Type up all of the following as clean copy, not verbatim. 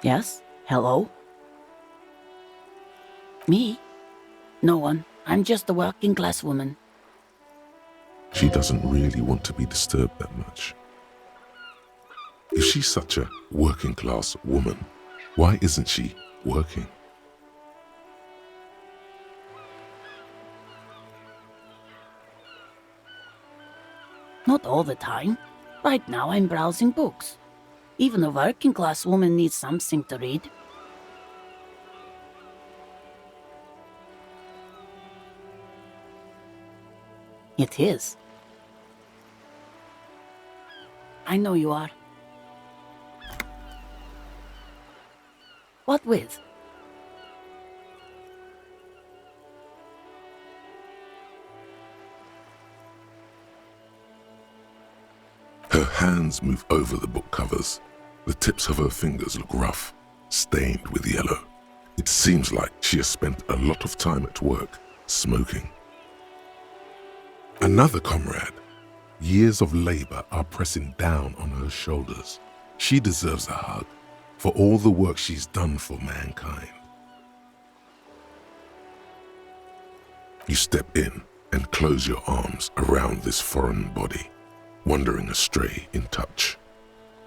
Yes? Hello? Me? No one. I'm just a working-class woman. She doesn't really want to be disturbed that much. If she's such a working-class woman, why isn't she working? Not all the time. Right now I'm browsing books. Even a working-class woman needs something to read. It is. I know you are. What with? Her hands move over the book covers. The tips of her fingers look rough, stained with yellow. It seems like she has spent a lot of time at work, smoking. Another comrade. Years of labor are pressing down on her shoulders. She deserves a hug for all the work she's done for mankind. You step in and close your arms around this foreign body, wandering astray in touch.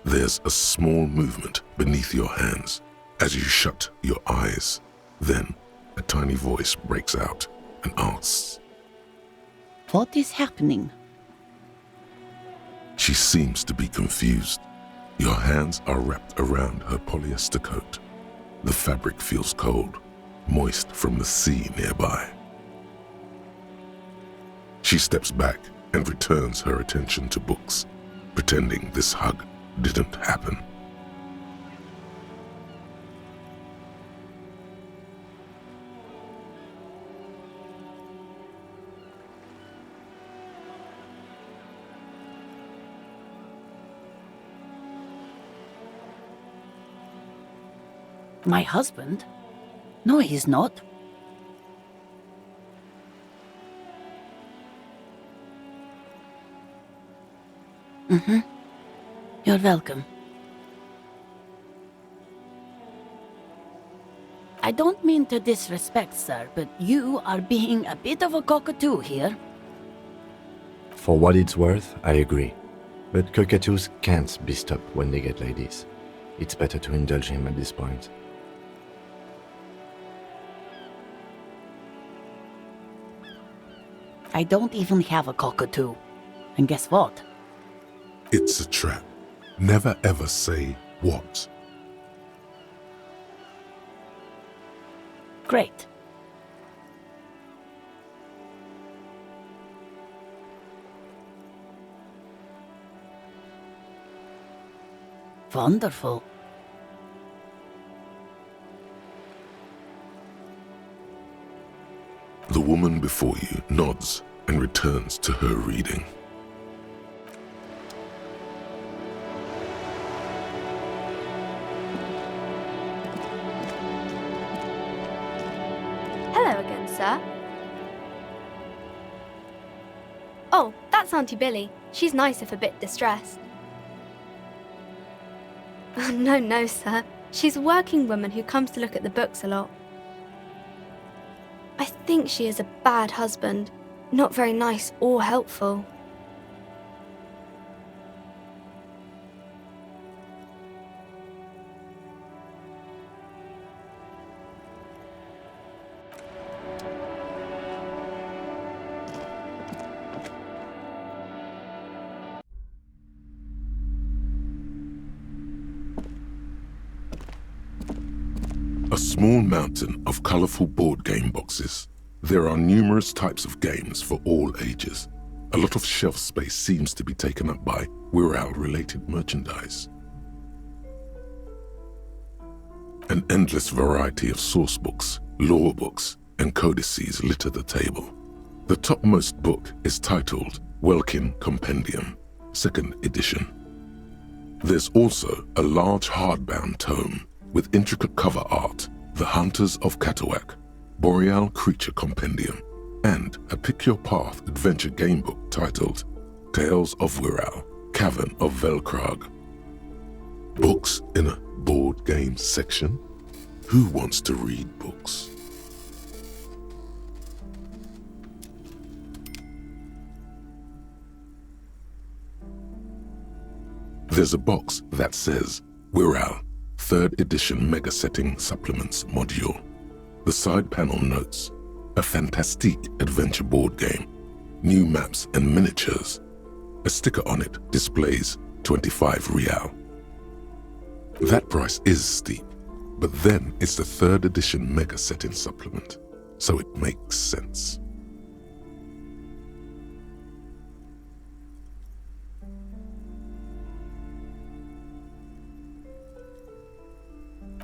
There's a small movement beneath your hands as you shut your eyes. Then a tiny voice breaks out and asks, What is happening? She seems to be confused. Your hands are wrapped around her polyester coat. The fabric feels cold, moist from the sea nearby. She steps back and returns her attention to books, pretending this hug didn't happen. My husband? No, he's not. You're welcome. I don't mean to disrespect, sir, but you are being a bit of a cockatoo here. For what it's worth, I agree. But cockatoos can't be stopped when they get ladies. It's better to indulge him at this point. I don't even have a cockatoo. And guess what? It's a trap. Never ever say what. Great. Wonderful. The woman before you nods and returns to her reading. Hello again, sir. Oh, that's Auntie Billy. She's nice if a bit distressed. No, sir. She's a working woman who comes to look at the books a lot. I think she is a bad husband, not very nice or helpful. A small mountain of colorful board game boxes. There are numerous types of games for all ages. A lot of shelf space seems to be taken up by Wirral-related merchandise. An endless variety of source books, lore books, and codices litter the table. The topmost book is titled Welkin Compendium, 2nd edition. There's also a large hardbound tome with intricate cover art, The Hunters of Catawak, Boreal Creature Compendium. and a pick-your-path adventure gamebook titled Tales of Wirral, Cavern of Velkrag. Books in a board game section? Who wants to read books? There's a box that says Wirral, 3rd edition Mega Setting Supplements Module. The side panel notes, a fantastique adventure board game, new maps and miniatures. A sticker on it displays 25 real. That price is steep, but then it's the 3rd edition Mega Setting Supplement, so it makes sense.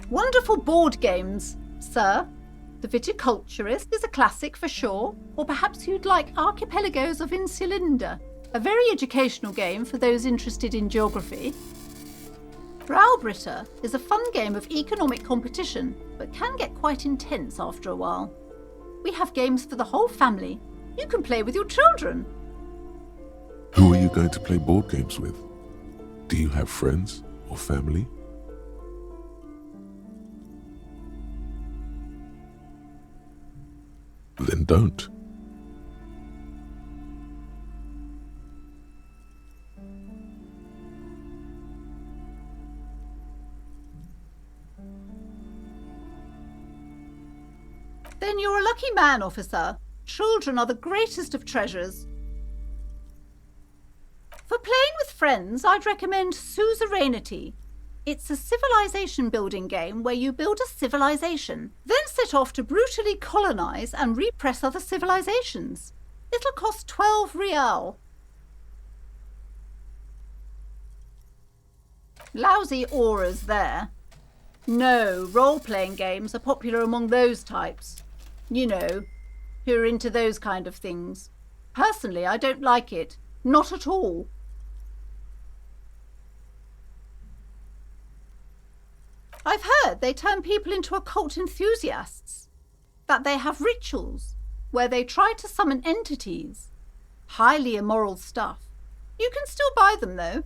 Wonderful board games, sir. The Viticulturist is a classic for sure, or perhaps you'd like Archipelagos of Insulinda, a very educational game for those interested in geography. Browbritter is a fun game of economic competition, but can get quite intense after a while. We have games for the whole family. You can play with your children. Who are you going to play board games with? Do you have friends or family? Then don't. Then you're a lucky man, officer. Children are the greatest of treasures. For playing with friends, I'd recommend Suzerainty. It's a civilization building game where you build a civilization, then set off to brutally colonize and repress other civilizations. It'll cost 12 real. Lousy auras there. No, role-playing games are popular among those types. You know, who are into those kind of things. Personally, I don't like it. Not at all. I've heard they turn people into occult enthusiasts, that they have rituals where they try to summon entities. Highly immoral stuff. You can still buy them, though.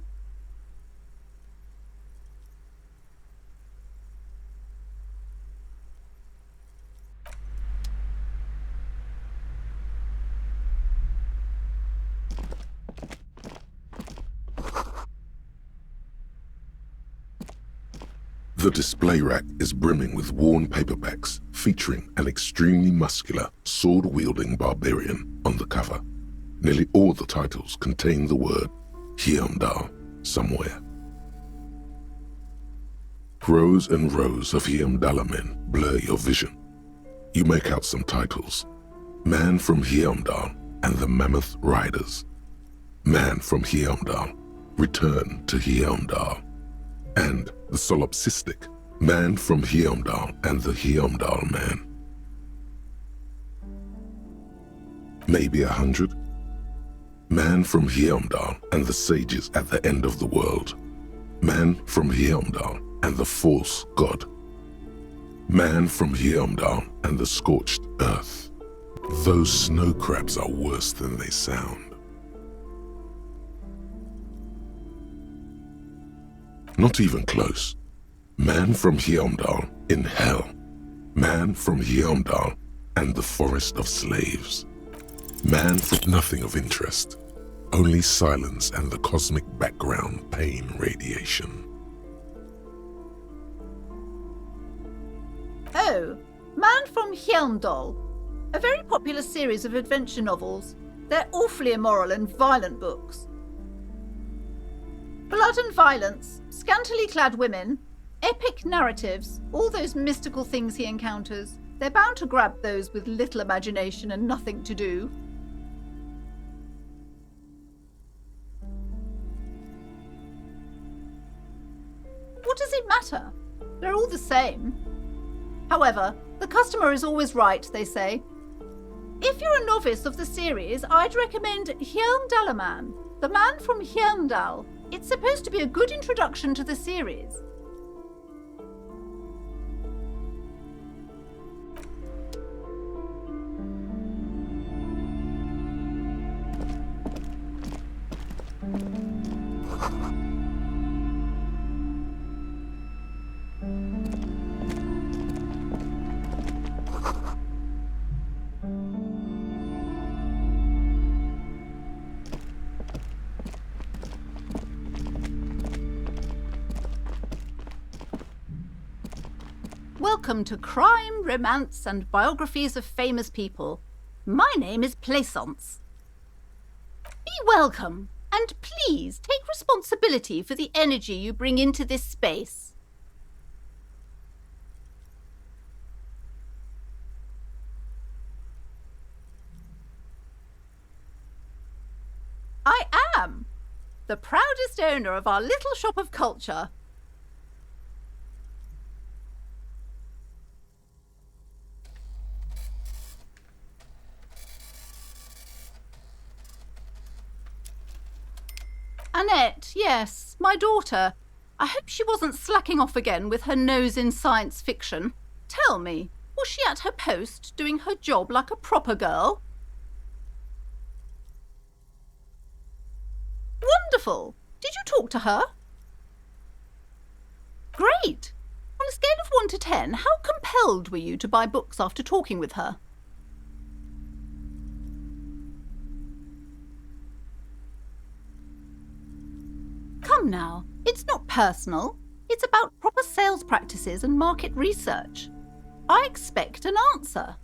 The display rack is brimming with worn paperbacks featuring an extremely muscular, sword-wielding barbarian on the cover. Nearly all the titles contain the word Heimdall somewhere. Rows and rows of Heimdallamen blur your vision. You make out some titles. Man from Heimdall and the Mammoth Riders. Man from Heimdall, Return to Heimdall. And the solipsistic Man from Heimdall and the Heimdall Man. Maybe 100. Man from Heimdall and the sages at the end of the world. Man from Heimdall and the false god. Man from Heimdall and the scorched earth. Those snow crabs are worse than they sound. Not even close. Man from Heimdall in hell. Man from Heimdall and the forest of slaves. Man from nothing of interest. Only silence and the cosmic background pain radiation. Oh, Man from Heimdall. A very popular series of adventure novels. They're awfully immoral and violent books. Blood and violence, scantily clad women, epic narratives, all those mystical things he encounters. They're bound to grab those with little imagination and nothing to do. What does it matter? They're all the same. However, the customer is always right, they say. If you're a novice of the series, I'd recommend Heimdallaman, the Man from Heimdall. It's supposed to be a good introduction to the series. Welcome to Crime, Romance, and Biographies of Famous People. My name is Plaisance. Be welcome, and please take responsibility for the energy you bring into this space. I am the proudest owner of our little shop of culture. Annette, yes, my daughter. I hope she wasn't slacking off again with her nose in science fiction. Tell me, was she at her post doing her job like a proper girl? Wonderful! Did you talk to her? Great! On a scale of 1 to 10, how compelled were you to buy books after talking with her? Come now, it's not personal. It's about proper sales practices and market research. I expect an answer.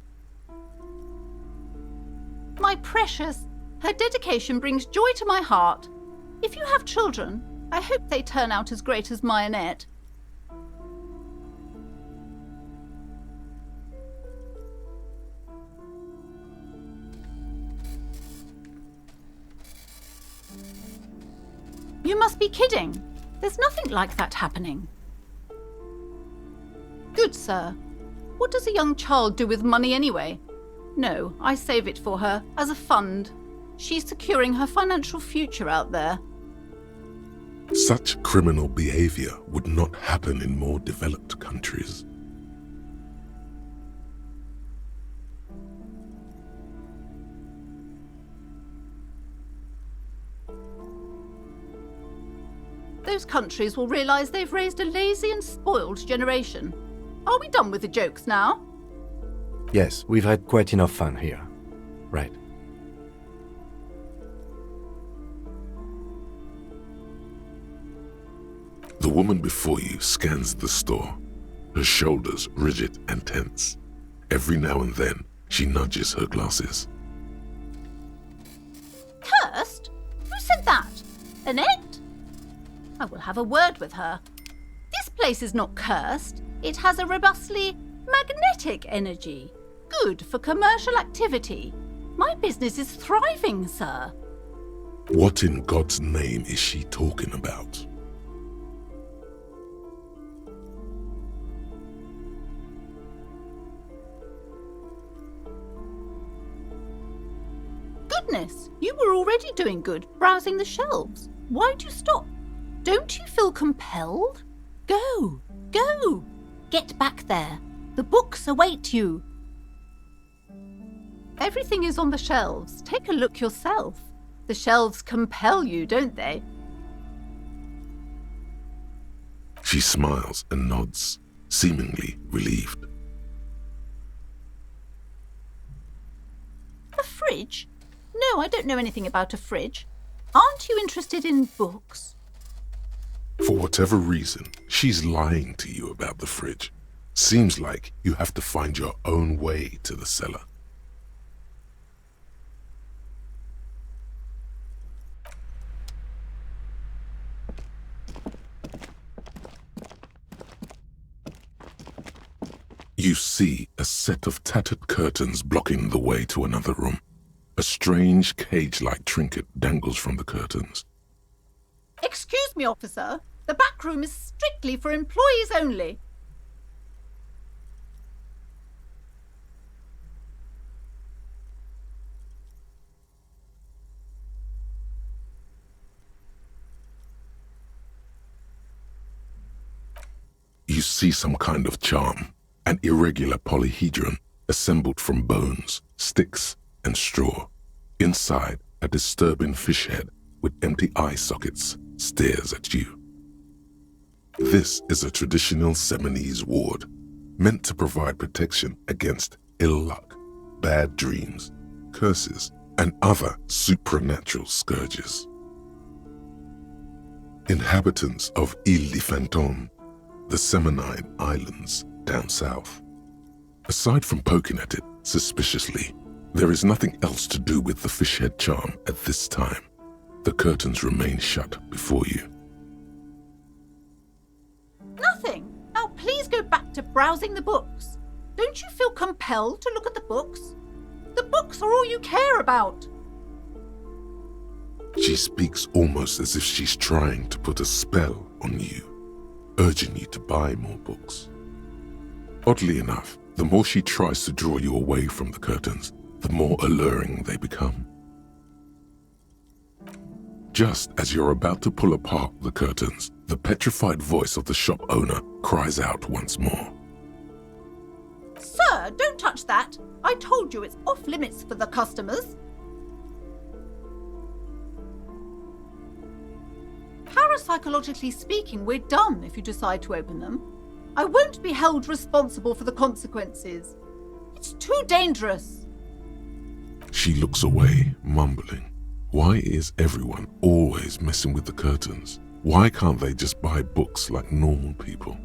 My precious, her dedication brings joy to my heart. If you have children, I hope they turn out as great as my Annette. You must be kidding. There's nothing like that happening. Good sir. What does a young child do with money anyway? No, I save it for her as a fund. She's securing her financial future out there. Such criminal behavior would not happen in more developed countries. Those countries will realise they've raised a lazy and spoiled generation. Are we done with the jokes now? Yes, we've had quite enough fun here. Right. The woman before you scans the store, her shoulders rigid and tense. Every now and then, she nudges her glasses. Cursed? Who said that? Annette? I will have a word with her. This place is not cursed. It has a robustly magnetic energy. Good for commercial activity. My business is thriving, sir. What in God's name is she talking about? Goodness, you were already doing good, browsing the shelves. Why'd you stop? Don't you feel compelled? Go, go! Get back there. The books await you. Everything is on the shelves. Take a look yourself. The shelves compel you, don't they? She smiles and nods, seemingly relieved. A fridge? No, I don't know anything about a fridge. Aren't you interested in books? For whatever reason, she's lying to you about the fridge. Seems like you have to find your own way to the cellar. You see a set of tattered curtains blocking the way to another room. A strange cage-like trinket dangles from the curtains. Excuse me, officer. The back room is strictly for employees only. You see some kind of charm, an irregular polyhedron assembled from bones, sticks, and straw. Inside, a disturbing fish head with empty eye sockets stares at you. This is a traditional Seminese ward, meant to provide protection against ill luck, bad dreams, curses, and other supernatural scourges. Inhabitants of Île de Fantôme, the Seminine Islands, down south. Aside from poking at it suspiciously, there is nothing else to do with the fish head charm at this time. The curtains remain shut before you. Nothing. Now please go back to browsing the books. Don't you feel compelled to look at the books? The books are all you care about. She speaks almost as if she's trying to put a spell on you, urging you to buy more books. Oddly enough, the more she tries to draw you away from the curtains, the more alluring they become. Just as you're about to pull apart the curtains, the petrified voice of the shop owner cries out once more. Sir, don't touch that. I told you it's off limits for the customers. Parapsychologically speaking, we're done if you decide to open them. I won't be held responsible for the consequences. It's too dangerous. She looks away, mumbling. Why is everyone always messing with the curtains? Why can't they just buy books like normal people?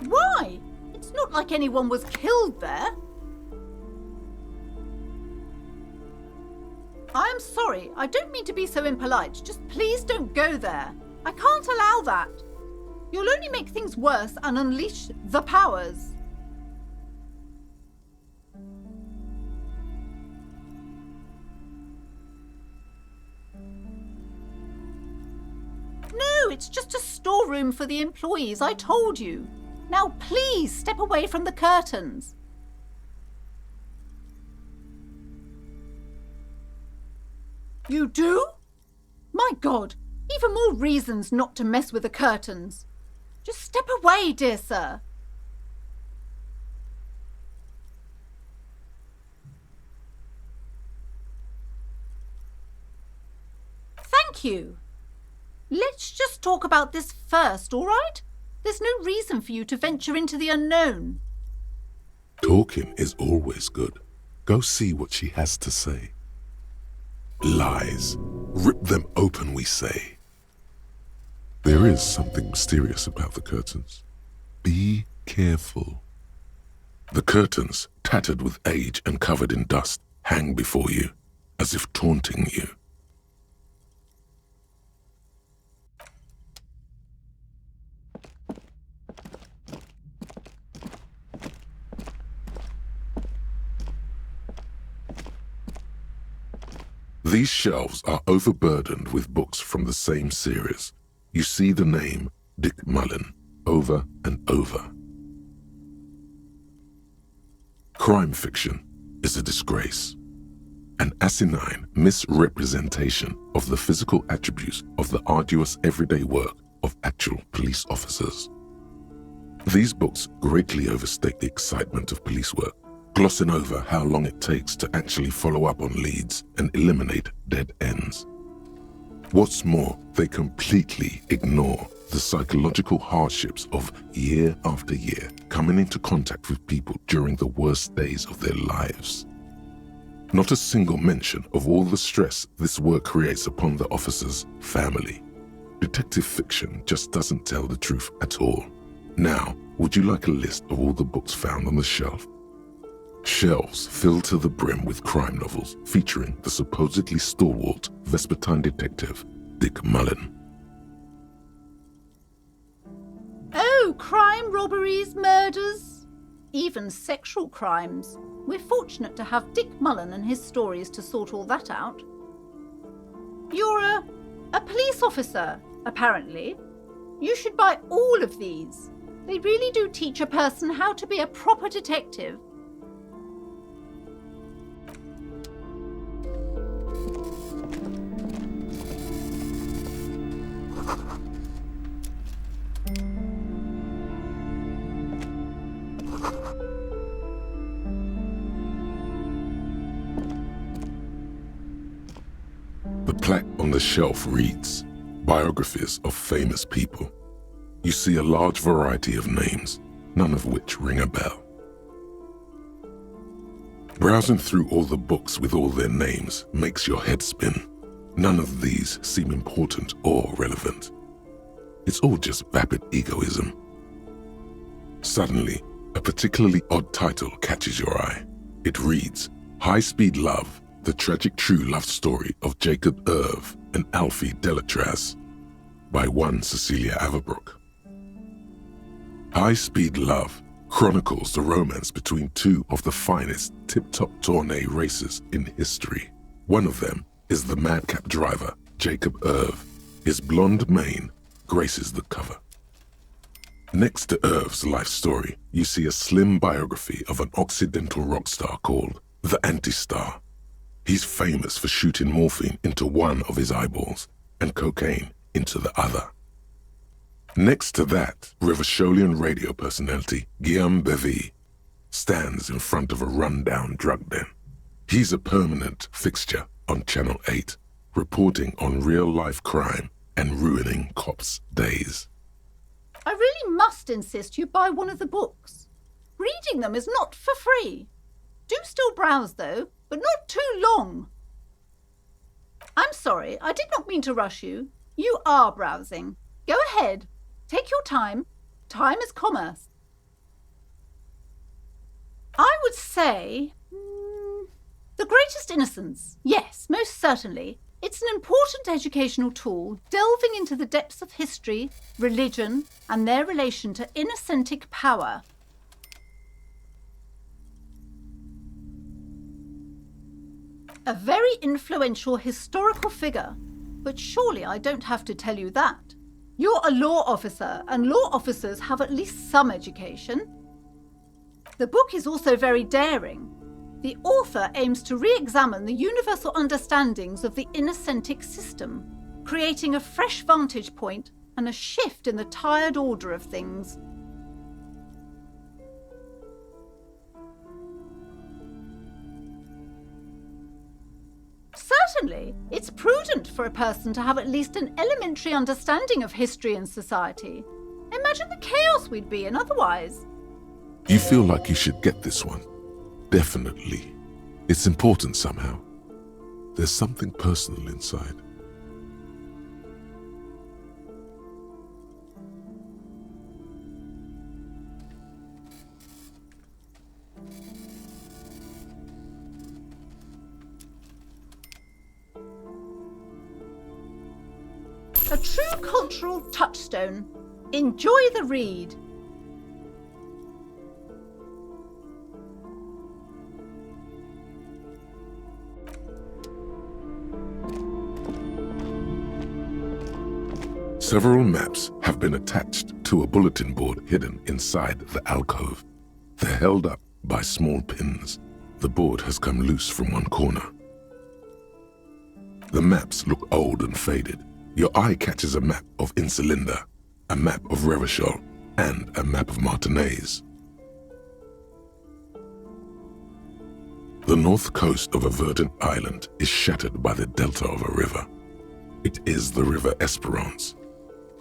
Why? It's not like anyone was killed there. I'm sorry, I don't mean to be so impolite. Just please don't go there. I can't allow that. You'll only make things worse and unleash the powers. No, it's just a storeroom for the employees, I told you. Now please step away from the curtains. You do? My God, even more reasons not to mess with the curtains. Just step away, dear sir. Thank you. Let's just talk about this first, all right? There's no reason for you to venture into the unknown. Talking is always good. Go see what she has to say. Lies. Rip them open, we say. There is something mysterious about the curtains. Be careful. The curtains, tattered with age and covered in dust, hang before you, as if taunting you. These shelves are overburdened with books from the same series. You see the name Dick Mullen over and over. Crime fiction is a disgrace, an asinine misrepresentation of the physical attributes of the arduous everyday work of actual police officers. These books greatly overstate the excitement of police work, glossing over how long it takes to actually follow up on leads and eliminate dead ends. What's more, they completely ignore the psychological hardships of year after year coming into contact with people during the worst days of their lives. Not a single mention of all the stress this work creates upon the officer's family. Detective fiction just doesn't tell the truth at all. Now, would you like a list of all the books found on the shelf? Shelves filled to the brim with crime novels featuring the supposedly stalwart Vespertine detective, Dick Mullen. Oh, crime, robberies, murders, even sexual crimes. We're fortunate to have Dick Mullen and his stories to sort all that out. You're a police officer, apparently. You should buy all of these. They really do teach a person how to be a proper detective. The plaque on the shelf reads, "Biographies of famous people." You see a large variety of names, none of which ring a bell. Browsing through all the books with all their names makes your head spin. None of these seem important or relevant. It's all just vapid egoism. Suddenly, a particularly odd title catches your eye. It reads, High Speed Love, the tragic true love story of Jacob Irv and Alfie Delatraz, by one Cecilia Averbrook. High Speed Love chronicles the romance between two of the finest tip-top tourney racers in history. One of them is the madcap driver, Jacob Irv. His blonde mane graces the cover. Next to Irv's life story, you see a slim biography of an Occidental rock star called the Anti-Star. He's famous for shooting morphine into one of his eyeballs and cocaine into the other. Next to that, Rivasholian radio personality Guillaume Bevy stands in front of a run-down drug den. He's a permanent fixture on Channel 8, reporting on real-life crime and ruining cops' days. I really must insist you buy one of the books. Reading them is not for free. Do still browse, though, but not too long. I'm sorry, I did not mean to rush you. You are browsing. Go ahead. Take your time. Time is commerce. I would say... The Greatest Innocence. Yes, most certainly. It's an important educational tool delving into the depths of history, religion, and their relation to innocentic power. A very influential historical figure, but surely I don't have to tell you that. You're a law officer, and law officers have at least some education. The book is also very daring. The author aims to re-examine the universal understandings of the innocentic system, creating a fresh vantage point and a shift in the tired order of things. Certainly, it's prudent for a person to have at least an elementary understanding of history and society. Imagine the chaos we'd be in otherwise. You feel like you should get this one. Definitely. It's important somehow. There's something personal inside. A true cultural touchstone. Enjoy the read. Several maps have been attached to a bulletin board hidden inside the alcove. They're held up by small pins. The board has come loose from one corner. The maps look old and faded. Your eye catches a map of Insulinda, a map of Revachol, and a map of Martinez. The north coast of a verdant island is shattered by the delta of a river. It is the River Esperance.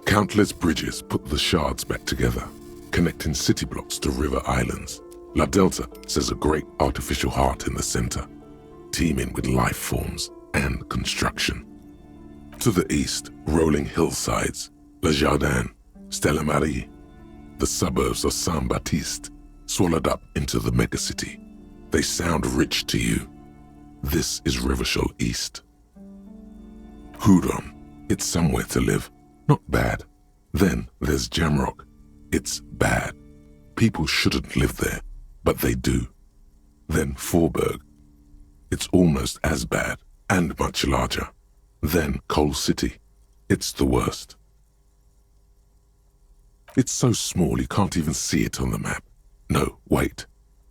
Countless bridges put the shards back together, connecting city blocks to river islands. La Delta says a great artificial heart in the center, teeming with life forms and construction. To the east, rolling hillsides, Le Jardin, Stella Marie, the suburbs of Saint-Baptiste, swallowed up into the megacity. They sound rich to you. This is Rivachol East. Hudon, it's somewhere to live. Not bad. Then there's Jamrock. It's bad. People shouldn't live there, but they do. Then Forburg. It's almost as bad and much larger. Then Coal City. It's the worst. It's so small you can't even see it on the map. No, wait.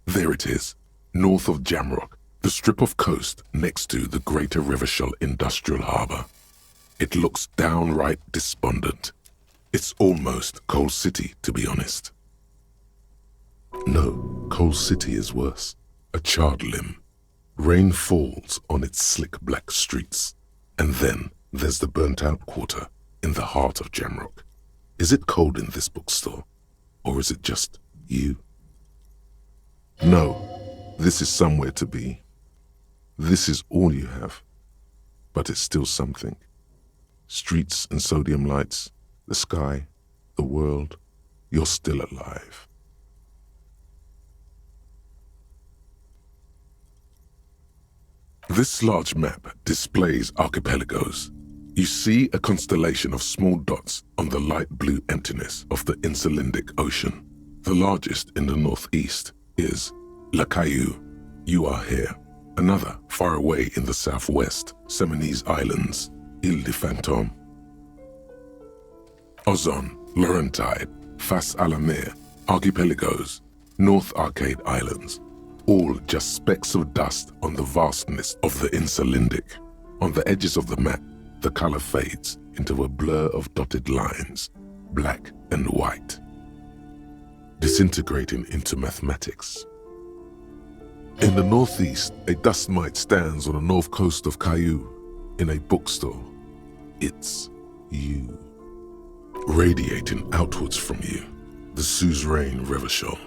There it is. North of Jamrock, the strip of coast next to the Greater Rivachol Industrial Harbour. It looks downright despondent. It's almost Coal City, to be honest. No, Coal City is worse. A charred limb. Rain falls on its slick black streets. And then there's the burnt-out quarter in the heart of Jamrock. Is it cold in this bookstore? Or is it just You? No, this is somewhere to be. This is all you have. But it's still something. Streets and sodium lights, the sky, the world. You're still alive. This large map displays archipelagos. You see a constellation of small dots on the light blue emptiness of the Insulindic Ocean. The largest in the northeast is La Caillou. You are here. Another far away in the southwest, Seminese Islands, Ile de Fantôme. Ozon, Laurentide, Fas à la Mer, archipelagos, North Arcade Islands, all just specks of dust on the vastness of the Insulindic. On the edges of the map, the color fades into a blur of dotted lines, black and white, disintegrating into mathematics. In the northeast, a dust mite stands on the north coast of Caillou in a bookstore. It's you. Radiating outwards from you, the suzerain Revachol.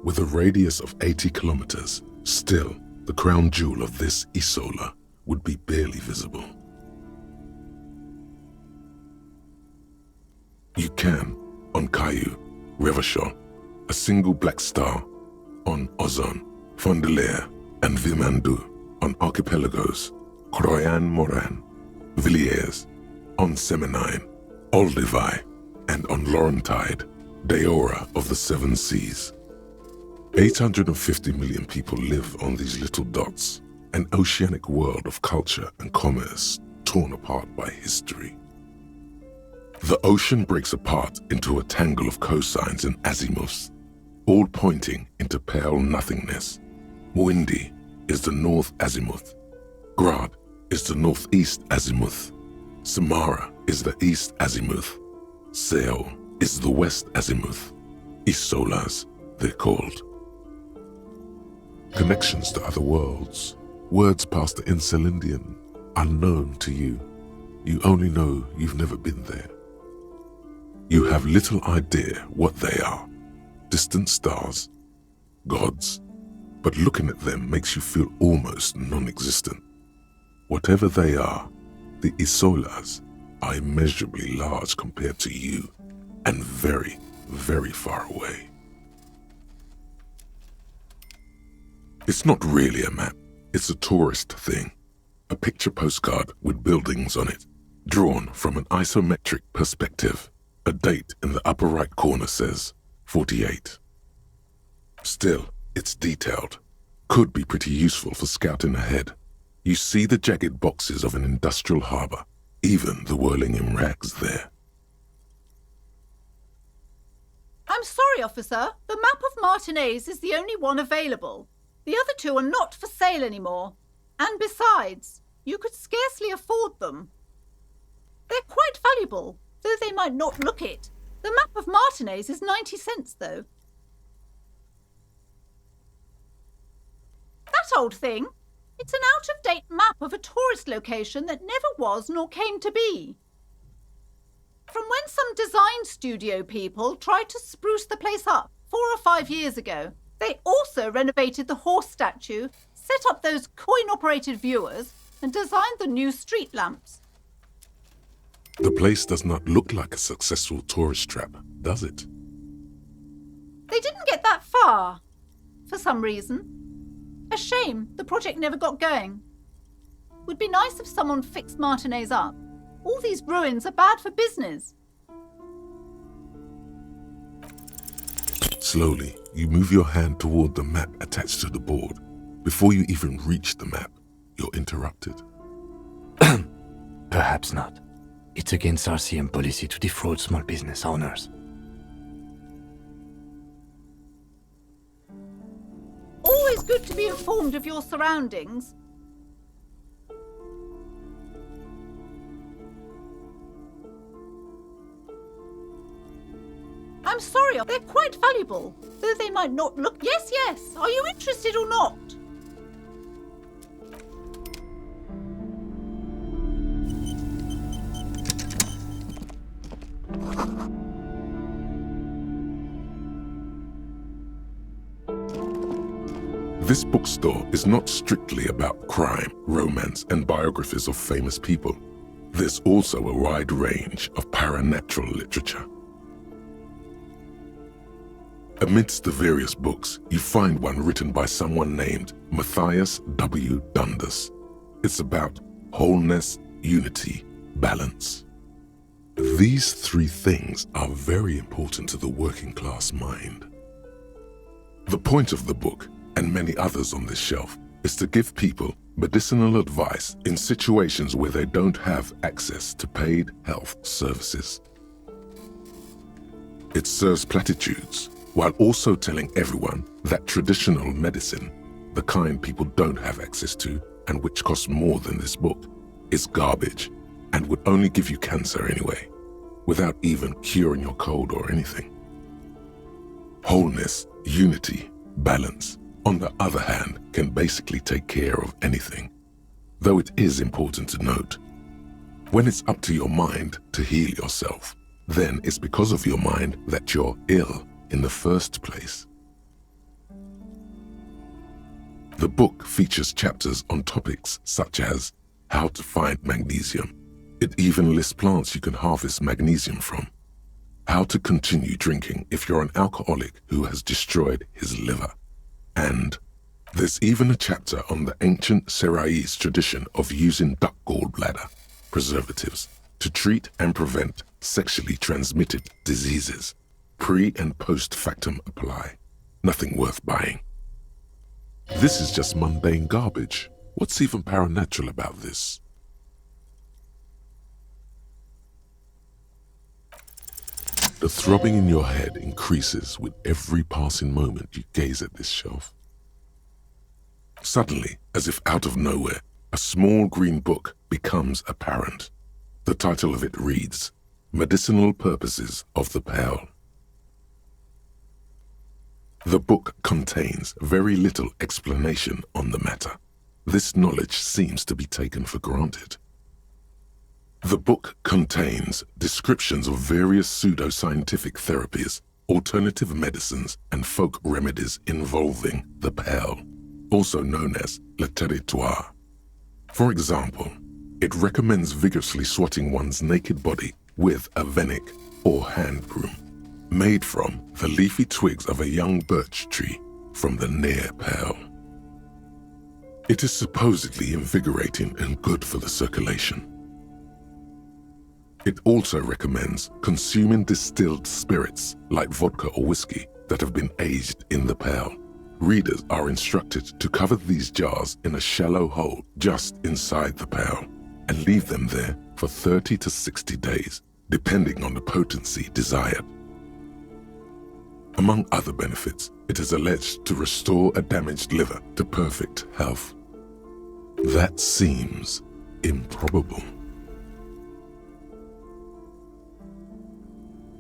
With a radius of 80 kilometers, still, the crown jewel of this Isola would be barely visible. You can, on Caillou, Revachol, a single black star, on Ozon, Fondelier, and Vilmandu, on archipelagos, Croyan Moran, Villiers, on Seminine, Olduvai, and on Laurentide, Deora of the Seven Seas. 850 million people live on these little dots, an oceanic world of culture and commerce torn apart by history. The ocean breaks apart into a tangle of cosines and azimuths, all pointing into pale nothingness. Mwindi is the north azimuth. Grad is the northeast azimuth. Samara is the east azimuth. Seo is the west azimuth. Isolas, they're called. Connections to other worlds, words past the Insulindian, unknown to you. You only know you've never been there. You have little idea what they are. Distant stars, gods, but looking at them makes you feel almost non-existent. Whatever they are, the Isolas are immeasurably large compared to you, and very, very far away. It's not really a map, it's a tourist thing. A picture postcard with buildings on it, drawn from an isometric perspective. A date in the upper right corner says 48. Still, it's detailed. Could be pretty useful for scouting ahead. You see the jagged boxes of an industrial harbor, even the whirling in rags there. I'm sorry, officer. The map of Martinez is the only one available. The other two are not for sale anymore. And besides, you could scarcely afford them. They're quite valuable, though they might not look it. The map of Martinez is 90 cents, though. That old thing? It's an out-of-date map of a tourist location that never was nor came to be. From when some design studio people tried to spruce the place up 4 or 5 years ago. They also renovated the horse statue, set up those coin-operated viewers, and designed the new street lamps. The place does not look like a successful tourist trap, does it? They didn't get that far, for some reason. A shame the project never got going. Would be nice if someone fixed Martinez up. All these ruins are bad for business. Slowly, you move your hand toward the map attached to the board. Before you even reach the map, you're interrupted. Perhaps not. It's against RCM policy to defraud small business owners. Always good to be informed of your surroundings. I'm sorry, they're quite valuable, though they might not look... Yes, yes, are you interested or not? This bookstore is not strictly about crime, romance, and biographies of famous people. There's also a wide range of paranatural literature. Amidst the various books, you find one written by someone named Matthias W. Dundas. It's about wholeness, unity, balance. These three things are very important to the working class mind. The point of the book, and many others on this shelf, is to give people medicinal advice in situations where they don't have access to paid health services. It serves platitudes, while also telling everyone that traditional medicine, the kind people don't have access to and which costs more than this book, is garbage and would only give you cancer anyway, without even curing your cold or anything. Wholeness, unity, balance, on the other hand, can basically take care of anything, though it is important to note, when it's up to your mind to heal yourself, then it's because of your mind that you're ill in the first place. The book features chapters on topics such as how to find magnesium. It even lists plants you can harvest magnesium from. How to continue drinking if you're an alcoholic who has destroyed his liver. And there's even a chapter on the ancient Seraïs tradition of using duck gallbladder preservatives to treat and prevent sexually transmitted diseases. Pre and post factum apply. Nothing worth buying. This is just mundane garbage. What's even paranatural about this? The throbbing in your head increases with every passing moment you gaze at this shelf. Suddenly, as if out of nowhere, a small green book becomes apparent. The title of it reads, Medicinal Purposes of the Pearl. The book contains very little explanation on the matter. This knowledge seems to be taken for granted. The book contains descriptions of various pseudoscientific therapies, alternative medicines, and folk remedies involving the pearl, also known as le territoire. For example, it recommends vigorously swatting one's naked body with a venik or hand broom, made from the leafy twigs of a young birch tree from the near pearl. It is supposedly invigorating and good for the circulation. It also recommends consuming distilled spirits like vodka or whiskey that have been aged in the pearl. Readers are instructed to cover these jars in a shallow hole just inside the pearl and leave them there for 30 to 60 days, depending on the potency desired. Among other benefits, it is alleged to restore a damaged liver to perfect health. That seems improbable.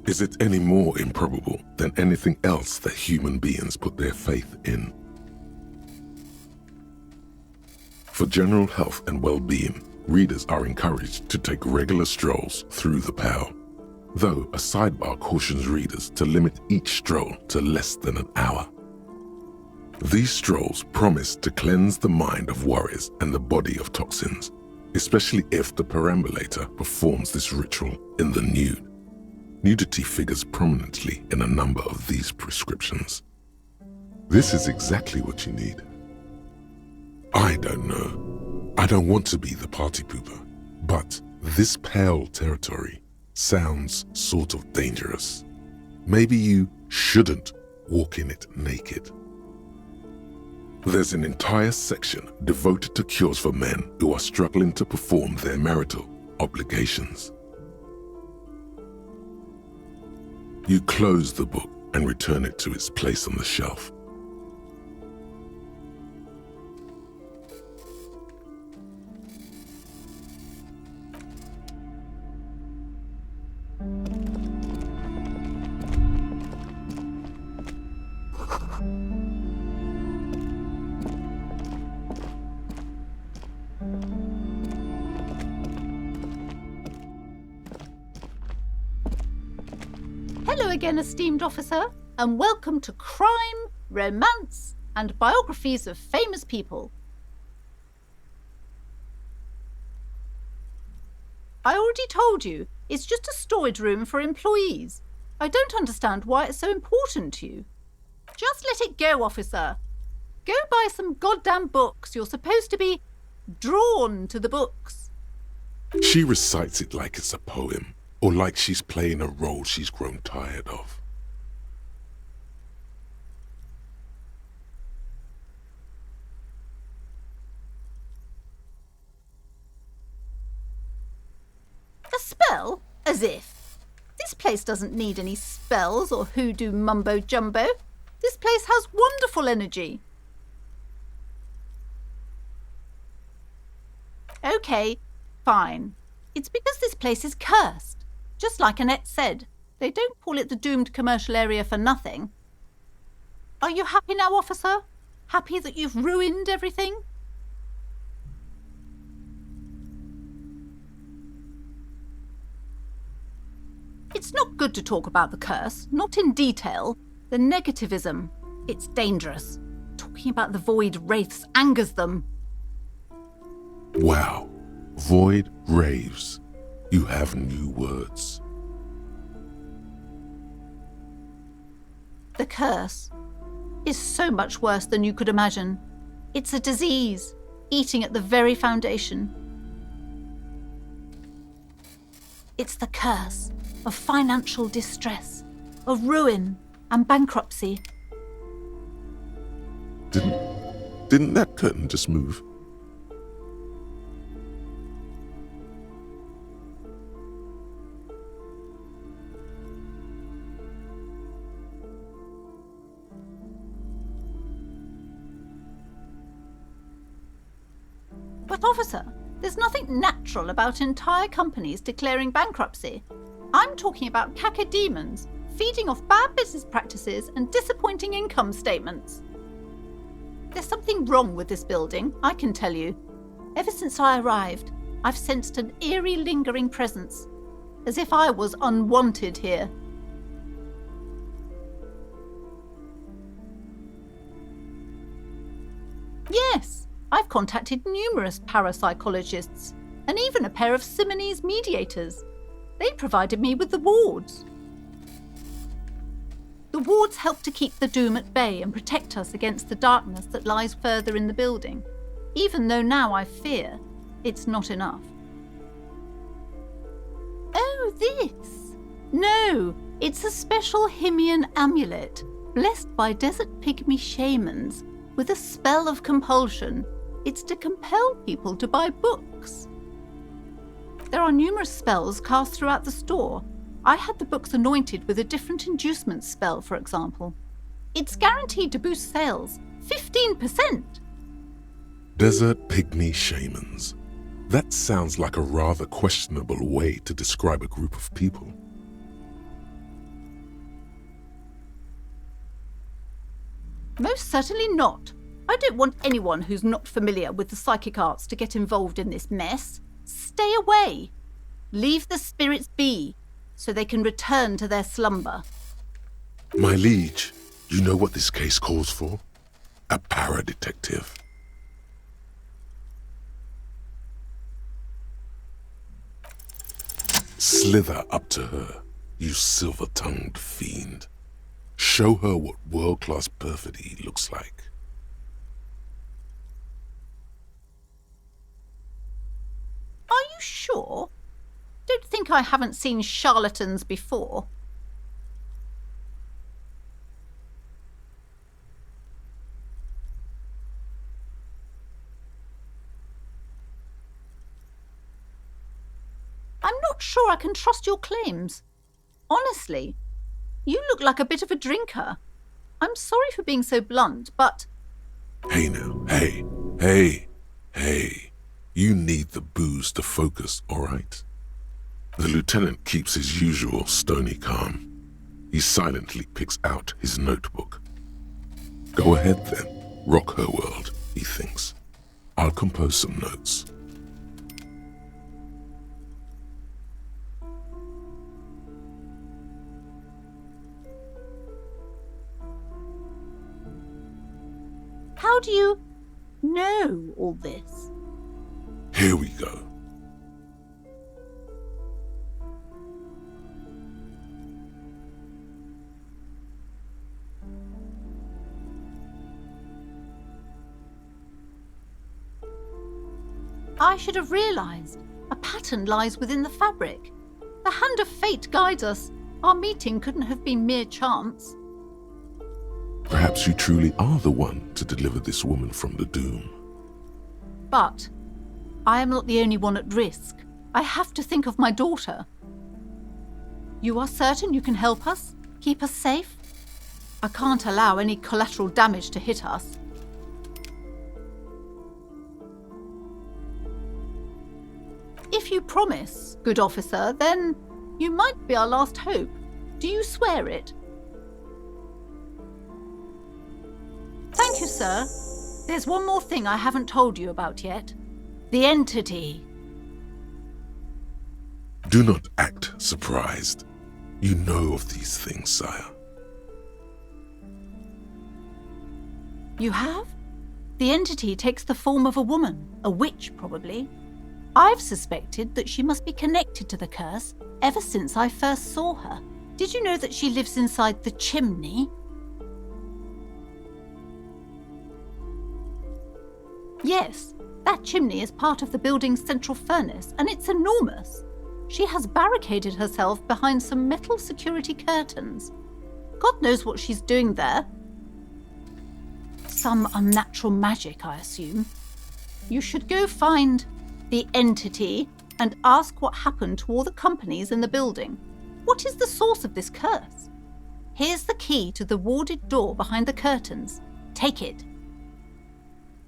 Is it any more improbable than anything else that human beings put their faith in? For general health and well-being, readers are encouraged to take regular strolls through the pearl, though a sidebar cautions readers to limit each stroll to less than an hour. These strolls promise to cleanse the mind of worries and the body of toxins, especially if the perambulator performs this ritual in the nude. Nudity figures prominently in a number of these prescriptions. This is exactly what you need. I don't know. I don't want to be the party pooper, but this pearl territory sounds sort of dangerous. Maybe you shouldn't walk in it naked. There's an entire section devoted to cures for men who are struggling to perform their marital obligations. You close the book and return it to its place on the shelf. Hello again, esteemed officer, and welcome to Crime, Romance, and biographies of famous people. I already told you, it's just a storage room for employees. I don't understand why it's so important to you. Just let it go, officer. Go buy some goddamn books. You're supposed to be drawn to the books. She recites it like it's a poem, or like she's playing a role she's grown tired of. A spell? As if. This place doesn't need any spells or hoodoo mumbo-jumbo. This place has wonderful energy. Okay, fine. It's because this place is cursed. Just like Annette said, they don't call it the doomed commercial area for nothing. Are you happy now, officer? Happy that you've ruined everything? It's not good to talk about the curse, not in detail. The negativism, it's dangerous. Talking about the void wraiths angers them. Wow. Void raves. You have new words. The curse is so much worse than you could imagine. It's a disease, eating at the very foundation. It's the curse of financial distress, of ruin and bankruptcy. Didn't that curtain just move? But officer, there's nothing natural about entire companies declaring bankruptcy. I'm talking about cacodemons feeding off bad business practices and disappointing income statements. There's something wrong with this building, I can tell you. Ever since I arrived, I've sensed an eerie lingering presence, as if I was unwanted here. Yes, I've contacted numerous parapsychologists and even a pair of Simonese mediators. They provided me with the wards. The wards help to keep the doom at bay and protect us against the darkness that lies further in the building, even though now I fear it's not enough. Oh, this? No, it's a special Himian amulet, blessed by desert pygmy shamans, with a spell of compulsion. It's to compel people to buy books. There are numerous spells cast throughout the store. I had the books anointed with a different inducement spell, for example. It's guaranteed to boost sales 15%. Desert pygmy shamans. That sounds like a rather questionable way to describe a group of people. Most certainly not. I don't want anyone who's not familiar with the psychic arts to get involved in this mess. Stay away. Leave the spirits be, so they can return to their slumber. My liege, you know what this case calls for? A para-detective. Slither up to her, you silver-tongued fiend. Show her what world-class perfidy looks like. Are you sure? Don't think I haven't seen charlatans before. I'm not sure I can trust your claims. Honestly, you look like a bit of a drinker. I'm sorry for being so blunt, but... Hey now, hey. You need the booze to focus, all right? The lieutenant keeps his usual stony calm. He silently picks out his notebook. Go ahead then, rock her world, he thinks. I'll compose some notes. How do you know all this? Here we go. I should have realized. A pattern lies within the fabric. The hand of fate guides us. Our meeting couldn't have been mere chance. Perhaps you truly are the one to deliver this woman from the doom. But I am not the only one at risk. I have to think of my daughter. You are certain you can help us? Keep us safe? I can't allow any collateral damage to hit us. If you promise, good officer, then you might be our last hope. Do you swear it? Thank you, sir. There's one more thing I haven't told you about yet. The entity. Do not act surprised. You know of these things, sire. You have? The entity takes the form of a woman, a witch probably. I've suspected that she must be connected to the curse ever since I first saw her. Did you know that she lives inside the chimney? Yes, that chimney is part of the building's central furnace, and it's enormous. She has barricaded herself behind some metal security curtains. God knows what she's doing there. Some unnatural magic, I assume. You should go find the entity and ask what happened to all the companies in the building. What is the source of this curse? Here's the key to the warded door behind the curtains. Take it.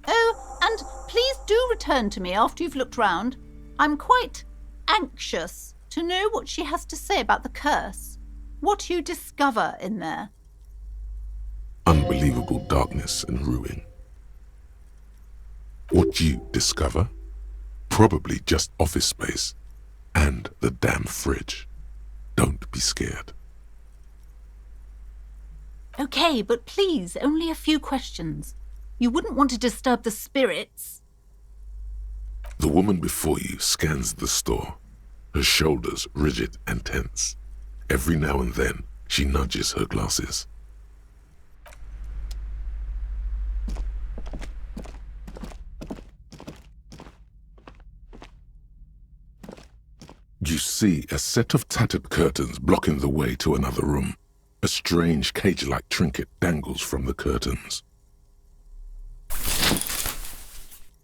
Oh, and please do return to me after you've looked round. I'm quite anxious to know what she has to say about the curse. What you discover in there. Unbelievable darkness and ruin. What you discover? Probably just office space and the damn fridge. Don't be scared. Okay, but please, only a few questions. You wouldn't want to disturb the spirits. The woman before you scans the store, her shoulders rigid and tense. Every now and then, she nudges her glasses. You see a set of tattered curtains blocking the way to another room. A strange cage-like trinket dangles from the curtains.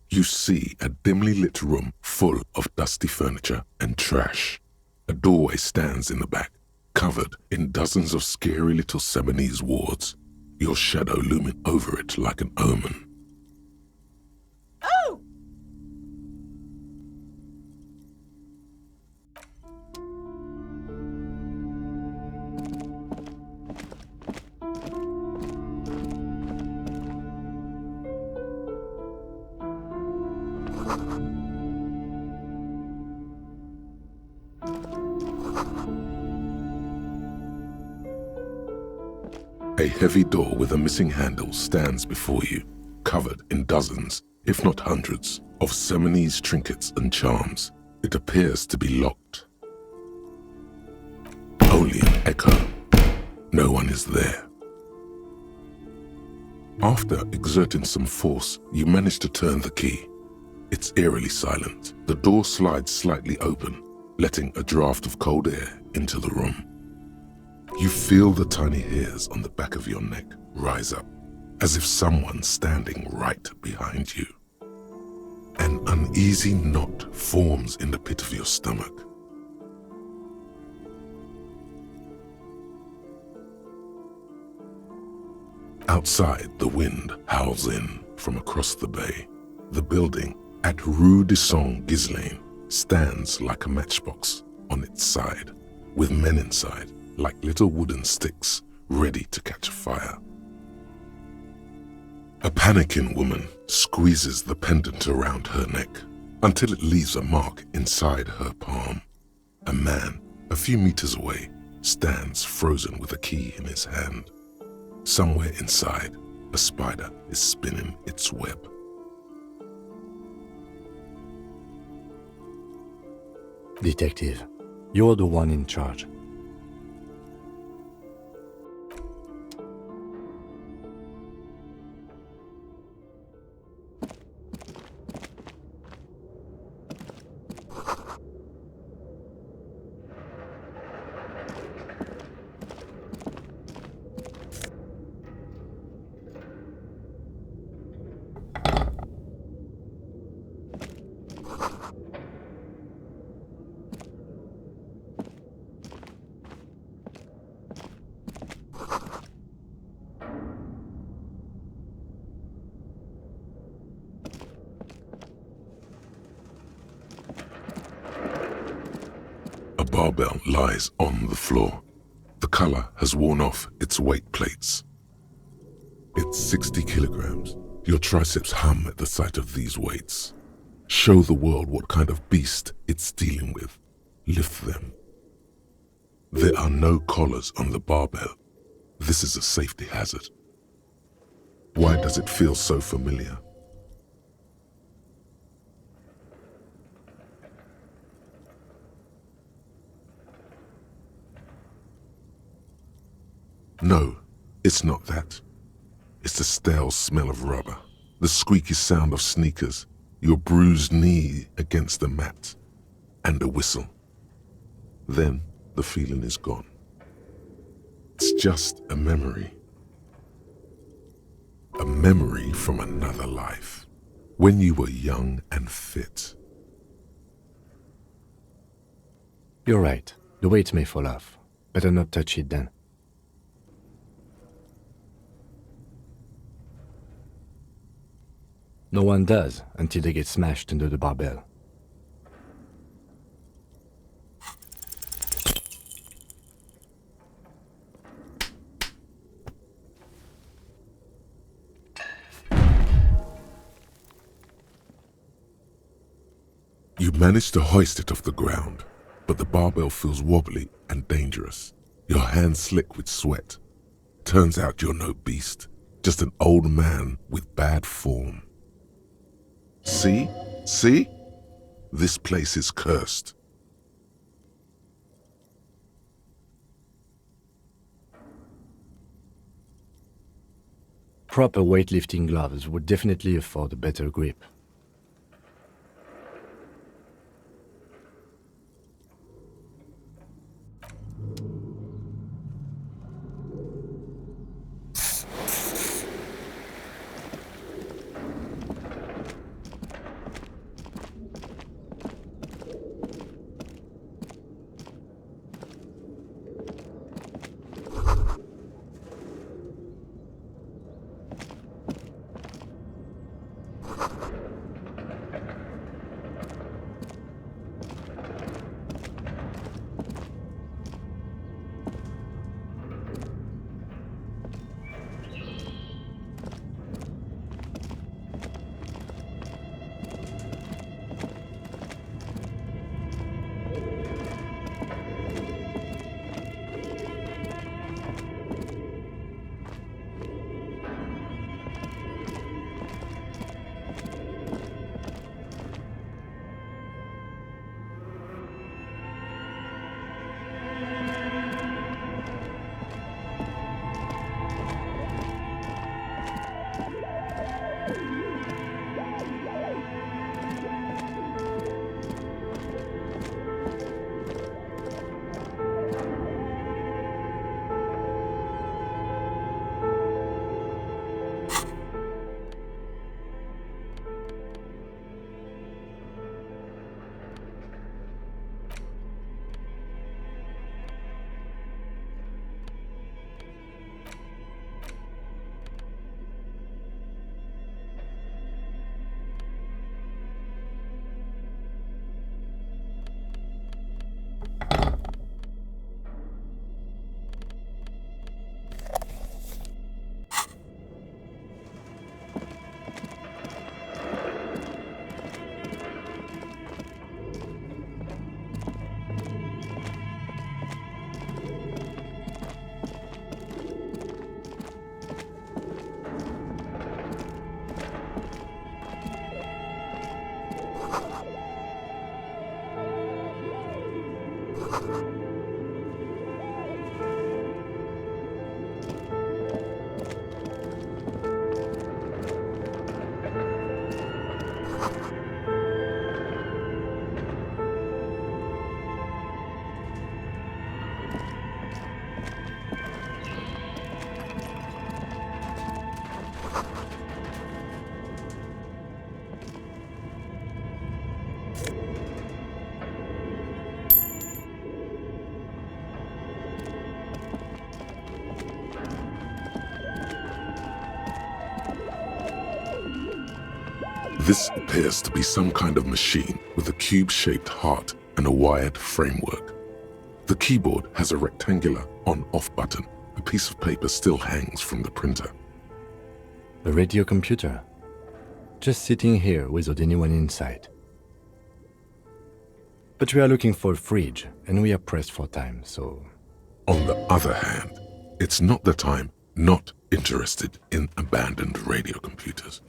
You see a dimly lit room full of dusty furniture and trash. A doorway stands in the back, covered in dozens of scary little Seminese wards, your shadow looming over it like an omen. Oh! A heavy door with a missing handle stands before you, covered in dozens, if not hundreds, of Seminese trinkets and charms. It appears to be locked. Only an echo. No one is there. After exerting some force, you manage to turn the key. It's eerily silent. The door slides slightly open, letting a draft of cold air into the room. You feel the tiny hairs on the back of your neck rise up, as if someone's standing right behind you. An uneasy knot forms in the pit of your stomach. Outside, the wind howls in from across the bay. The building at Rue de Saint-Ghislain stands like a matchbox on its side, with men inside like little wooden sticks ready to catch fire. A panicking woman squeezes the pendant around her neck until it leaves a mark inside her palm. A man, a few meters away, stands frozen with a key in his hand. Somewhere inside, a spider is spinning its web. Detective, you're the one in charge. A barbell lies on the floor. The color has worn off its weight plates. It's 60 kilograms. Your triceps hum at the sight of these weights. Show the world what kind of beast it's dealing with. Lift them. There are no collars on the barbell. This is a safety hazard. Why does it feel so familiar? No, it's not that. It's the stale smell of rubber, the squeaky sound of sneakers, your bruised knee against the mat, and a whistle. Then the feeling is gone. It's just a memory. A memory from another life, when you were young and fit. You're right. The weight may fall off. Better not touch it then. No one does until they get smashed under the barbell. You manage to hoist it off the ground, but the barbell feels wobbly and dangerous. Your hands slick with sweat. Turns out you're no beast, just an old man with bad form. See? See? This place is cursed. Proper weightlifting gloves would definitely afford a better grip. This appears to be some kind of machine with a cube-shaped heart and a wired framework. The keyboard has a rectangular on-off button. A piece of paper still hangs from the printer. A radio computer. Just sitting here without anyone inside. But we are looking for a fridge, and we are pressed for time, so... On the other hand, it's not that I'm not interested in abandoned radio computers.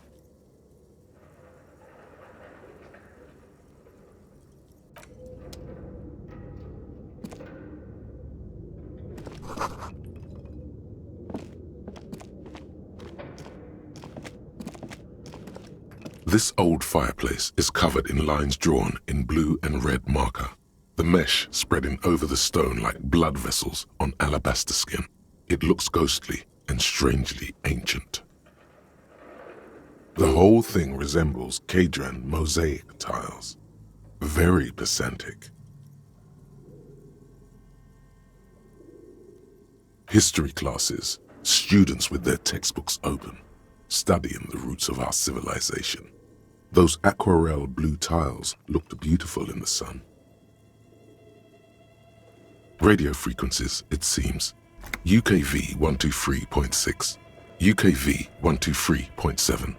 This old fireplace is covered in lines drawn in blue and red marker, the mesh spreading over the stone like blood vessels on alabaster skin. It looks ghostly and strangely ancient. The whole thing resembles Kadran mosaic tiles. Very pedantic. History classes, students with their textbooks open, studying the roots of our civilization. Those aquarelle blue tiles looked beautiful in the sun. Radio frequencies, it seems. UKV 123.6, UKV 123.7,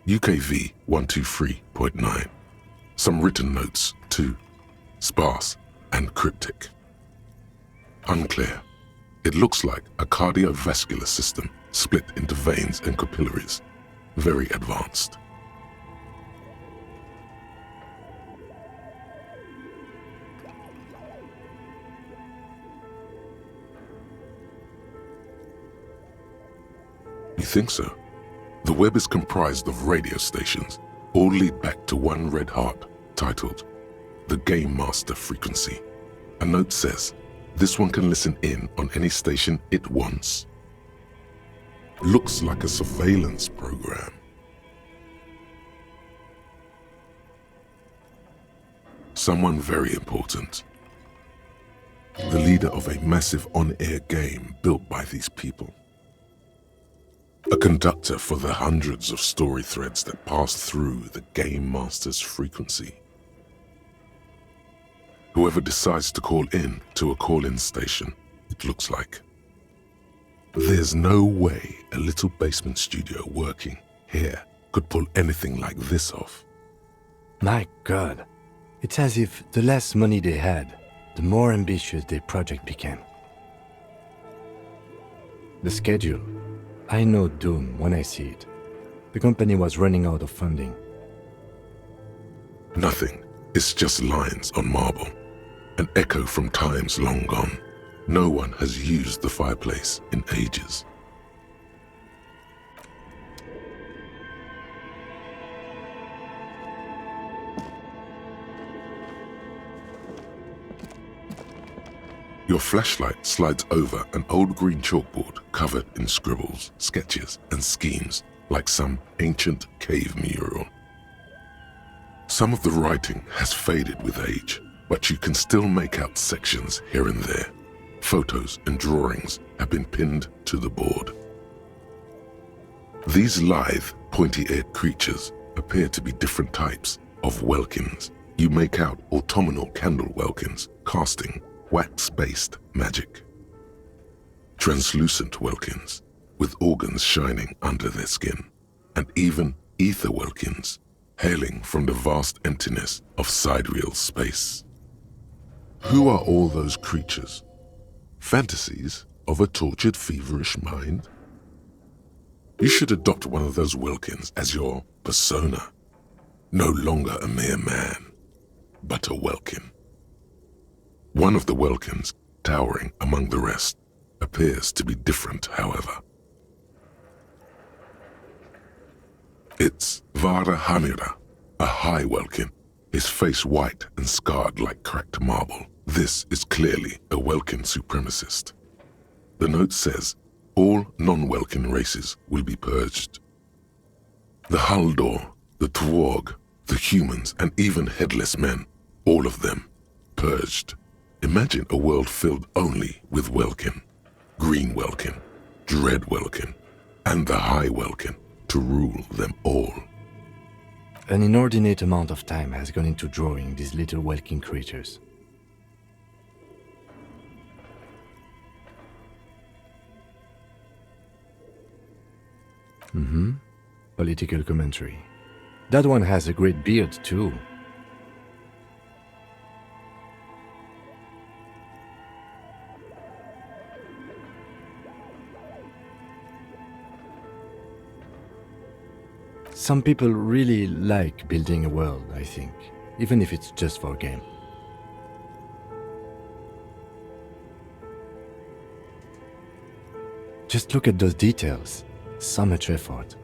UKV 123.9. Some written notes, too. Sparse and cryptic. Unclear. It looks like a cardiovascular system split into veins and capillaries. Very advanced. You think so? The web is comprised of radio stations, all lead back to one red heart, titled The Game Master Frequency. A note says, this one can listen in on any station it wants. Looks like a surveillance program. Someone very important. The leader of a massive on-air game built by these people. A conductor for the hundreds of story threads that pass through the Game Master's frequency. Whoever decides to call in to a call-in station, it looks like. There's no way a little basement studio working here could pull anything like this off. My God, it's as if the less money they had, the more ambitious their project became. The schedule. I know doom when I see it. The company was running out of funding. Nothing. It's just lines on marble. An echo from times long gone. No one has used the fireplace in ages. Your flashlight slides over an old green chalkboard covered in scribbles, sketches, and schemes like some ancient cave mural. Some of the writing has faded with age, but you can still make out sections here and there. Photos and drawings have been pinned to the board. These lithe, pointy-eared creatures appear to be different types of welkins. You make out autumnal candle welkins casting wax-based magic. Translucent welkins with organs shining under their skin, and even ether welkins hailing from the vast emptiness of sidereal space. Who are all those creatures? Fantasies of a tortured, feverish mind? You should adopt one of those welkins as your persona. No longer a mere man, but a welkin. One of the Welkins, towering among the rest, appears to be different, however. It's Vara Hamira, a high Welkin, his face white and scarred like cracked marble. This is clearly a Welkin supremacist. The note says, all non-Welkin races will be purged. The Haldor, the Twarg, the humans, and even headless men, all of them, purged. Imagine a world filled only with Welkin, Green Welkin, Dread Welkin, and the High Welkin to rule them all. An inordinate amount of time has gone into drawing these little Welkin creatures. Political commentary. That one has a great beard too. Some people really like building a world, I think, even if it's just for a game. Just look at those details. So much effort.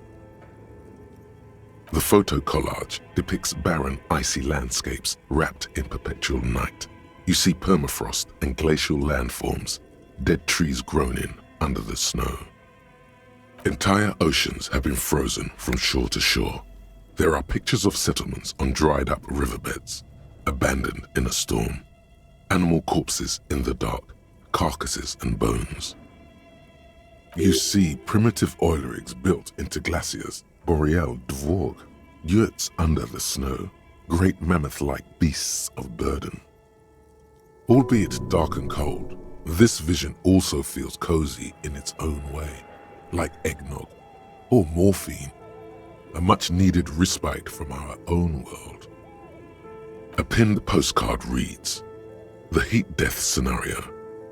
The photo collage depicts barren, icy landscapes wrapped in perpetual night. You see permafrost and glacial landforms, dead trees grown in under the snow. Entire oceans have been frozen from shore to shore. There are pictures of settlements on dried-up riverbeds, abandoned in a storm. Animal corpses in the dark, carcasses and bones. You see primitive oil rigs built into glaciers, boreal dvorg, yurts under the snow, great mammoth-like beasts of burden. Albeit dark and cold, this vision also feels cozy in its own way, like eggnog or morphine, a much-needed respite from our own world. A pinned postcard reads, "The heat death scenario,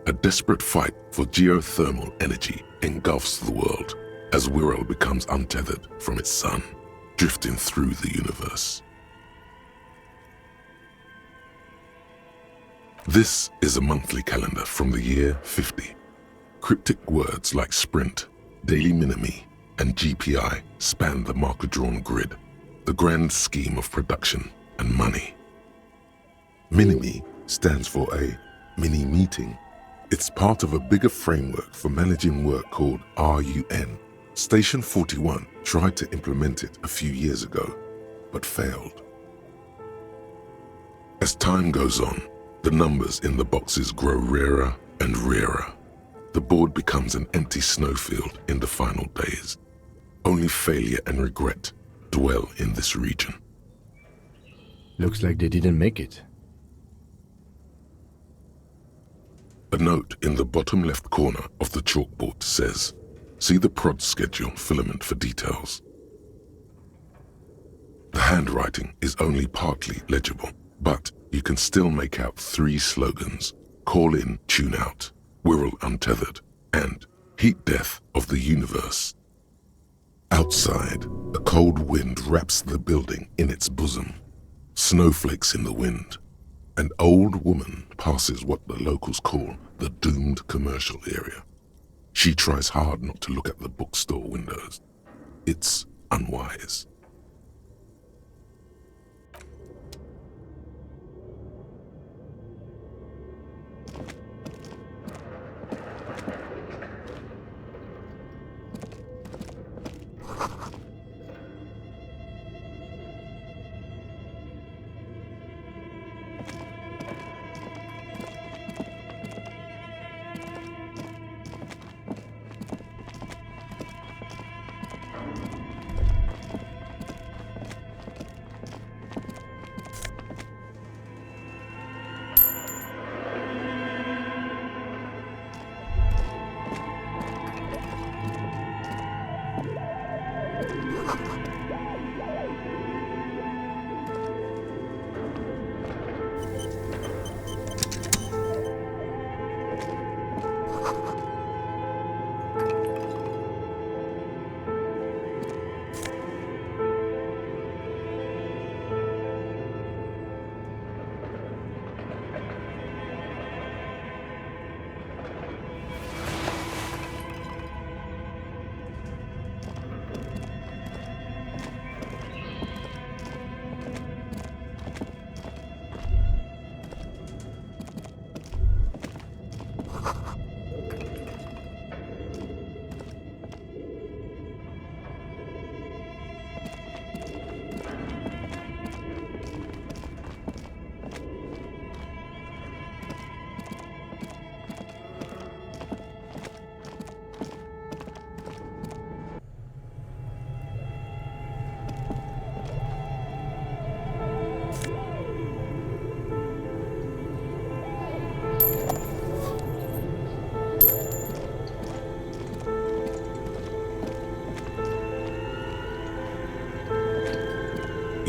a desperate fight for geothermal energy engulfs the world as Wirral becomes untethered from its sun, drifting through the universe." This is a monthly calendar from the year 50. Cryptic words like sprint, daily minimi, and GPI span the marker-drawn grid, the grand scheme of production and money. Minimi stands for a mini-meeting. It's part of a bigger framework for managing work called RUN. Station 41 tried to implement it a few years ago, but failed. As time goes on, the numbers in the boxes grow rarer and rarer. The board becomes an empty snowfield in the final days. Only failure and regret dwell in this region. Looks like they didn't make it. A note in the bottom left corner of the chalkboard says, "See the prod schedule filament for details." The handwriting is only partly legible, but you can still make out 3 slogans: "Call in, tune out," "Wirral untethered," and "Heat death of the universe." Outside, a cold wind wraps the building in its bosom. Snowflakes in the wind. An old woman passes what the locals call the doomed commercial area. She tries hard not to look at the bookstore windows. It's unwise.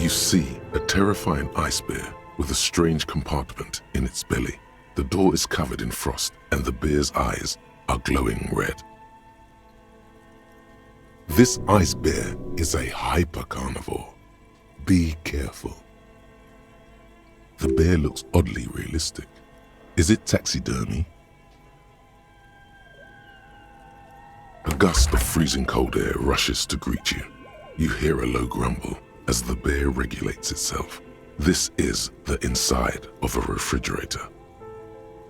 You see a terrifying ice bear with a strange compartment in its belly. The door is covered in frost and the bear's eyes are glowing red. This ice bear is a hyper-carnivore. Be careful. The bear looks oddly realistic. Is it taxidermy? A gust of freezing cold air rushes to greet you. You hear a low grumble as the bear regulates itself. This is the inside of a refrigerator.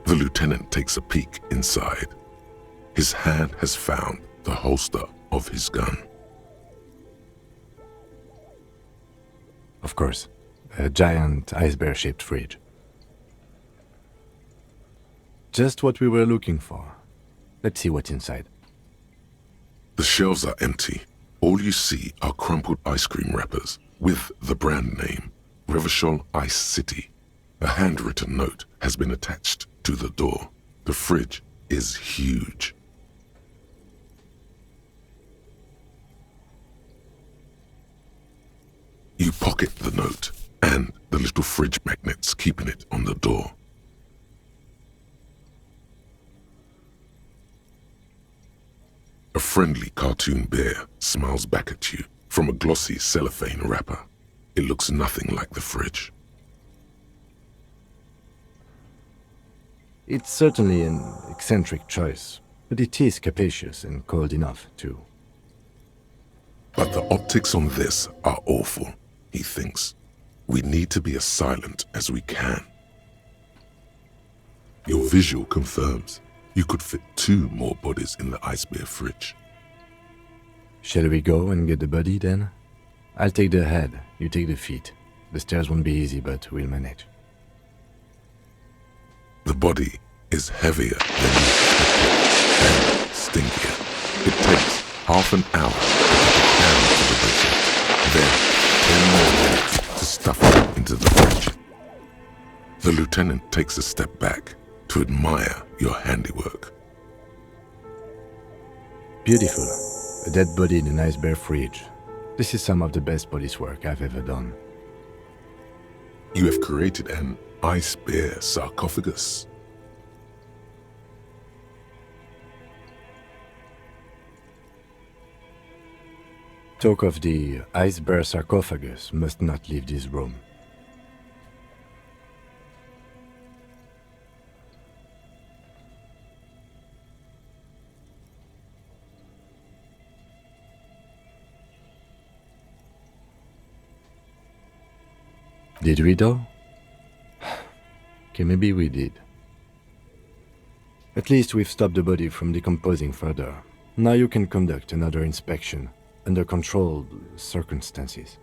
The lieutenant takes a peek inside. His hand has found the holster of his gun. Of course, a giant ice bear-shaped fridge. Just what we were looking for. Let's see what's inside. The shelves are empty. All you see are crumpled ice cream wrappers with the brand name, Revachol Ice City. A handwritten note has been attached to the door. The fridge is huge. You pocket the note and the little fridge magnets keeping it on the door. A friendly cartoon bear smiles back at you from a glossy cellophane wrapper. It looks nothing like the fridge. It's certainly an eccentric choice, but it is capacious and cold enough, too. But the optics on this are awful, he thinks. We need to be as silent as we can. Your visual confirms you could fit 2 more bodies in the ice bear fridge. Shall we go and get the body, then? I'll take the head, you take the feet. The stairs won't be easy, but we'll manage. The body is heavier than you expected and stinkier. It takes half an hour to get it down to the basement, then 10 more minutes to stuff it into the fridge. The lieutenant takes a step back to admire your handiwork. Beautiful. A dead body in an ice bear fridge. This is some of the best police work I've ever done. You have created an ice bear sarcophagus. Talk of the ice bear sarcophagus must not leave this room. Did we though? Okay, maybe we did. At least we've stopped the body from decomposing further. Now you can conduct another inspection under controlled circumstances.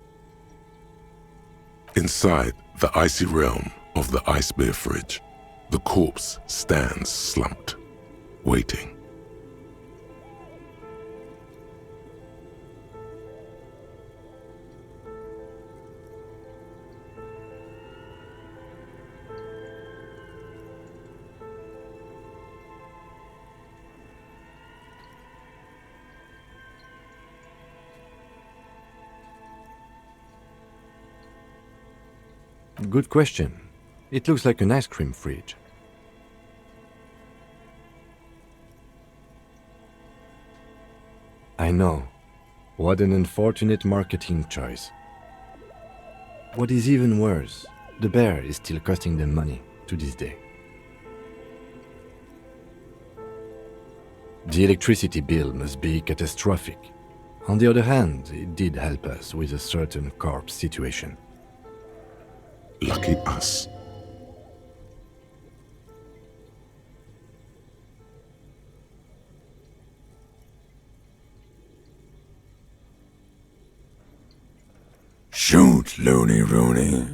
Inside the icy realm of the ice bear fridge, the corpse stands slumped, waiting. Good question. It looks like an ice cream fridge. I know. What an unfortunate marketing choice. What is even worse, the bear is still costing them money to this day. The electricity bill must be catastrophic. On the other hand, it did help us with a certain corpse situation. Lucky us. Shoot, Looney Rooney.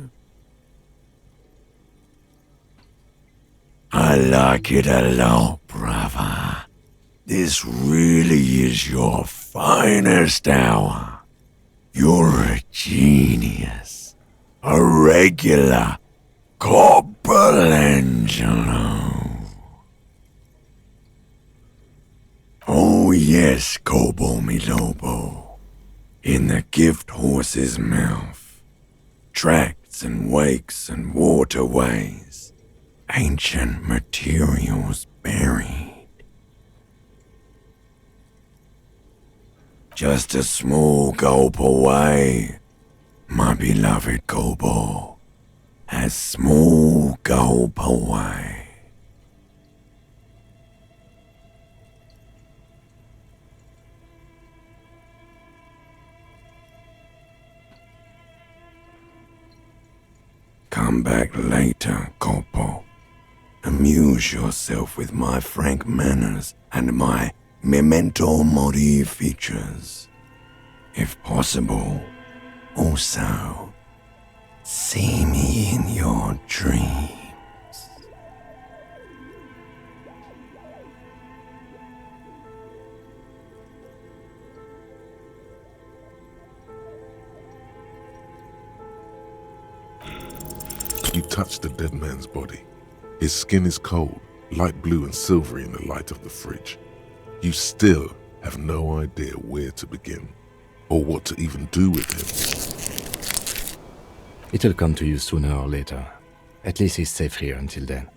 I like it a lot, brother. This really is your finest hour. You're a genius. A regular Corporal Angelo. Oh yes, Cobo mi Lobo. In the gift horse's mouth. tracts and wakes and waterways, ancient materials buried. Just a small gulp away, my beloved Kobo, a small gulp away. Come back later, Kopo. Amuse yourself with my frank manners and my memento mori features. If possible, also, see me in your dreams. You touch the dead man's body. His skin is cold, light blue and silvery in the light of the fridge. You still have no idea where to begin, or what to even do with him. It'll come to you sooner or later. At least he's safe here until then.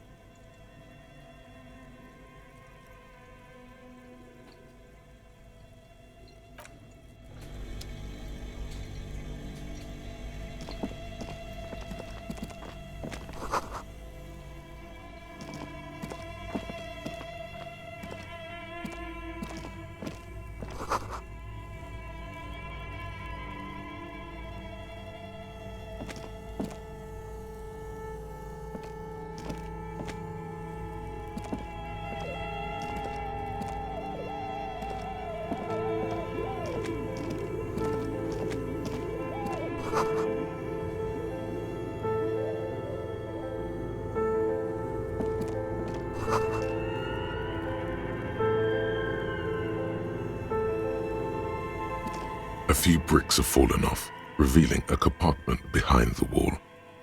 A few bricks have fallen off, revealing a compartment behind the wall.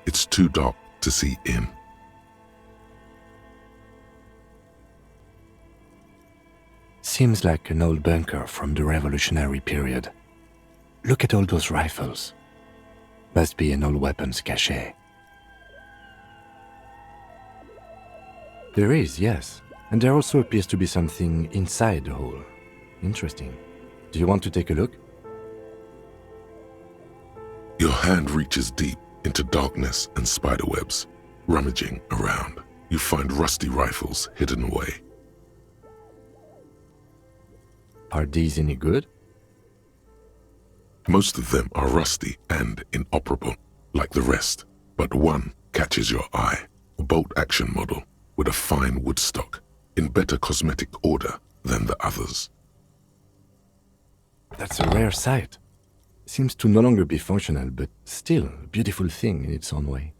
It's too dark to see in. Seems like an old bunker from the revolutionary period. Look at all those rifles. Must be an old weapons cache. There is, yes. And there also appears to be something inside the hole. Interesting. Do you want to take a look? Your hand reaches deep into darkness and spiderwebs. Rummaging around, you find rusty rifles hidden away. Are these any good? Most of them are rusty and inoperable, like the rest, but one catches your eye. A bolt-action model with a fine wood stock, in better cosmetic order than the others. That's a rare sight. Seems to no longer be functional, but still a beautiful thing in its own way.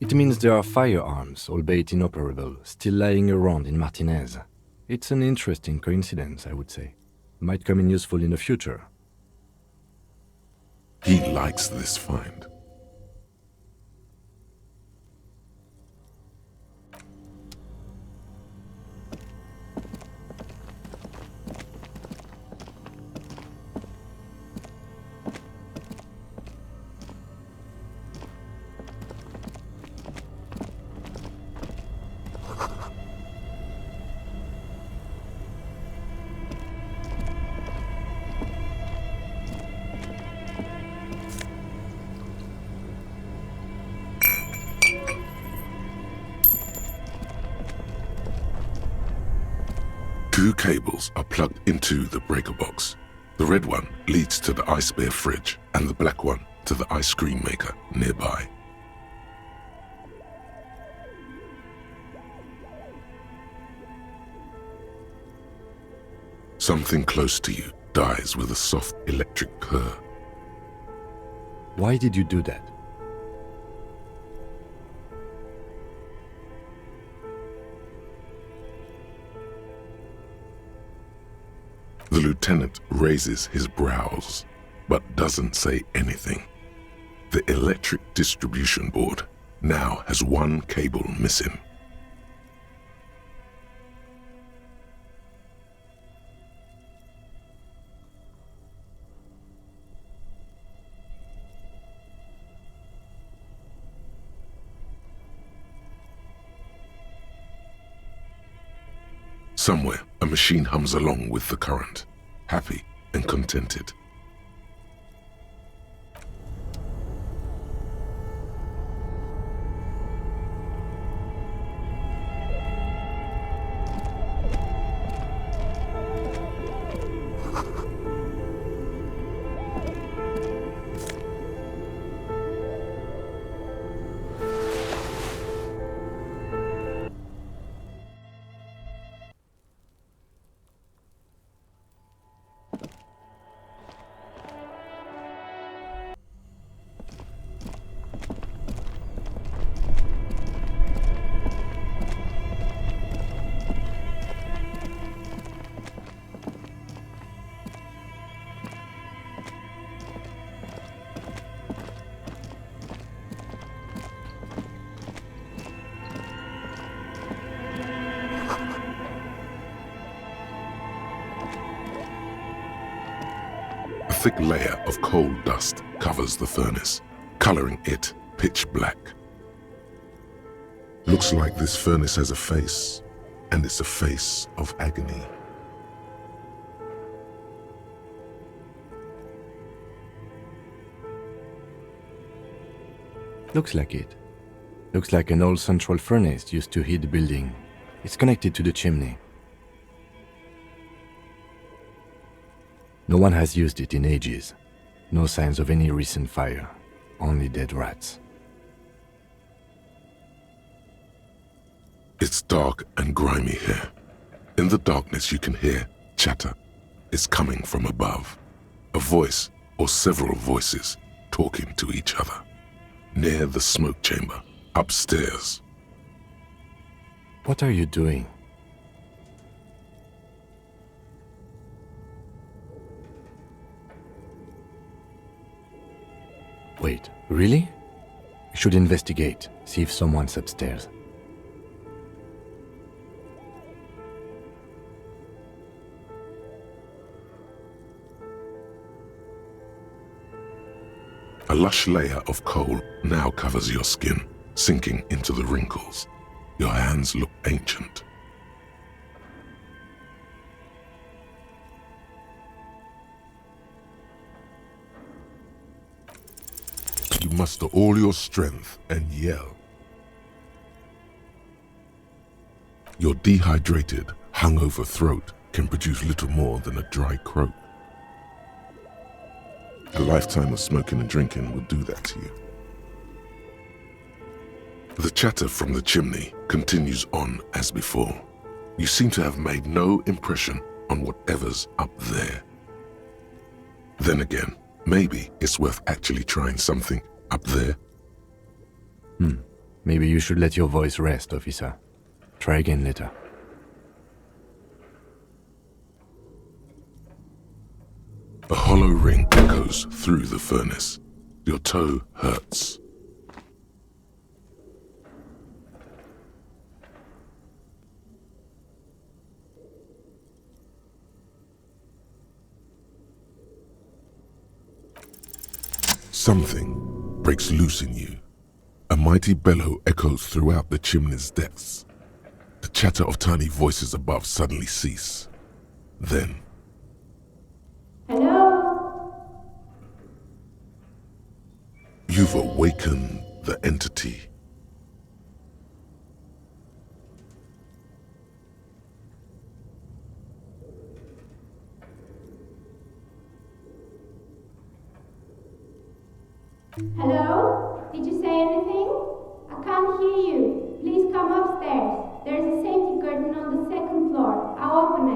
It means there are firearms, albeit inoperable, still lying around in Martinez. It's an interesting coincidence, I would say. Might come in useful in the future. He likes this find. Two cables are plugged into the breaker box. The red one leads to the ice bear fridge and the black one to the ice cream maker nearby. Something close to you dies with a soft electric purr. Why did you do that? The lieutenant raises his brows, but doesn't say anything. The electric distribution board now has one cable missing. Somewhere, a machine hums along with the current, happy and contented. A thick layer of coal dust covers the furnace, coloring it pitch black. Looks like this furnace has a face, and it's a face of agony. Looks like it. Looks like an old central furnace used to heat the building. It's connected to the chimney. No one has used it in ages. No signs of any recent fire. Only dead rats. It's dark and grimy here. In the darkness you can hear chatter. It's coming from above. A voice or several voices talking to each other. Near the smoke chamber, upstairs. What are you doing? Wait, really? We should investigate, see if someone's upstairs. A lush layer of coal now covers your skin, sinking into the wrinkles. Your hands look ancient. You muster all your strength and yell. Your dehydrated, hungover throat can produce little more than a dry croak. A lifetime of smoking and drinking will do that to you. The chatter from the chimney continues on as before. You seem to have made no impression on whatever's up there. Then again, maybe it's worth actually trying something up there. Maybe you should let your voice rest, officer. Try again later. A hollow ring echoes through the furnace. Your toe hurts. Something breaks loose in you. A mighty bellow echoes throughout the chimney's depths. The chatter of tiny voices above suddenly cease. Then, you've awakened the entity. Hello? Did you say anything? I can't hear you. Please come upstairs. There's a safety curtain on the second floor. I'll open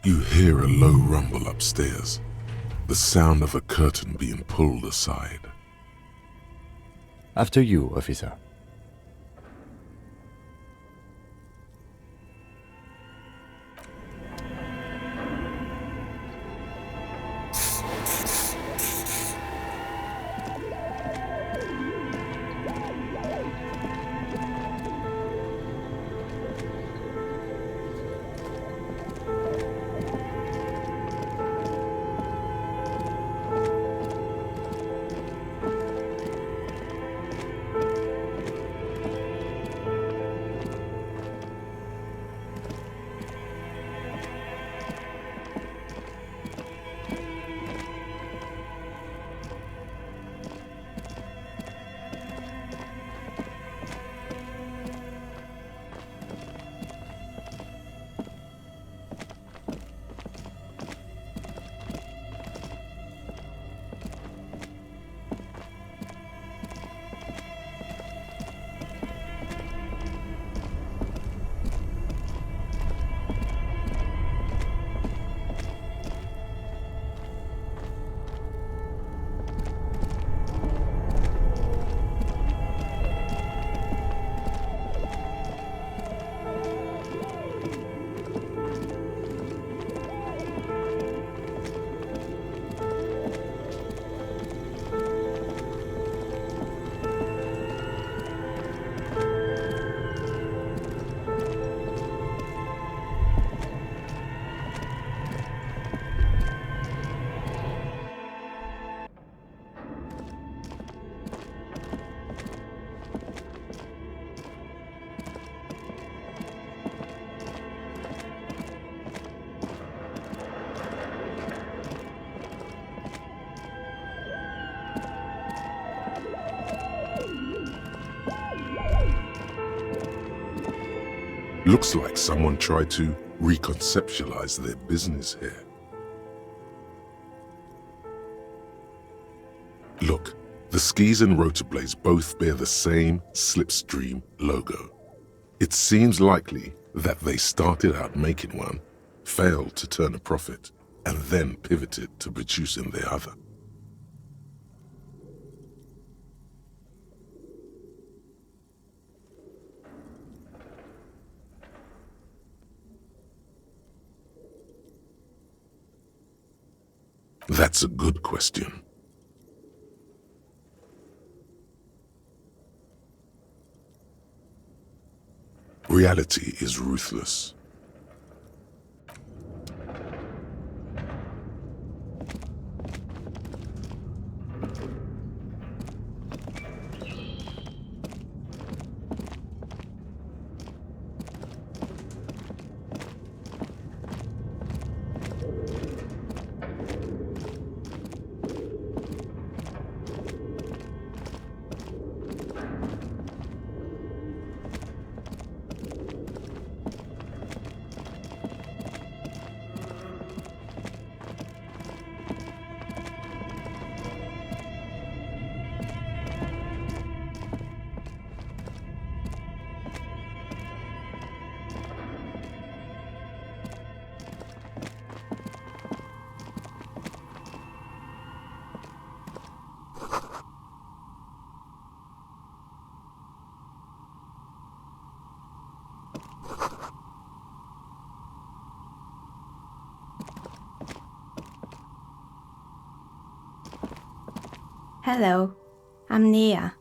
it. You hear a low rumble upstairs, the sound of a curtain being pulled aside. After you, officer. Looks like someone tried to reconceptualize their business here. Look, the skis and rotor blades both bear the same Slipstream logo. It seems likely that they started out making one, failed to turn a profit, and then pivoted to producing the other. That's a good question. Reality is ruthless. Hello, I'm Nia.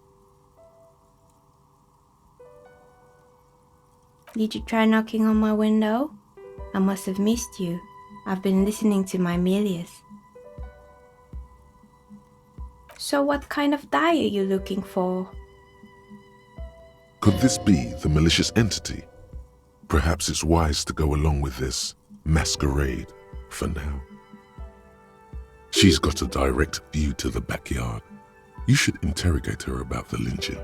Did you try knocking on my window? I must have missed you. I've been listening to my Milius. So what kind of dye are you looking for? Could this be the malicious entity? Perhaps it's wise to go along with this masquerade for now. She's got a direct view to the backyard. You should interrogate her about the lynching.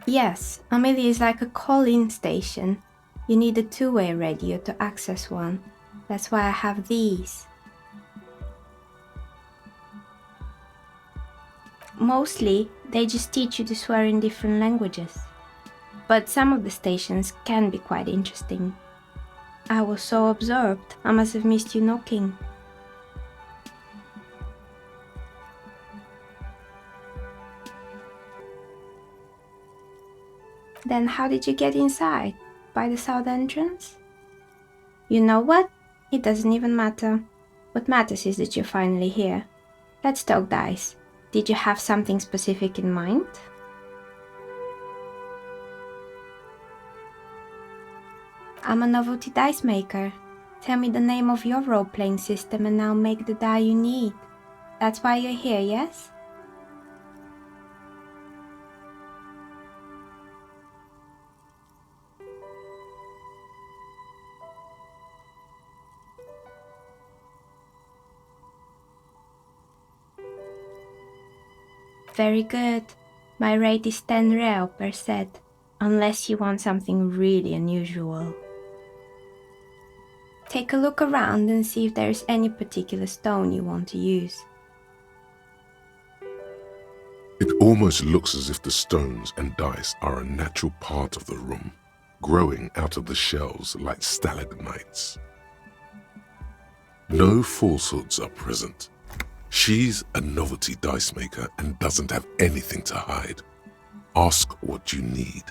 Yes, Amelia is like a call-in station. You need a two-way radio to access one. That's why I have these. Mostly, they just teach you to swear in different languages. But some of the stations can be quite interesting. I was so absorbed, I must have missed you knocking. Then how did you get inside? By the south entrance? You know what? It doesn't even matter. What matters is that you're finally here. Let's talk dice. Did you have something specific in mind? I'm a novelty dice maker. Tell me the name of your role-playing system and I'll make the die you need. That's why you're here, yes? Very good. My rate is 10 real per set, unless you want something really unusual. Take a look around and see if there is any particular stone you want to use. It almost looks as if the stones and dice are a natural part of the room, growing out of the shells like stalagmites. No falsehoods are present. She's a novelty dice maker and doesn't have anything to hide. Ask what you need.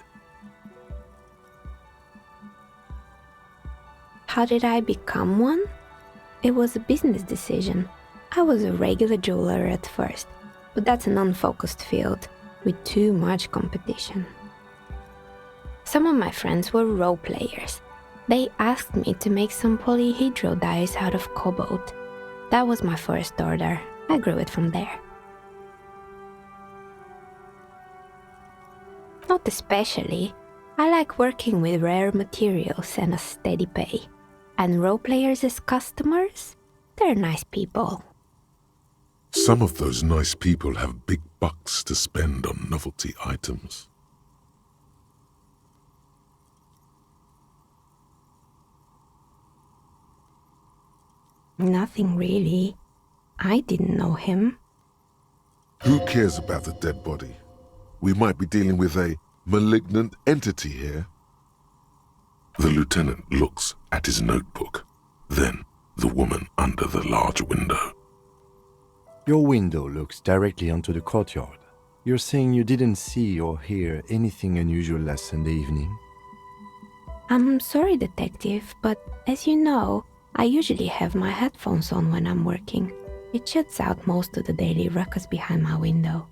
How did I become one? It was a business decision. I was a regular jeweler at first, but that's an unfocused field with too much competition. Some of my friends were role players. They asked me to make some polyhedral dice out of cobalt. That was my first order. I grew it from there. Not especially. I like working with rare materials and a steady pay. And role players as customers? They're nice people. Some of those nice people have big bucks to spend on novelty items. Nothing really. I didn't know him. Who cares about the dead body? We might be dealing with a malignant entity here. The lieutenant looks at his notebook, then the woman under the large window. Your window looks directly onto the courtyard. You're saying you didn't see or hear anything unusual last Sunday evening? I'm sorry, detective, but as you know, I usually have my headphones on when I'm working. It shuts out most of the daily ruckus behind my window.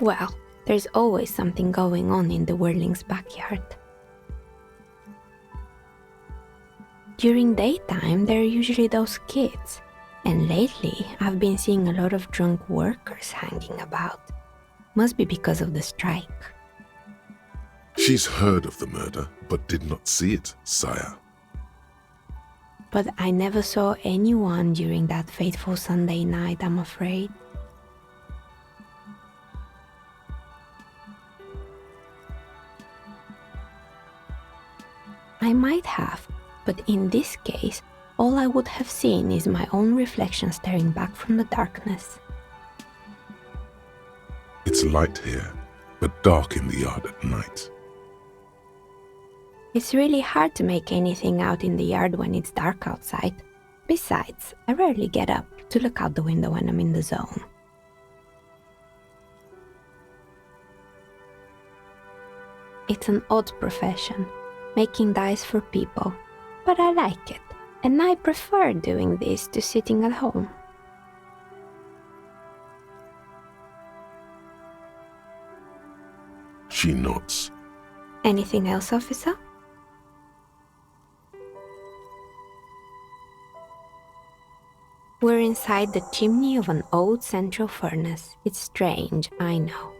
Well, there's always something going on in the Whirling's backyard. During daytime, there are usually those kids, and lately I've been seeing a lot of drunk workers hanging about. Must be because of the strike. She's heard of the murder, but did not see it, sire. But I never saw anyone during that fateful Sunday night, I'm afraid. I might have, but in this case, all I would have seen is my own reflection staring back from the darkness. It's light here, but dark in the yard at night. It's really hard to make anything out in the yard when it's dark outside. Besides, I rarely get up to look out the window when I'm in the zone. It's an odd profession, making dice for people, but I like it, and I prefer doing this to sitting at home. She nods. Anything else, officer? We're inside the chimney of an old central furnace. It's strange, I know.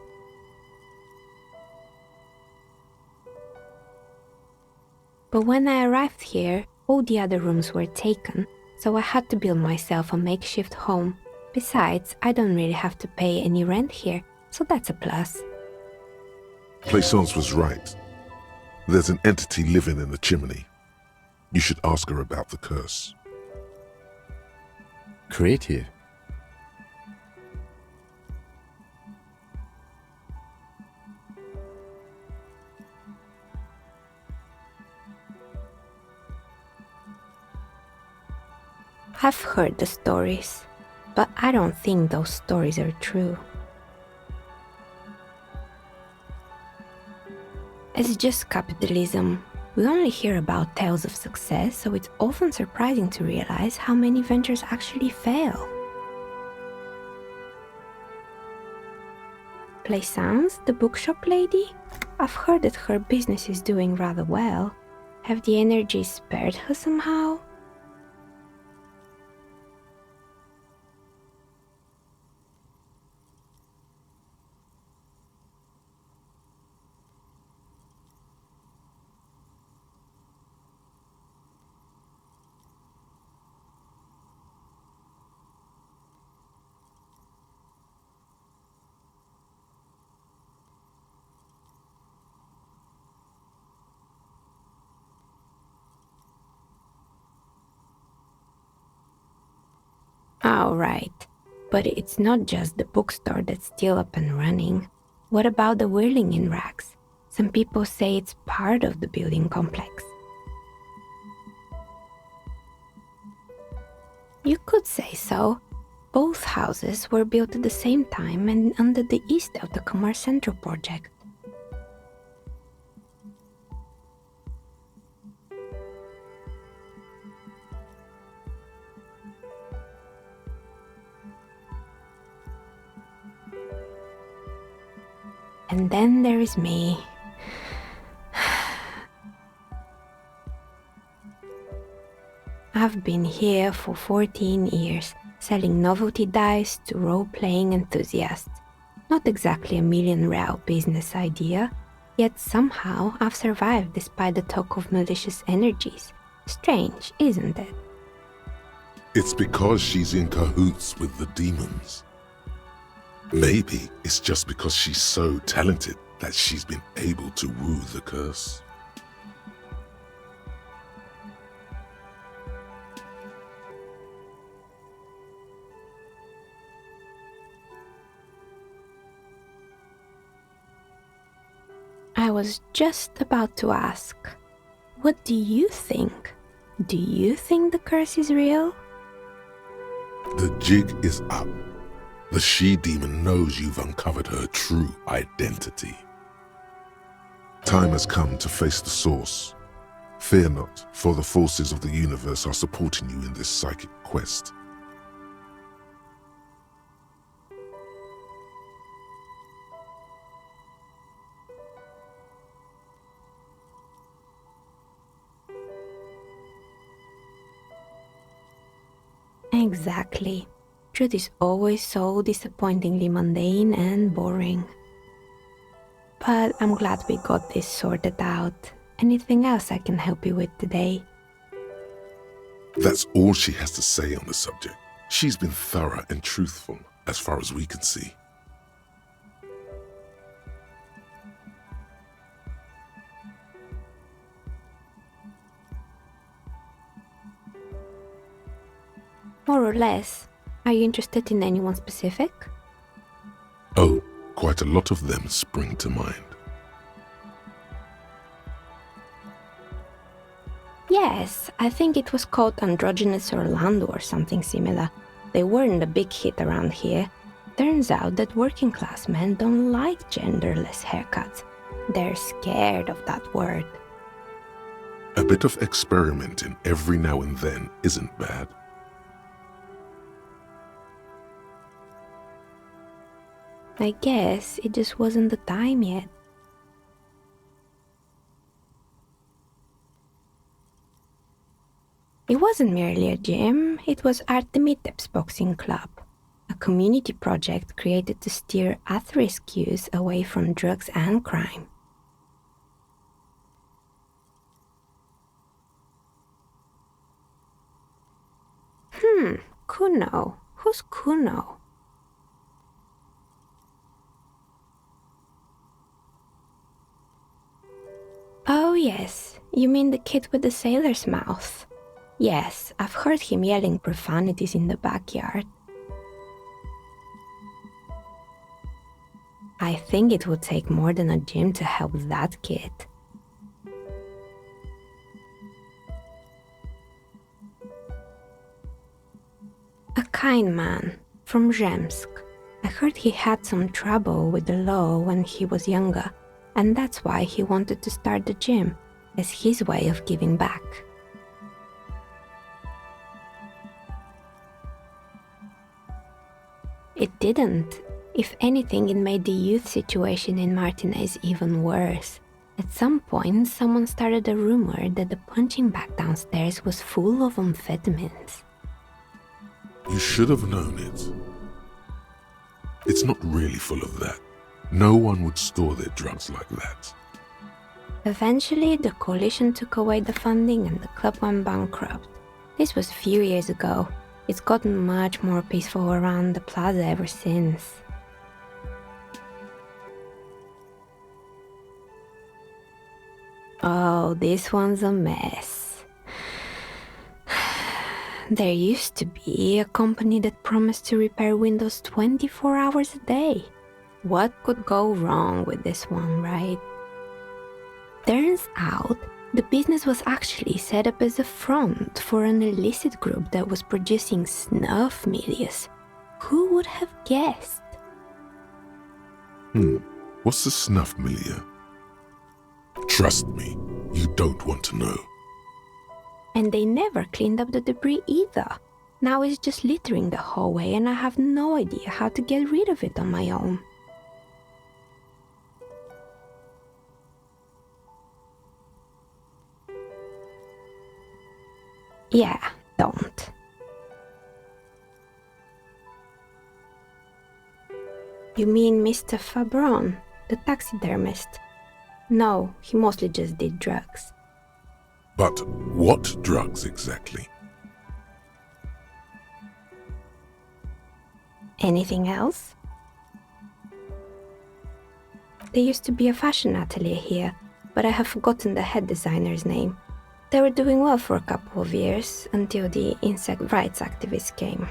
But when I arrived here, all the other rooms were taken, so I had to build myself a makeshift home. Besides, I don't really have to pay any rent here, so that's a plus. Plaisance was right. There's an entity living in the chimney. You should ask her about the curse. Creative. I've heard the stories, but I don't think those stories are true. It's just capitalism. We only hear about tales of success, so it's often surprising to realize how many ventures actually fail. Plaisance, the bookshop lady? I've heard that her business is doing rather well. Have the energies spared her somehow? Oh, right. But it's not just the bookstore that's still up and running. What about the Whirling in rags? Some people say it's part of the building complex. You could say so. Both houses were built at the same time and under the east of the Commerce Central project. And then there is me. I've been here for 14 years, selling novelty dice to role-playing enthusiasts. Not exactly a million-real business idea, Yet somehow I've survived despite the talk of malicious energies. Strange, isn't it? It's because she's in cahoots with the demons. Maybe it's just because she's so talented that she's been able to woo the curse. I was just about to ask, what do you think? Do you think the curse is real? The jig is up. The she-demon knows you've uncovered her true identity. Time has come to face the source. Fear not, for the forces of the universe are supporting you in this psychic quest. Exactly. Truth is always so disappointingly mundane and boring. But I'm glad we got this sorted out. Anything else I can help you with today? That's all she has to say on the subject. She's been thorough and truthful, as far as we can see. More or less. Are you interested in anyone specific? Oh, quite a lot of them spring to mind. Yes, I think it was called Androgynous Orlando or something similar. They weren't a big hit around here. Turns out that working class men don't like genderless haircuts. They're scared of that word. A bit of experimenting every now and then isn't bad. I guess it just wasn't the time yet. It wasn't merely a gym, it was Artemitep's Boxing Club, a community project created to steer at-risk youth away from drugs and crime. Kuno. Who's Kuno? Oh yes, you mean the kid with the sailor's mouth. Yes, I've heard him yelling profanities in the backyard. I think it would take more than a gym to help that kid. A kind man from Zemsk. I heard he had some trouble with the law when he was younger, and that's why he wanted to start the gym, as his way of giving back. It didn't. If anything, it made the youth situation in Martinez even worse. At some point, someone started a rumor that the punching bag downstairs was full of amphetamines. You should have known it. It's not really full of that. No one would store their drugs like that. Eventually, the coalition took away the funding and the club went bankrupt. This was a few years ago. It's gotten much more peaceful around the plaza ever since. Oh, this one's a mess. There used to be a company that promised to repair windows 24 hours a day. What could go wrong with this one, right? Turns out, the business was actually set up as a front for an illicit group that was producing snuff milias. Who would have guessed? What's a snuff milia? Trust me, you don't want to know. And they never cleaned up the debris either. Now it's just littering the hallway and I have no idea how to get rid of it on my own. Yeah, don't. You mean Mr. Fabron, the taxidermist? No, he mostly just did drugs. But what drugs exactly? Anything else? There used to be a fashion atelier here, but I have forgotten the head designer's name. They were doing well for a couple of years, until the insect rights activists came.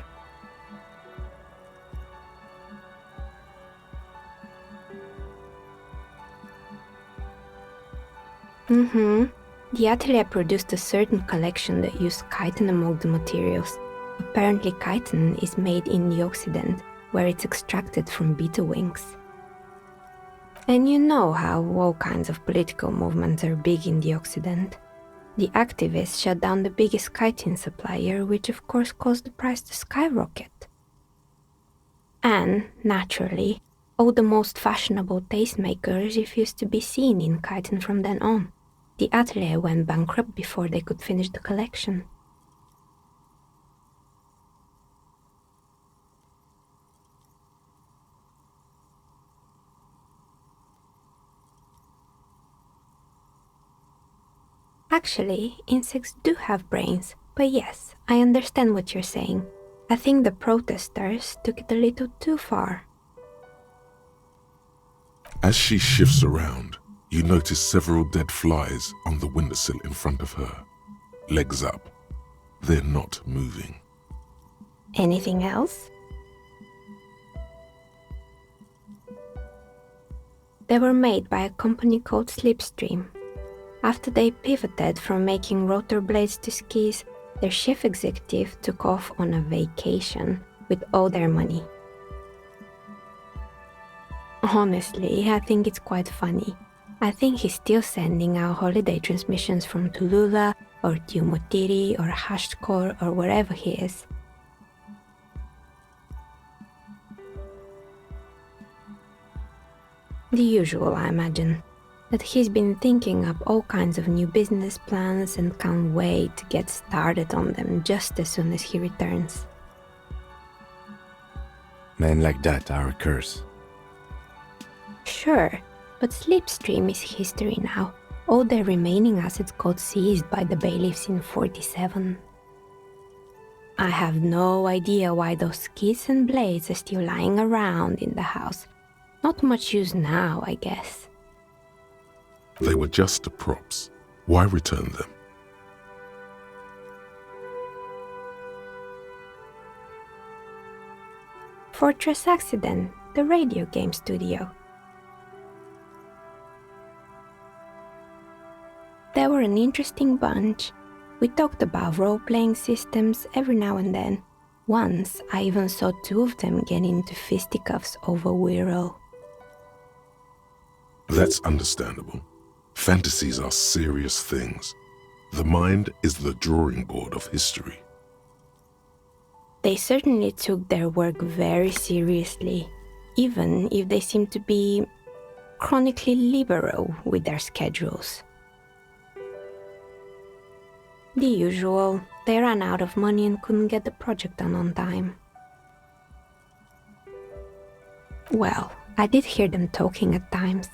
The atelier produced a certain collection that used chitin among the materials. Apparently chitin is made in the Occident, where it's extracted from beetle wings. And you know how all kinds of political movements are big in the Occident. The activists shut down the biggest chitin supplier, which of course caused the price to skyrocket. And, naturally, all the most fashionable tastemakers refused to be seen in chitin from then on. The atelier went bankrupt before they could finish the collection. Actually, insects do have brains, but yes, I understand what you're saying. I think the protesters took it a little too far. As she shifts around, you notice several dead flies on the windowsill in front of her. Legs up. They're not moving. Anything else? They were made by a company called Slipstream. After they pivoted from making rotor blades to skis, their chief executive took off on a vacation with all their money. Honestly, I think it's quite funny. I think he's still sending out holiday transmissions from Tulula or Tiumotiri or Hashtkor or wherever he is. The usual, I imagine. That he's been thinking up all kinds of new business plans and can't wait to get started on them just as soon as he returns. Men like that are a curse. Sure, but Slipstream is history now. All their remaining assets got seized by the bailiffs in 47. I have no idea why those skis and blades are still lying around in the house. Not much use now, I guess. They were just props. Why return them? Fortress Accident, the radio game studio. They were an interesting bunch. We talked about role-playing systems every now and then. Once, I even saw two of them get into fisticuffs over Wirral. That's understandable. Fantasies are serious things. The mind is the drawing board of history. They certainly took their work very seriously, even if they seemed to be chronically liberal with their schedules. The usual, they ran out of money and couldn't get the project done on time. Well, I did hear them talking at times.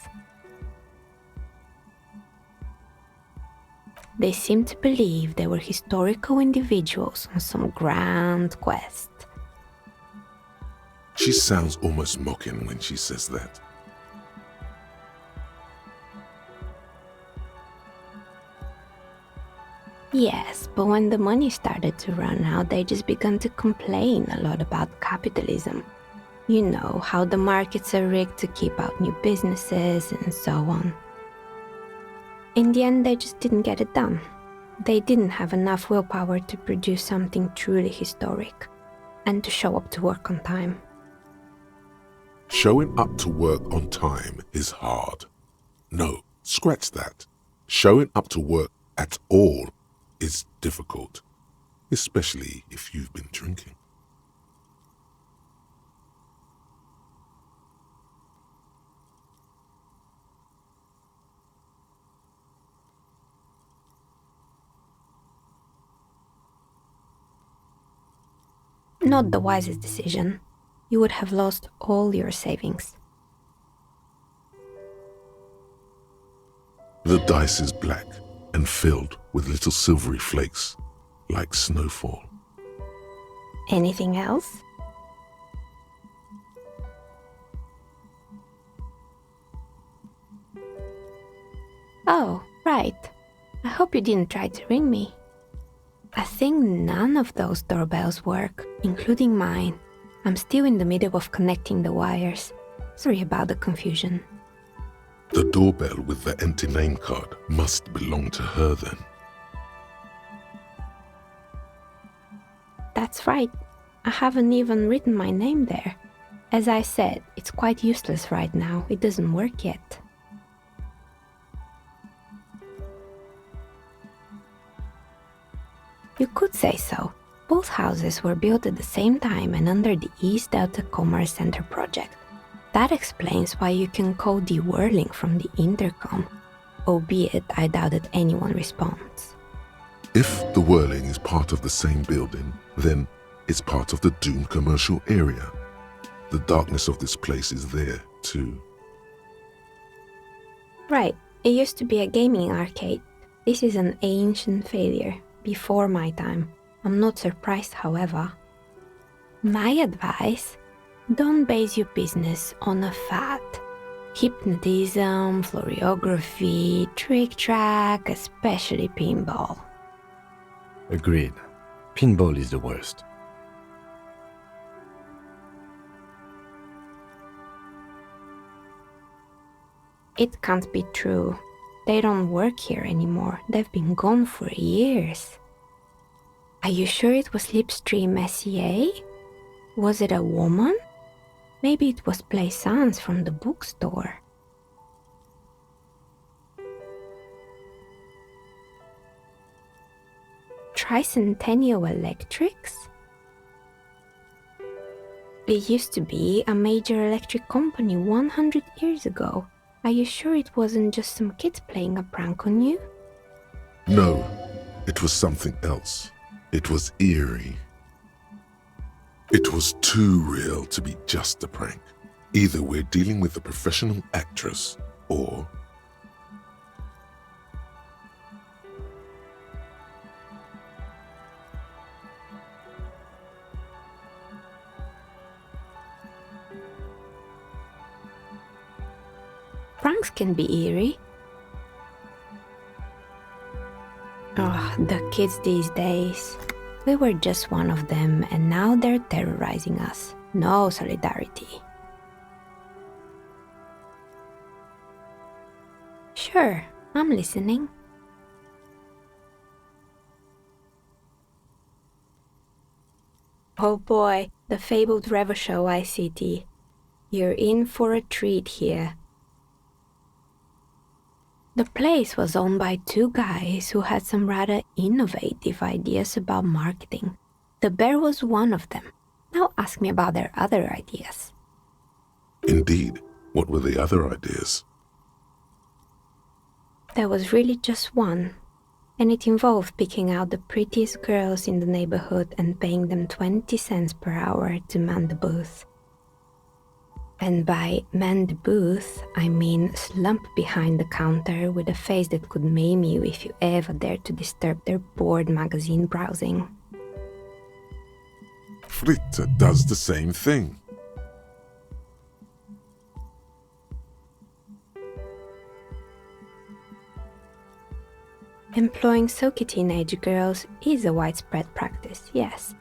They seemed to believe they were historical individuals on some grand quest. She sounds almost mocking when she says that. Yes, but when the money started to run out, they just began to complain a lot about capitalism. You know, how the markets are rigged to keep out new businesses and so on. In the end, they just didn't get it done. They didn't have enough willpower to produce something truly historic, and to show up to work on time. Showing up to work on time is hard. No, scratch that. Showing up to work at all is difficult, especially if you've been drinking. Not the wisest decision. You would have lost all your savings. The dice is black and filled with little silvery flakes, like snowfall. Anything else? Oh, right. I hope you didn't try to ring me. I think none of those doorbells work, including mine. I'm still in the middle of connecting the wires. Sorry about the confusion. The doorbell with the empty name card must belong to her then. That's right. I haven't even written my name there. As I said, it's quite useless right now. It doesn't work yet. You could say so. Both houses were built at the same time and under the East Delta Commerce Center project. That explains why you can call the whirling from the intercom, albeit I doubt that anyone responds. If the whirling is part of the same building, then it's part of the doomed commercial area. The darkness of this place is there, too. Right, it used to be a gaming arcade. This is an ancient failure, before my time. I'm not surprised, however. My advice: don't base your business on a fad. Hypnotism, floriography, trick-track, especially pinball. Agreed. Pinball is the worst. It can't be true. They don't work here anymore. They've been gone for years. Are you sure it was Slipstream SEA? Was it a woman? Maybe it was Plaisance from the bookstore. Tricentennial Electrics? It used to be a major electric company 100 years ago. Are you sure it wasn't just some kids playing a prank on you? No, it was something else. It was eerie. It was too real to be just a prank. Either we're dealing with a professional actress, or... Pranks can be eerie. Oh, the kids these days. We were just one of them, and now they're terrorizing us. No solidarity. Sure, I'm listening. Oh boy, the fabled Revachol ICT. You're in for a treat here. The place was owned by two guys who had some rather innovative ideas about marketing. The bear was one of them. Now ask me about their other ideas. Indeed, what were the other ideas? There was really just one, and it involved picking out the prettiest girls in the neighborhood and paying them 20 cents per hour to man the booth. And by man the booth, I mean slump behind the counter with a face that could maim you if you ever dared to disturb their bored magazine browsing. Fritte does the same thing. Employing silky teenage girls is a widespread practice, yes.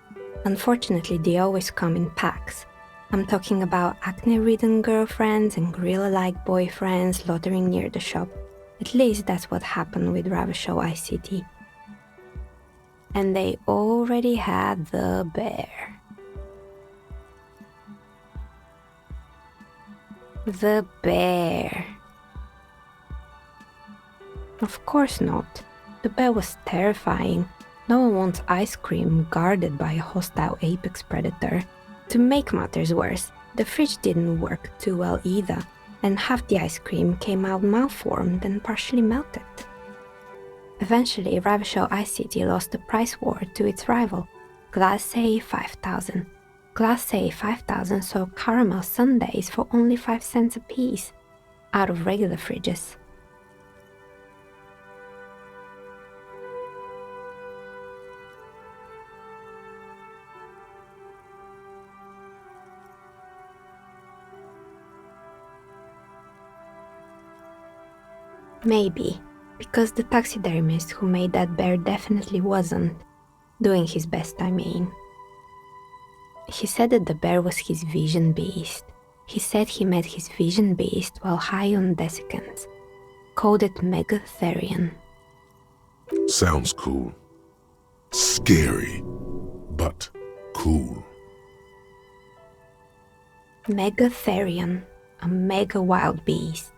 Unfortunately, they always come in packs. I'm talking about acne-ridden girlfriends and gorilla-like boyfriends loitering near the shop. At least that's what happened with Revachol ICT. And they already had the bear. The bear. Of course not. The bear was terrifying. No one wants ice cream guarded by a hostile apex predator. To make matters worse, the fridge didn't work too well either, and half the ice cream came out malformed and partially melted. Eventually, Revachol ICT lost the price war to its rival, Glace 5000. Glace 5000 sold caramel sundaes for only 5 cents a piece, out of regular fridges. Maybe, because the taxidermist who made that bear definitely wasn't. Doing his best, I mean. He said that the bear was his vision beast. He said he met his vision beast while high on desiccants. Called it Megatherion. Sounds cool. Scary, but cool. Megatherion, a mega wild beast.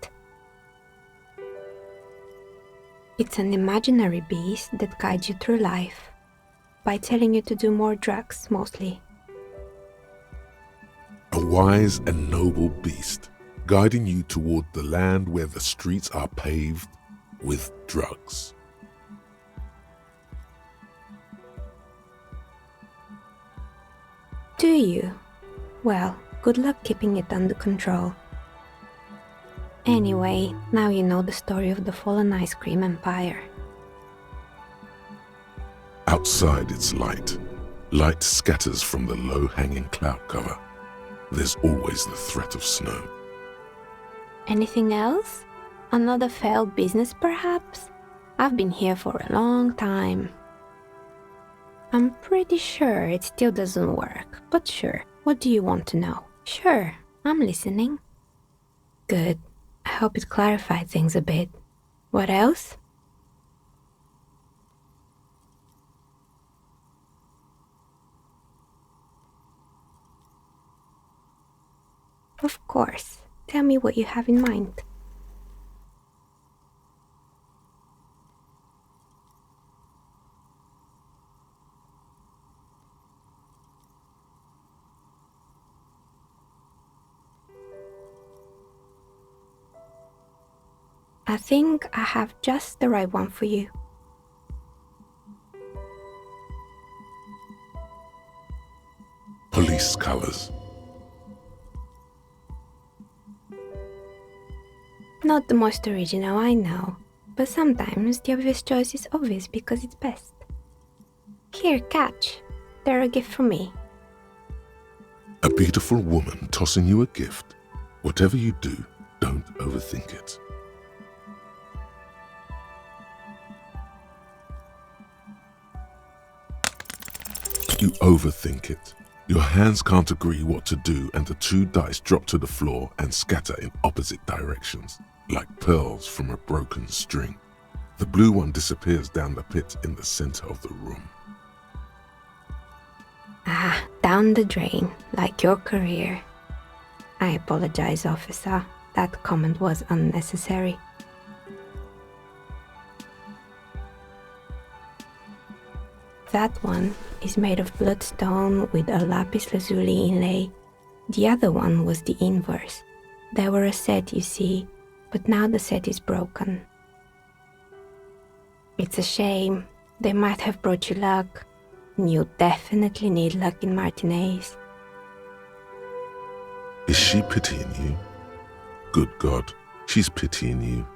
It's an imaginary beast that guides you through life by telling you to do more drugs, mostly. A wise and noble beast, guiding you toward the land where the streets are paved with drugs. Do you? Well, good luck keeping it under control. Anyway, now you know the story of the fallen ice cream empire. Outside it's light. Light scatters from the low-hanging cloud cover. There's always the threat of snow. Anything else? Another failed business, perhaps? I've been here for a long time. I'm pretty sure it still doesn't work, but sure, what do you want to know? Sure, I'm listening. Good. I hope it clarified things a bit. What else? Of course. Tell me what you have in mind. I think I have just the right one for you. Police colors. Not the most original, I know, but sometimes the obvious choice is obvious because it's best. Here, catch. They're a gift from me. A beautiful woman tossing you a gift. Whatever you do, don't overthink it. You overthink it. Your hands can't agree what to do, and the two dice drop to the floor and scatter in opposite directions, like pearls from a broken string. The blue one disappears down the pit in the center of the room. Ah, down the drain, like your career. I apologize, officer. That comment was unnecessary. That one is made of bloodstone with a lapis lazuli inlay. The other one was the inverse. They were a set, you see, but now the set is broken. It's a shame. They might have brought you luck. You definitely need luck in Martinez. Is she pitying you? Good God, she's pitying you.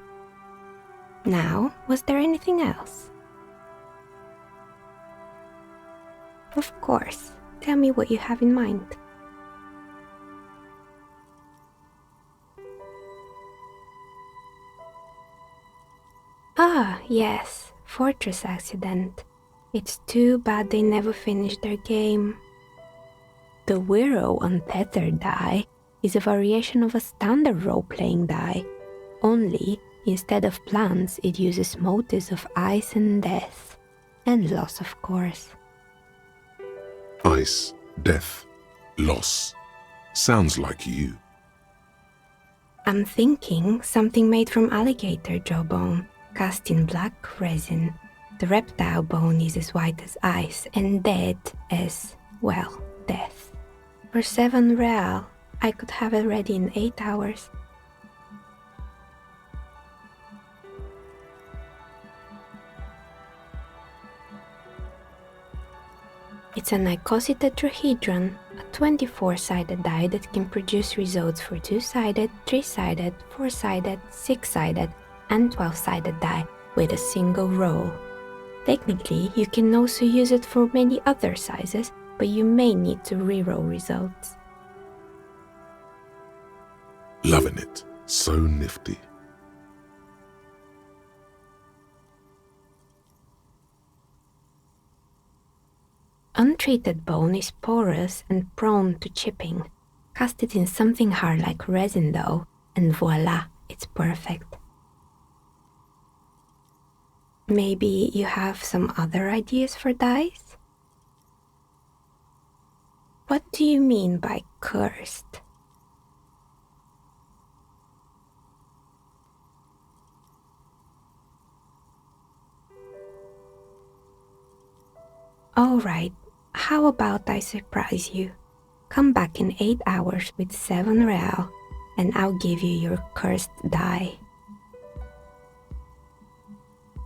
Now, was there anything else? Of course. Tell me what you have in mind. Ah, yes. Fortress accident. It's too bad they never finished their game. The Wiro Untethered die is a variation of a standard role-playing die, only instead of plants it uses motifs of ice and death, and loss of course. Ice, death, loss. Sounds like you. I'm thinking something made from alligator jawbone, cast in black resin. The reptile bone is as white as ice and dead as, well, death. For 7 real, I could have it ready in 8 hours. It's an icosi tetrahedron, a 24-sided die that can produce results for 2-sided, 3-sided, 4-sided, 6-sided, and 12-sided die with a single roll. Technically, you can also use it for many other sizes, but you may need to reroll results. Loving it. So nifty. untreated bone is porous and prone to chipping. Cast it in something hard like resin though, and voila, it's perfect. Maybe you have some other ideas for dyes? What do you mean by cursed? Alright, how about I surprise you? Come back in 8 hours with 7 real, and I'll give you your cursed dye.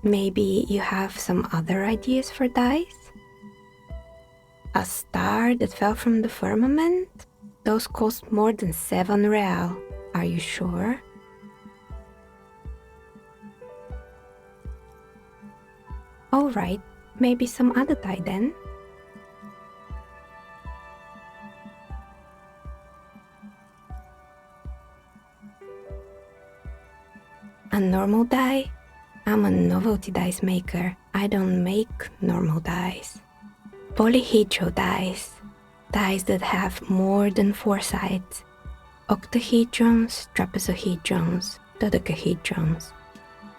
Maybe you have some other ideas for dyes? A star that fell from the firmament? Those cost more than 7 real. Are you sure? Alright, maybe some other dye then? A normal dye? I'm a novelty dyes maker. I don't make normal dyes. Polyhedral dyes. Dyes that have more than 4 sides. Octahedrons, trapezohedrons, dodecahedrons.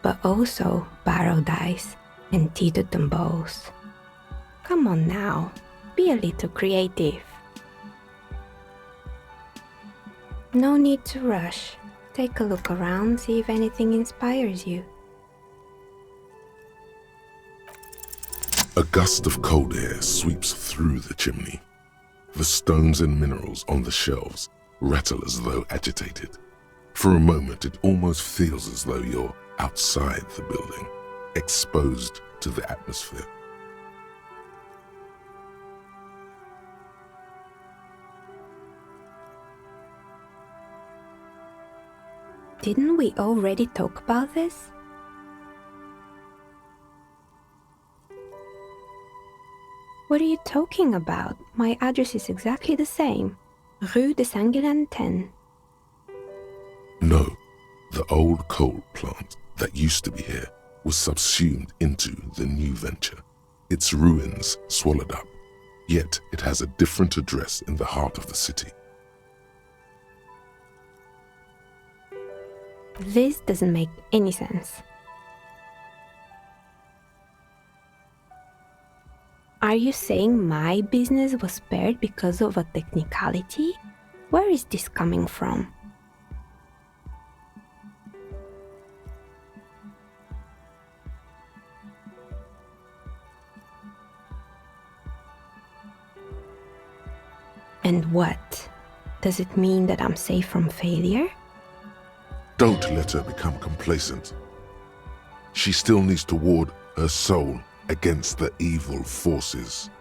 But also barrel dyes and teetotum bows. Come on now, be a little creative. No need to rush. Take a look around, see if anything inspires you. A gust of cold air sweeps through the chimney. The stones and minerals on the shelves rattle as though agitated. For a moment, it almost feels as though you're outside the building, exposed to the atmosphere. Didn't we already talk about this? What are you talking about? My address is exactly the same. Rue de Saint-Guilain 10. No, the old coal plant that used to be here was subsumed into the new venture. Its ruins swallowed up, yet it has a different address in the heart of the city. This doesn't make any sense. Are you saying my business was spared because of a technicality? Where is this coming from? And what? Does it mean that I'm safe from failure? Don't let her become complacent. She still needs to ward her soul against the evil forces.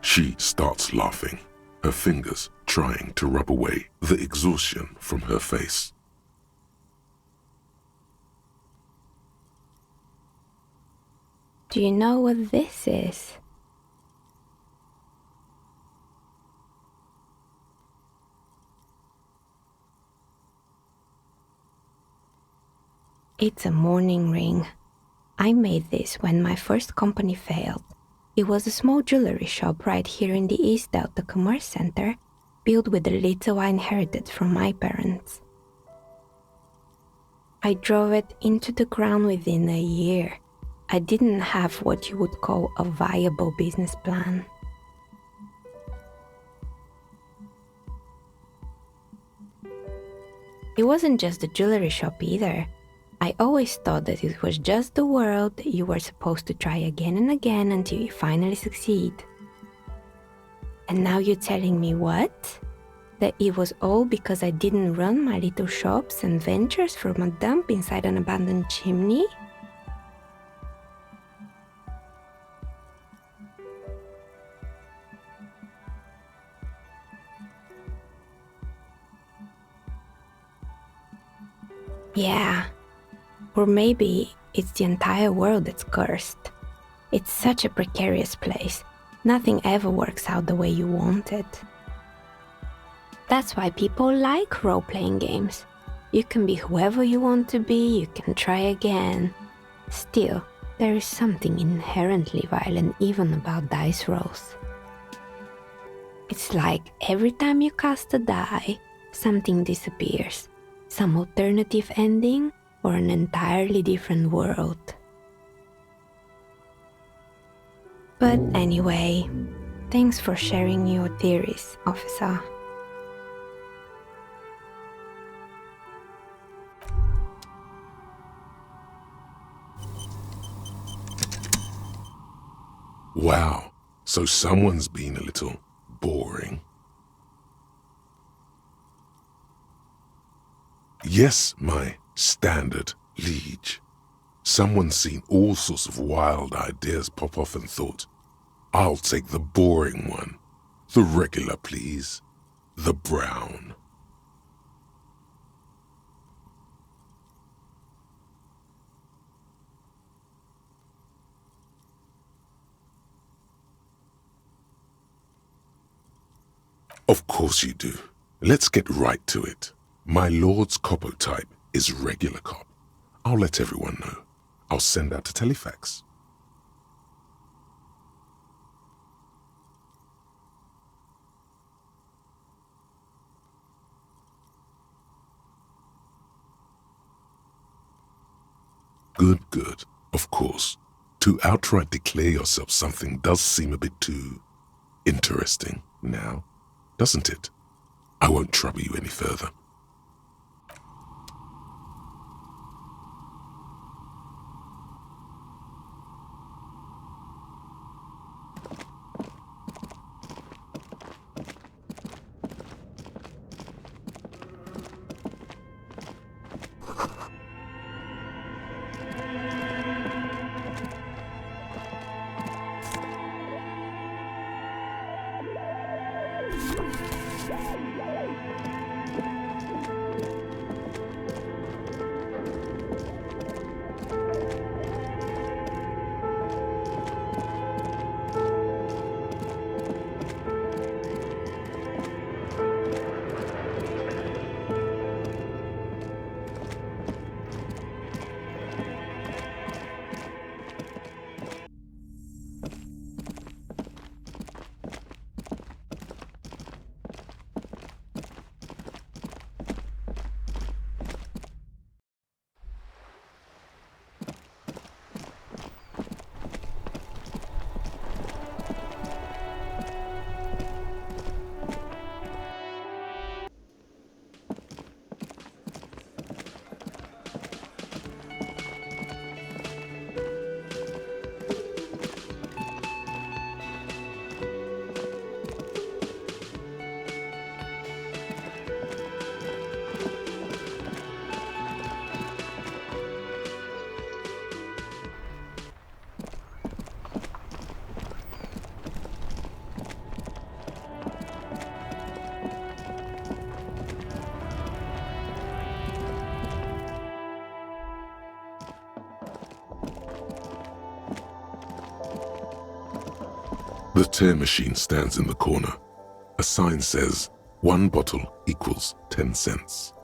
She starts laughing, her fingers trying to rub away the exhaustion from her face. Do you know what this is? It's a mourning ring. I made this when my first company failed. It was a small jewelry shop right here in the East Delta Commerce Center, built with the little I inherited from my parents. I drove it into the ground within a year. I didn't have what you would call a viable business plan. It wasn't just the jewelry shop either. I always thought that it was just the world that you were supposed to try again and again until you finally succeed. And now you're telling me what? That it was all because I didn't run my little shops and ventures from a dump inside an abandoned chimney? Yeah, or maybe it's the entire world that's cursed. It's such a precarious place. Nothing ever works out the way you want it. That's why people like role-playing games. You can be whoever you want to be, you can try again. Still, there is something inherently violent even about dice rolls. It's like every time you cast a die, something disappears. Some alternative ending or an entirely different world. But anyway, thanks for sharing your theories, officer. Wow, so someone's been a little boring. Yes, my standard liege. Someone's seen all sorts of wild ideas pop off and thought, I'll take the boring one. The regular, please. The brown. Of course you do. Let's get right to it. My lord's copotype is regular cop. I'll let everyone know. I'll send out a telefax. Good. Of course. To outright declare yourself something does seem a bit too interesting now, doesn't it? I won't trouble you any further. The tear machine stands in the corner. A sign says, 1 bottle equals 10 cents.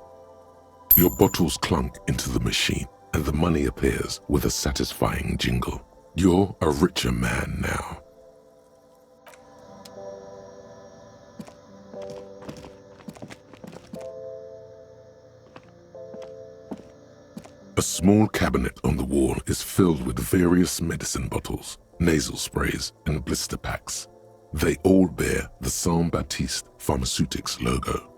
Your bottles clunk into the machine and the money appears with a satisfying jingle. You're a richer man now. A small cabinet on the wall is filled with various medicine bottles, nasal sprays, and blister packs. They all bear the Saint Baptiste Pharmaceutics logo.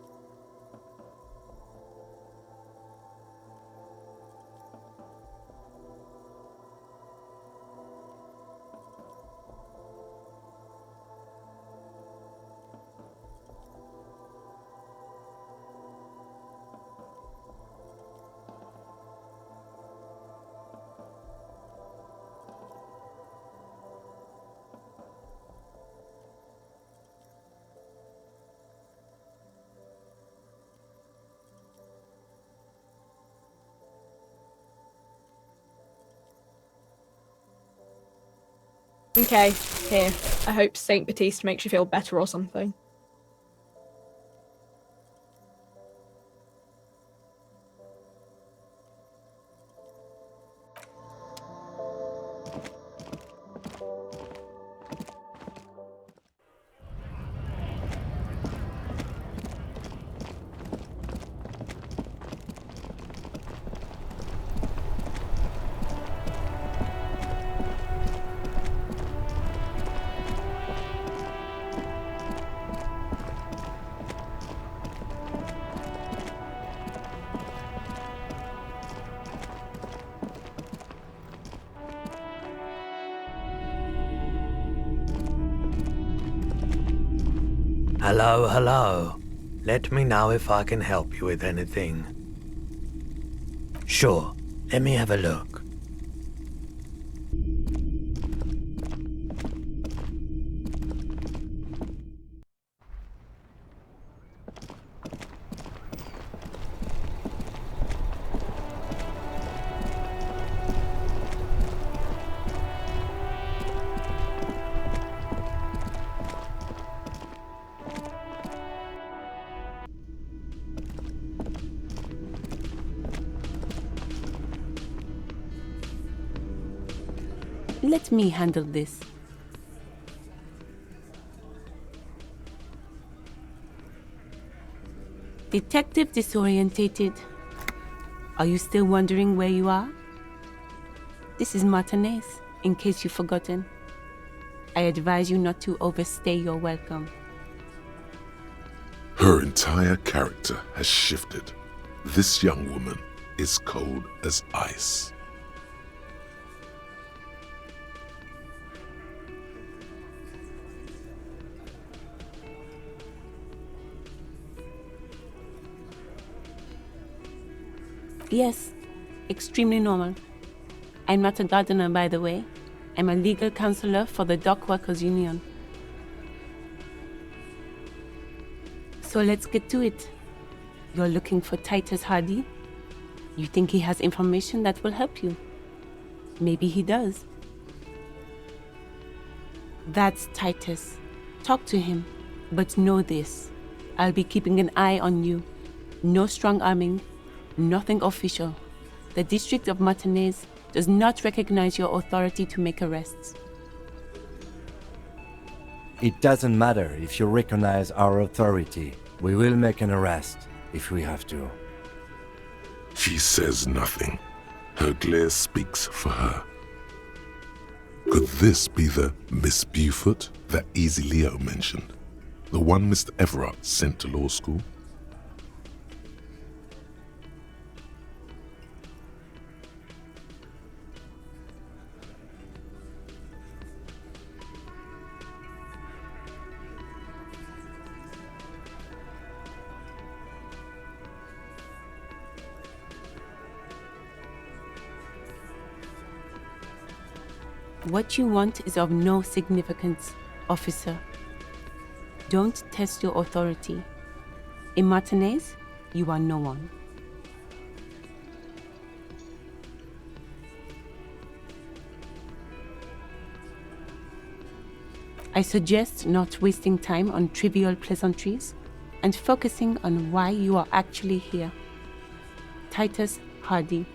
Okay, Here, I hope Saint Baptiste makes you feel better or something. Hello, hello. Let me know if I can help you with anything. Sure, let me have a look. Let me handle this. Detective Disorientated. Are you still wondering where you are? This is Martinez, in case you've forgotten. I advise you not to overstay your welcome. Her entire character has shifted. This young woman is cold as ice. Yes, extremely normal. I'm not a gardener, by the way. I'm a legal counselor for the Dock Workers Union. So let's get to it. You're looking for Titus Hardy? You think he has information that will help you? Maybe he does. That's Titus. Talk to him. But know this. I'll be keeping an eye on you. No strong arming. Nothing official. The District of Martinez does not recognize your authority to make arrests. It doesn't matter if you recognize our authority. We will make an arrest if we have to. She says nothing. Her glare speaks for her. Could this be the Miss Beaufort that Easy Leo mentioned? The one Mr. Everard sent to law school? What you want is of no significance, officer. Don't test your authority. In Martinez, you are no one. I suggest not wasting time on trivial pleasantries and focusing on why you are actually here. Titus Hardy.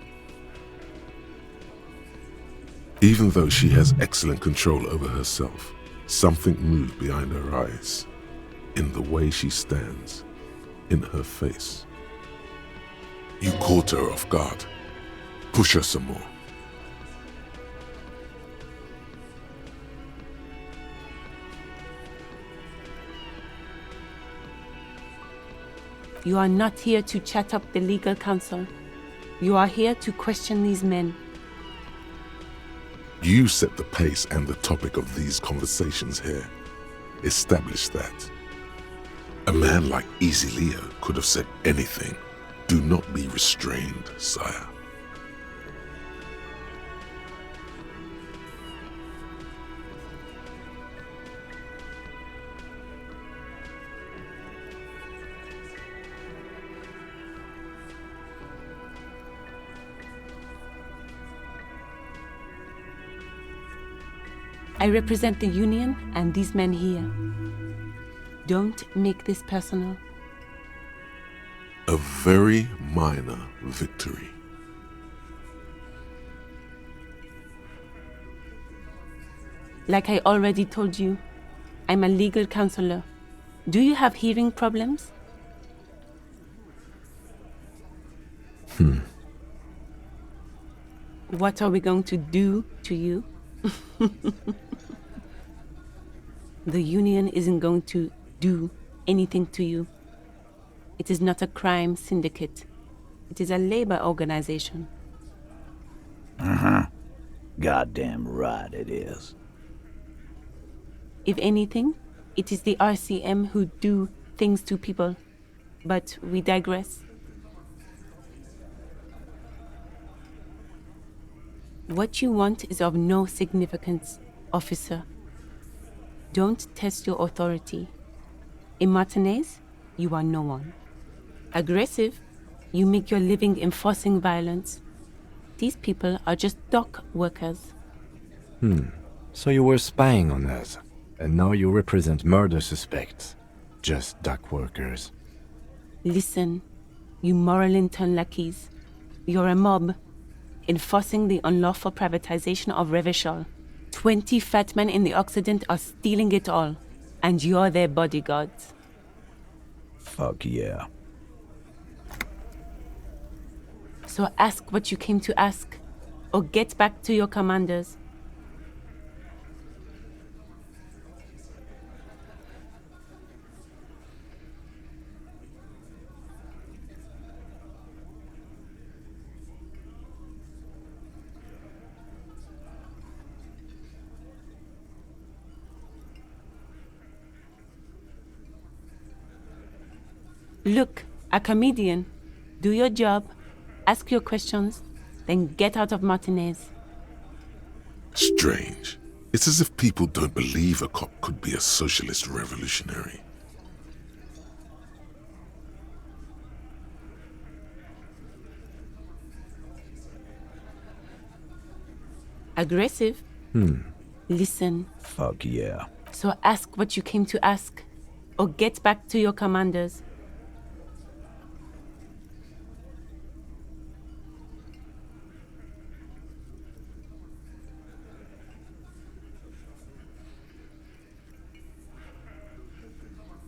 Even though she has excellent control over herself, something moved behind her eyes, in the way she stands, in her face. You caught her off guard. Push her some more. You are not here to chat up the legal counsel. You are here to question these men. You set the pace and the topic of these conversations here. Establish that. A man like Easy Leo could have said anything. Do not be restrained, sire. I represent the Union and these men here. Don't make this personal. A very minor victory. Like I already told you, I'm a legal counselor. Do you have hearing problems? What are we going to do to you? The Union isn't going to do anything to you. It is not a crime syndicate. It is a labor organization. Goddamn right it is. If anything, it is the RCM who do things to people. But we digress. What you want is of no significance, officer. Don't test your authority. In Martinez, you are no one. Aggressive, you make your living enforcing violence. These people are just dock workers. So you were spying on us, and now you represent murder suspects. Just dock workers. Listen, you moral intern lackeys. You're a mob, enforcing the unlawful privatization of Revachol. 20 fat men in the Occident are stealing it all, and you're their bodyguards. Fuck yeah. So ask what you came to ask, or get back to your commanders. Look, a comedian. Do your job, ask your questions, then get out of Martinez. Strange. It's as if people don't believe a cop could be a socialist revolutionary. Aggressive? Listen. Fuck yeah. So ask what you came to ask, or get back to your commanders.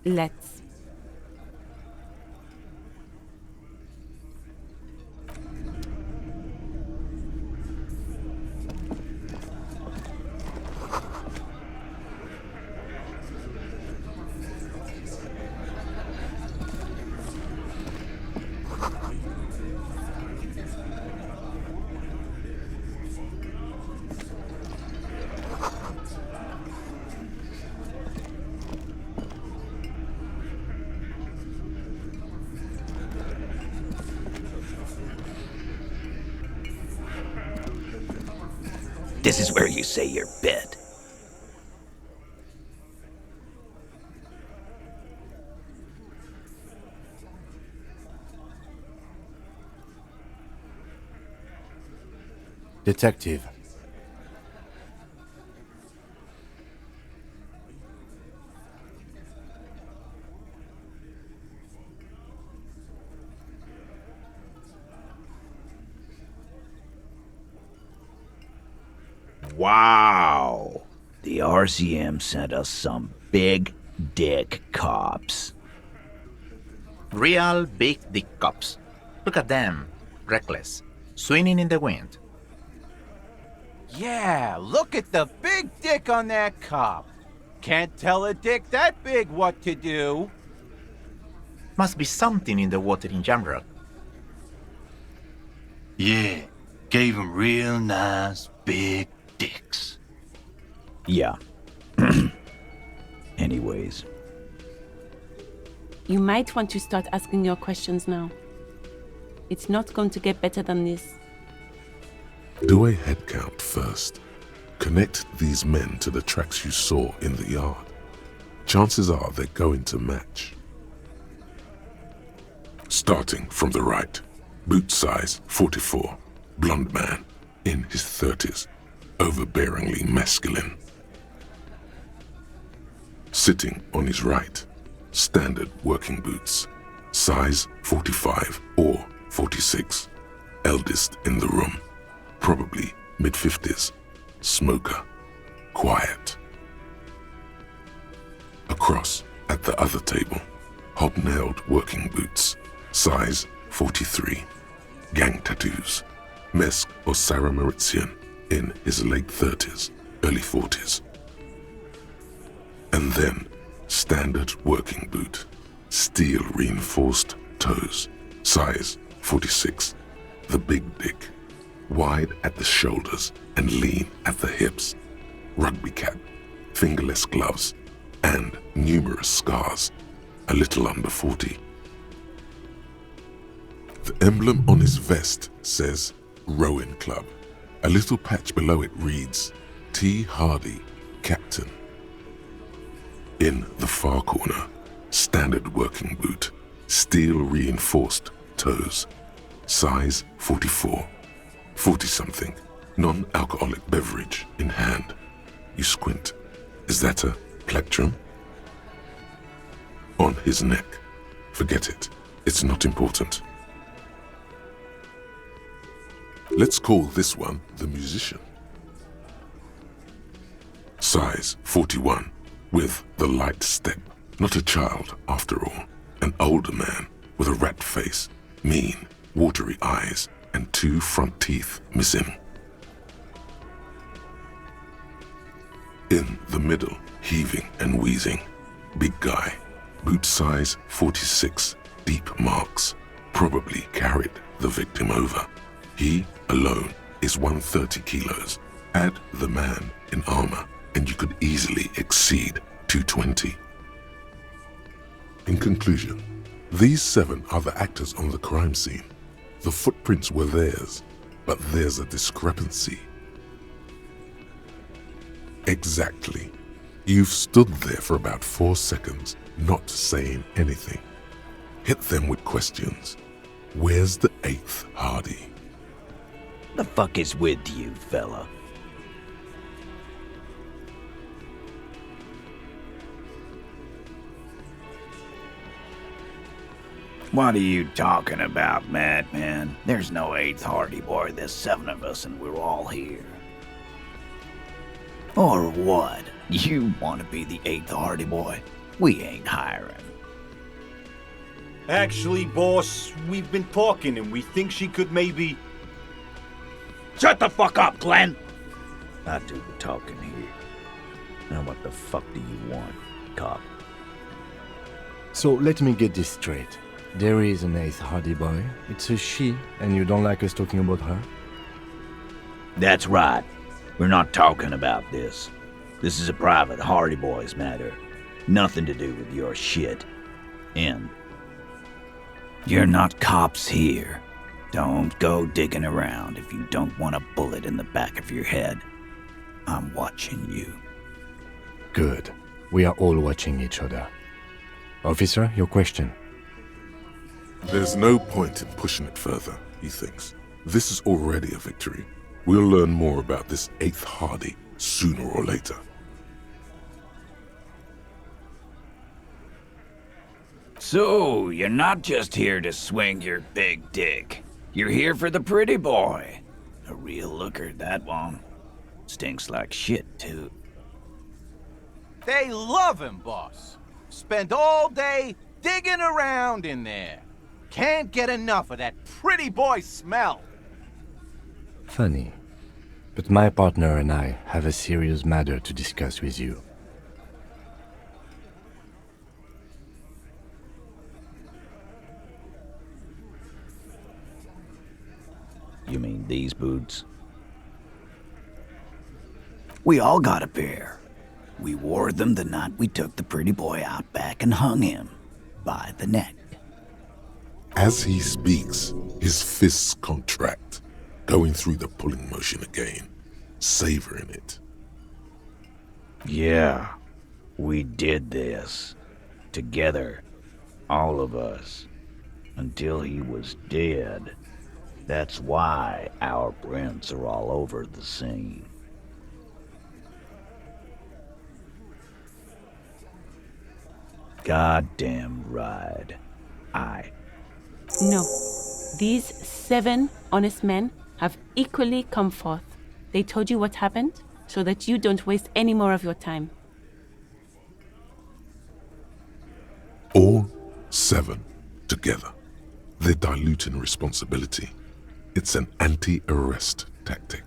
Let's. This is where you say your bit. Detective. Wow. The RCM sent us some big dick cops. Real big dick cops. Look at them. Reckless. Swinging in the wind. Yeah, look at the big dick on that cop. Can't tell a dick that big what to do. Must be something in the water in Jamrock. Yeah, gave him real nice big dicks. Yeah. Anyways. You might want to start asking your questions now. It's not going to get better than this. Do a head count first. Connect these men to the tracks you saw in the yard. Chances are they're going to match. Starting from the right. Boot size 44. Blonde man. In his 30s. Overbearingly masculine. Sitting on his right, standard working boots, size 45 or 46, eldest in the room, probably mid-50s, smoker, quiet. Across at the other table, hobnailed working boots, size 43, gang tattoos, Mesk or Sarah Mauritian in his late 30s, early 40s. And then, standard working boot, steel reinforced toes, size 46, the big dick, wide at the shoulders and lean at the hips, rugby cap, fingerless gloves, and numerous scars, a little under 40. The emblem on his vest says Rowing Club. A little patch below it reads T. Hardy, Captain. In the far corner, standard working boot, steel reinforced toes, size 44, 40-something, non-alcoholic beverage in hand. You squint. Is that a plectrum? On his neck. Forget it. It's not important. Let's call this one the musician. Size 41, with the light step. Not a child, after all. An older man with a rat face, mean, watery eyes, and 2 front teeth missing. In the middle, heaving and wheezing, big guy, boot size 46, deep marks, probably carried the victim over. He alone is 130 kilos. Add the man in armor, and you could easily exceed 220. In conclusion, these 7 are the actors on the crime scene. The footprints were theirs, but there's a discrepancy. Exactly. You've stood there for about 4 seconds, not saying anything. Hit them with questions. Where's the 8th Hardy? The fuck is with you, fella? What are you talking about, madman? There's no 8th Hardy Boy. There's 7 of us and we're all here. Or what? You want to be the 8th Hardy Boy? We ain't hiring. Actually, boss, we've been talking and we think she could maybe... Shut the fuck up, Glenn! I do the talking here. Now what the fuck do you want, cop? So let me get this straight. There is an 8th Hardy Boy. It's a she, and you don't like us talking about her? That's right. We're not talking about this. This is a private Hardy Boys matter. Nothing to do with your shit. End. You're not cops here. Don't go digging around if you don't want a bullet in the back of your head. I'm watching you. Good. We are all watching each other. Officer, your question. There's no point in pushing it further, he thinks. This is already a victory. We'll learn more about this 8th Hardy sooner or later. So, you're not just here to swing your big dick. You're here for the pretty boy. A real looker, that one. Stinks like shit, too. They love him, boss. Spend all day digging around in there. Can't get enough of that pretty boy smell. Funny. But my partner and I have a serious matter to discuss with you. You mean these boots? We all got a pair. We wore them the night we took the pretty boy out back and hung him by the neck. As he speaks, his fists contract, going through the pulling motion again, savoring it. Yeah, we did this. Together. All of us. Until he was dead. That's why our prints are all over the scene. Goddamn right. No. These 7 honest men have equally come forth. They told you what happened so that you don't waste any more of your time. All 7 together. They're diluting responsibility. It's an anti-arrest tactic.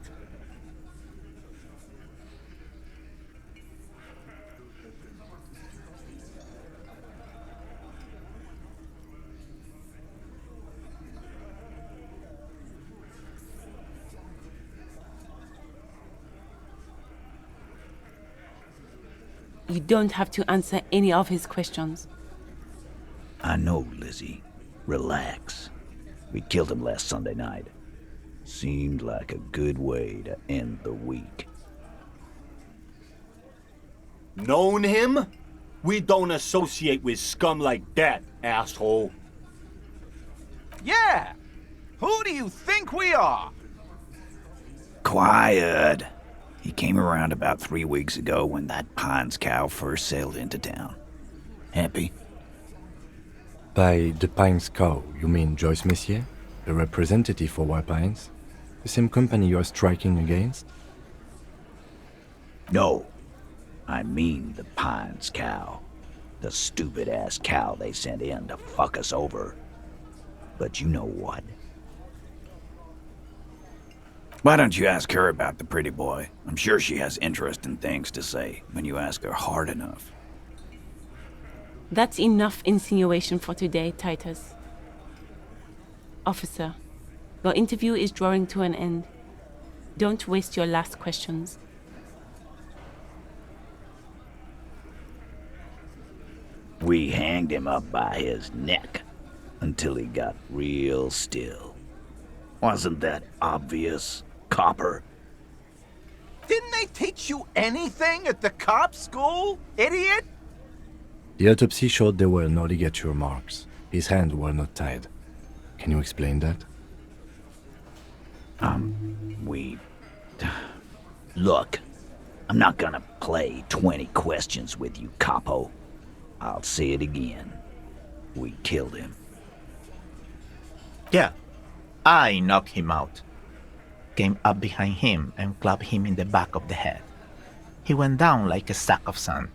You don't have to answer any of his questions. I know, Lizzie. Relax. We killed him last Sunday night. Seemed like a good way to end the week. Known him? We don't associate with scum like that, asshole. Yeah! Who do you think we are? Quiet. He came around about 3 weeks ago when that Pines cow first sailed into town. Happy? By the Pines cow, you mean Joyce Messier, the representative for White Pines? The same company you're striking against? No. I mean the Pines cow. The stupid-ass cow they sent in to fuck us over. But you know what? Why don't you ask her about the pretty boy? I'm sure she has interesting things to say when you ask her hard enough. That's enough insinuation for today, Titus. Officer, your interview is drawing to an end. Don't waste your last questions. We hanged him up by his neck until he got real still. Wasn't that obvious, Copper? Didn't they teach you anything at the cop school, idiot? The autopsy showed there were no ligature marks. His hands were not tied. Can you explain that? Look, I'm not gonna play 20 questions with you, Capo. I'll say it again. We killed him. Yeah, I knocked him out. Came up behind him and clubbed him in the back of the head. He went down like a sack of sand.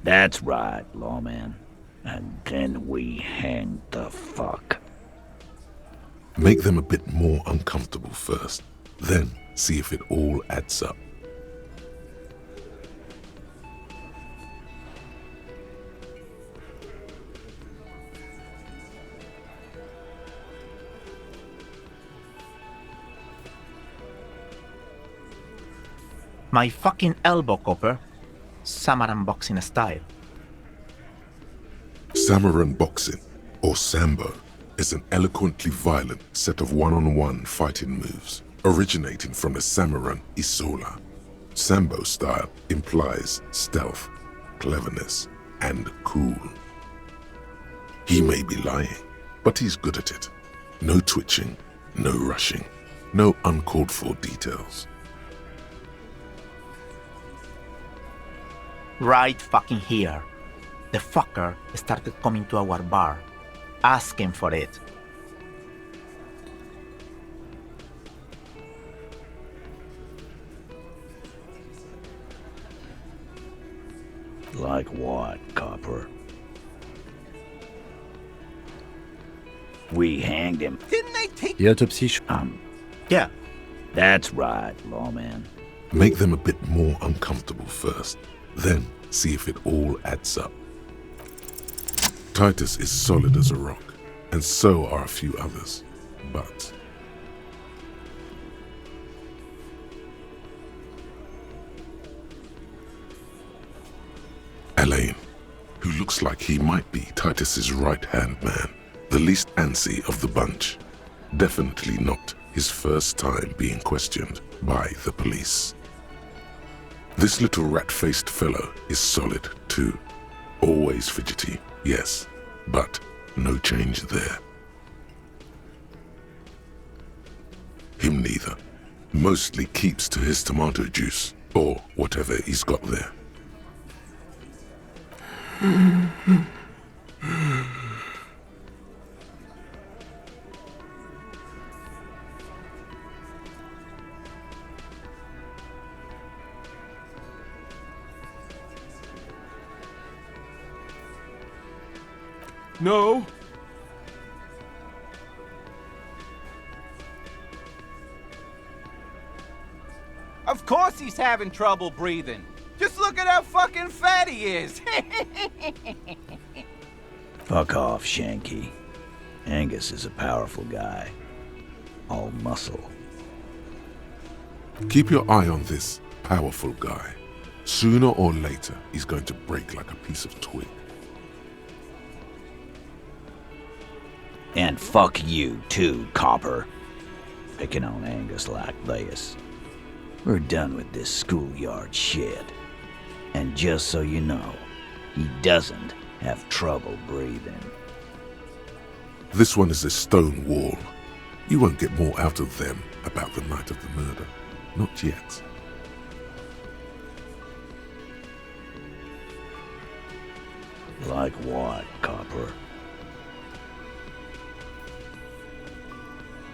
That's right, lawman. And then we hanged the fuck. Make them a bit more uncomfortable first, then see if it all adds up. My fucking elbow, Copper. Samaran boxing style. Samaran boxing, or Sambo, is an eloquently violent set of one-on-one fighting moves originating from the Samaran Isola. Sambo style implies stealth, cleverness, and cool. He may be lying, but he's good at it. No twitching, no rushing, no uncalled for details. Right fucking here. The fucker started coming to our bar. Asking for it. Like what, Copper? We hanged him. Didn't they teach... The autopsy Yeah. That's right, lawman. Make them a bit more uncomfortable first, then see if it all adds up. Titus is solid as a rock, and so are a few others, but... Elaine, who looks like he might be Titus's right-hand man, the least antsy of the bunch. Definitely not his first time being questioned by the police. This little rat-faced fellow is solid too. Always fidgety, yes, but no change there. Him neither. Mostly keeps to his tomato juice, or whatever he's got there. No. Of course he's having trouble breathing. Just look at how fucking fat he is. Fuck off, Shanky. Angus is a powerful guy. All muscle. Keep your eye on this powerful guy. Sooner or later, he's going to break like a piece of twig. And fuck you too, Copper. Picking on Angus like this. We're done with this schoolyard shit. And just so you know, he doesn't have trouble breathing. This one is a stone wall. You won't get more out of them about the night of the murder. Not yet. Like what, Copper?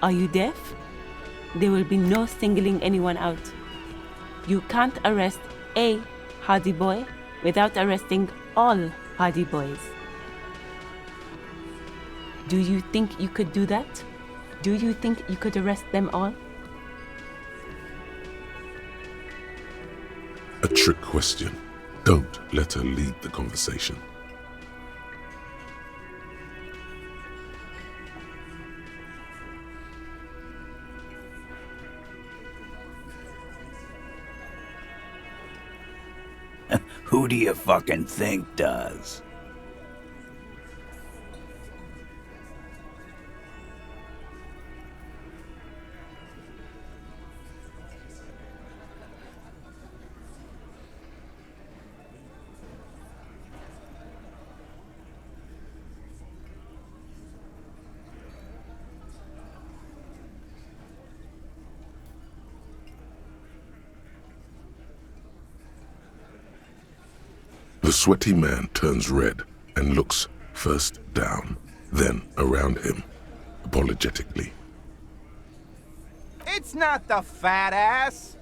Are you deaf? There will be no singling anyone out. You can't arrest a Hardy Boy without arresting all Hardy Boys. Do you think you could do that? Do you think you could arrest them all? A trick question. Don't let her lead the conversation. Who do you fucking think does? The sweaty man turns red and looks first down, then around him, apologetically. It's not the fat ass.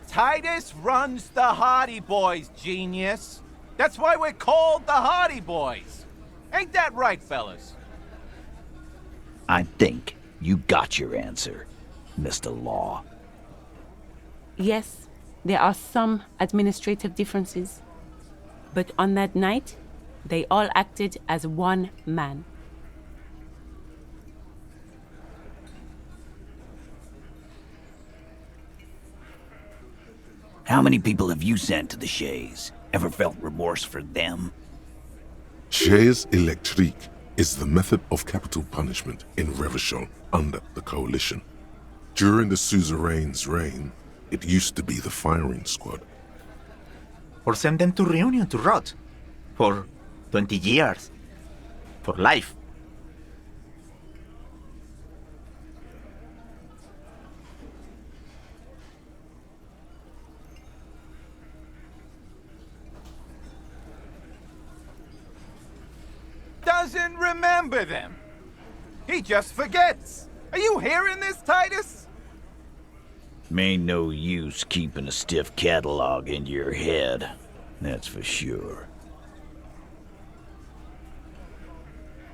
Titus runs the Hardy Boys, genius. That's why we're called the Hardy Boys. Ain't that right, fellas? I think you got your answer, Mr. Law. Yes, there are some administrative differences. But on that night, they all acted as one man. How many people have you sent to the Shays? Ever felt remorse for them? Chaise électrique is the method of capital punishment in Revachol under the Coalition. During the suzerain's reign, it used to be the firing squad. Or send them to Reunion to rot. For 20 years. For life. Doesn't remember them. He just forgets. Are you hearing this, Titus? Ain't no use keeping a stiff catalog in your head, that's for sure.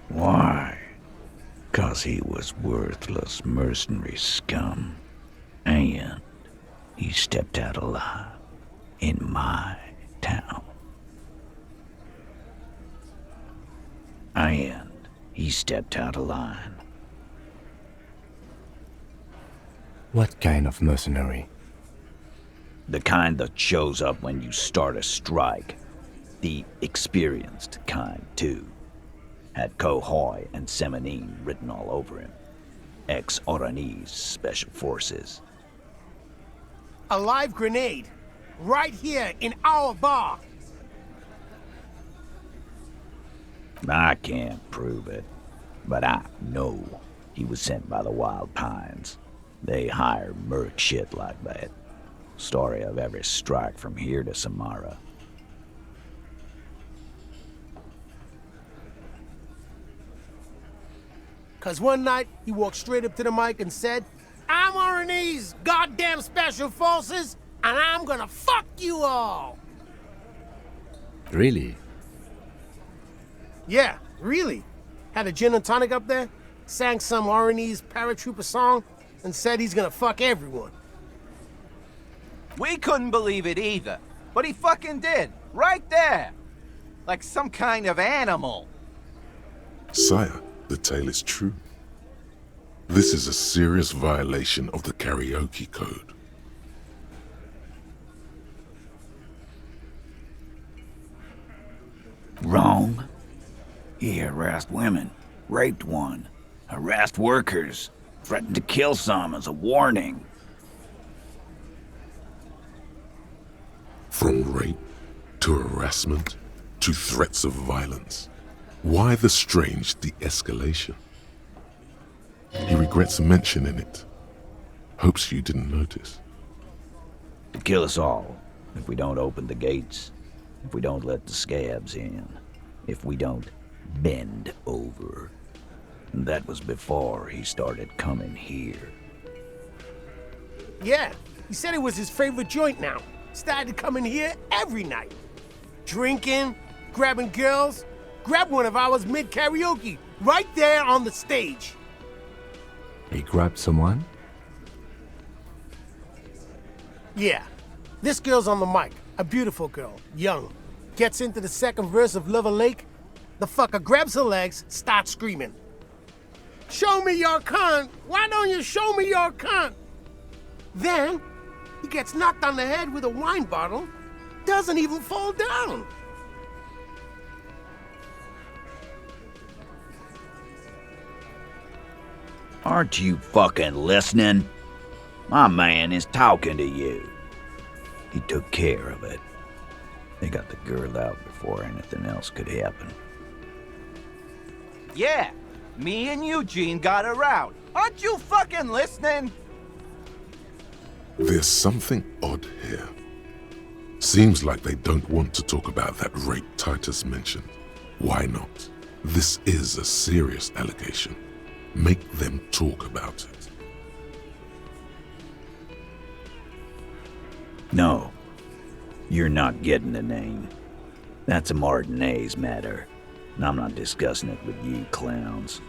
Why? 'Cause he was worthless mercenary scum. And he stepped out alive in my town. And he stepped out of line. What kind of mercenary? The kind that shows up when you start a strike. The experienced kind, too. Had Cohoy and Semenine written all over him. Ex-Oranese Special Forces. A live grenade, right here in our bar. I can't prove it, but I know he was sent by the Wild Pines. They hire merc shit like that. Story of every strike from here to Samara. 'Cause one night, he walked straight up to the mic and said, I'm RNA's goddamn special forces, and I'm gonna fuck you all! Really? Yeah, really. Had a gin and tonic up there, sang some RNA's paratrooper song, and said he's gonna fuck everyone. We couldn't believe it either, but he fucking did, right there. Like some kind of animal. Sire, the tale is true. This is a serious violation of the karaoke code. Wrong. He harassed women, raped one, harassed workers, threatened to kill some as a warning. From rape to harassment to threats of violence. Why the strange de-escalation? He regrets mentioning it. Hopes you didn't notice. To kill us all, if we don't open the gates, if we don't let the scabs in, if we don't bend over. And that was before he started coming here. Yeah, he said it was his favorite joint now. Started coming here every night. Drinking, grabbing girls. Grabbed one of ours mid-karaoke, right there on the stage. He grabbed someone? Yeah. This girl's on the mic. A beautiful girl, young. Gets into the second verse of Lover Lake. The fucker grabs her legs, starts screaming. Show me your cunt! Why don't you show me your cunt? Then, he gets knocked on the head with a wine bottle. Doesn't even fall down. Aren't you fucking listening? My man is talking to you. He took care of it. They got the girl out before anything else could happen. Yeah, me and Eugene got her out. Aren't you fucking listening? There's something odd here. Seems like they don't want to talk about that rape Titus mentioned. Why not? This is a serious allegation. Make them talk about it. No, you're not getting the name. That's a Martinez matter, and I'm not discussing it with you clowns.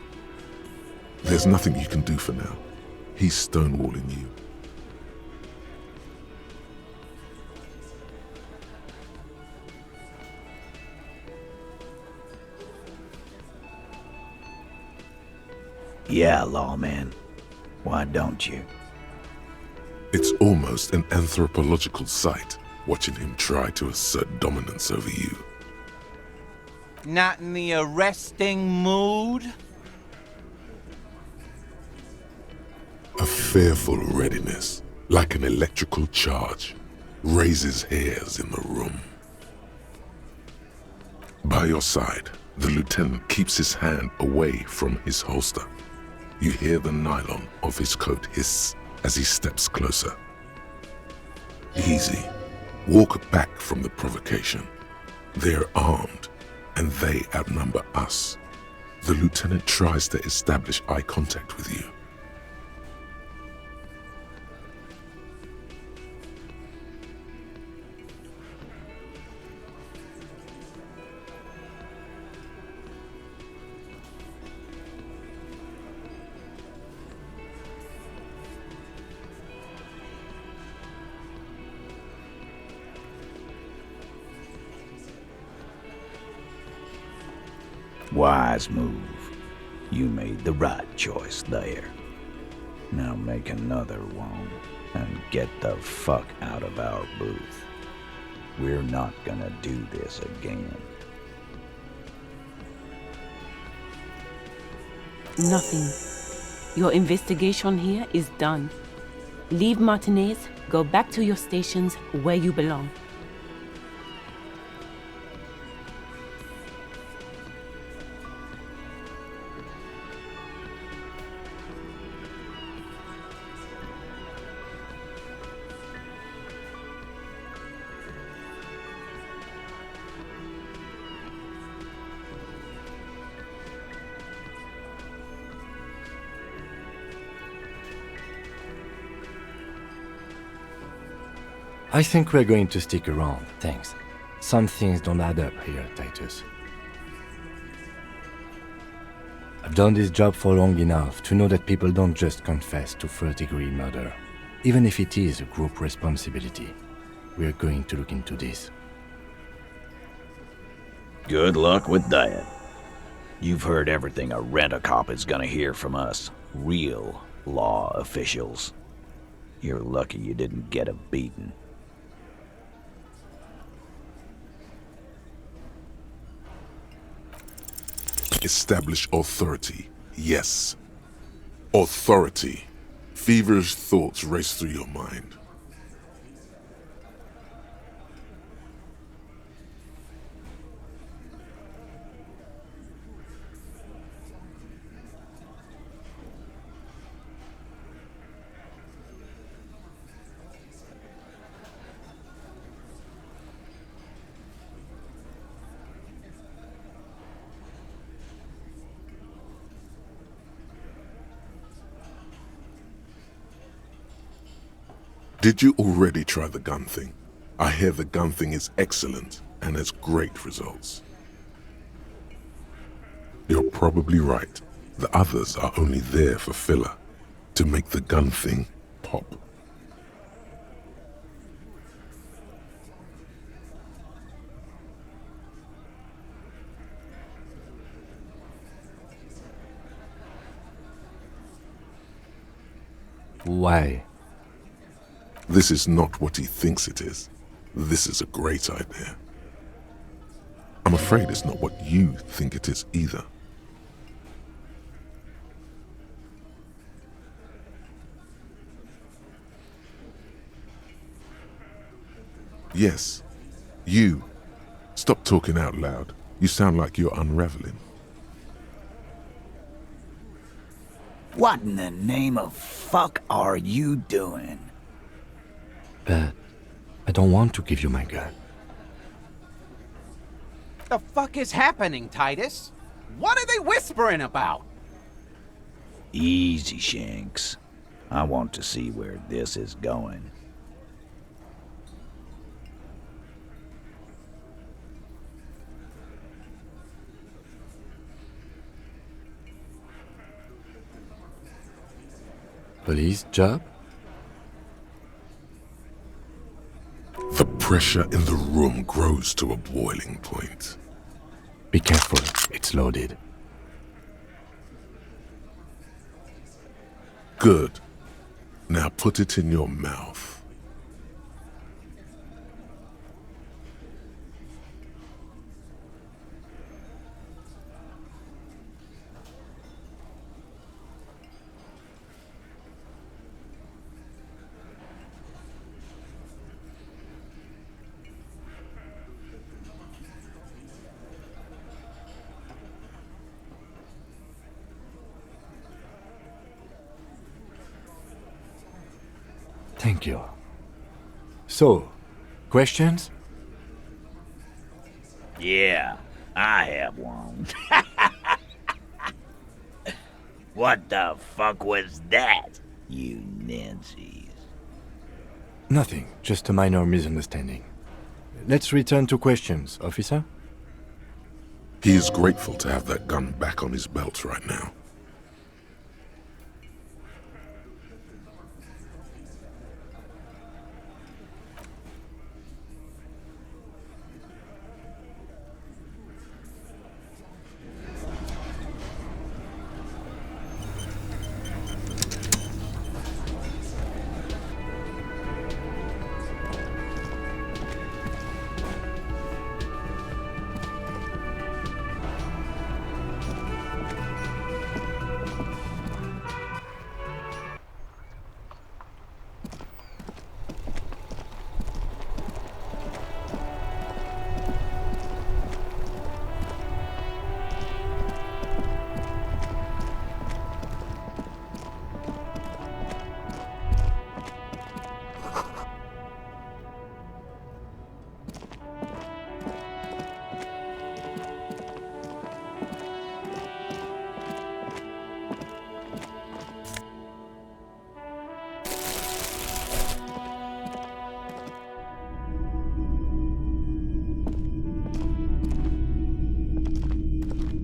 There's nothing you can do for now. He's stonewalling you. Yeah, lawman. Why don't you? It's almost an anthropological sight, watching him try to assert dominance over you. Not in the arresting mood? A fearful readiness, like an electrical charge, raises hairs in the room. By your side, the lieutenant keeps his hand away from his holster. You hear the nylon of his coat hiss as he steps closer. Easy. Walk back from the provocation. They're armed, and they outnumber us. The lieutenant tries to establish eye contact with you. Wise move. You made the right choice there. Now make another one and get the fuck out of our booth. We're not gonna do this again. Nothing. Your investigation here is done. Leave Martinez, go back to your stations where you belong. I think we're going to stick around, thanks. Some things don't add up here, Titus. I've done this job for long enough to know that people don't just confess to first-degree murder. Even if it is a group responsibility, we're going to look into this. Good luck with that. You've heard everything a rent-a-cop is gonna hear from us, real law officials. You're lucky you didn't get a beating. Establish authority. Yes. Authority. Feverish thoughts race through your mind. Did you already try the gun thing? I hear the gun thing is excellent and has great results. You're probably right. The others are only there for filler, to make the gun thing pop. Why? This is not what he thinks it is. This is a great idea. I'm afraid it's not what you think it is either. Yes, you. Stop talking out loud. You sound like you're unraveling. What in the name of fuck are you doing? But I don't want to give you my gun. The fuck is happening, Titus? What are they whispering about? Easy, Shanks. I want to see where this is going. Police job? The pressure in the room grows to a boiling point. Be careful, it's loaded. Good. Now put it in your mouth. Thank you. So, questions? Yeah, I have one. What the fuck was that, you Nancy's? Nothing, just a minor misunderstanding. Let's return to questions, officer. He is grateful to have that gun back on his belt right now.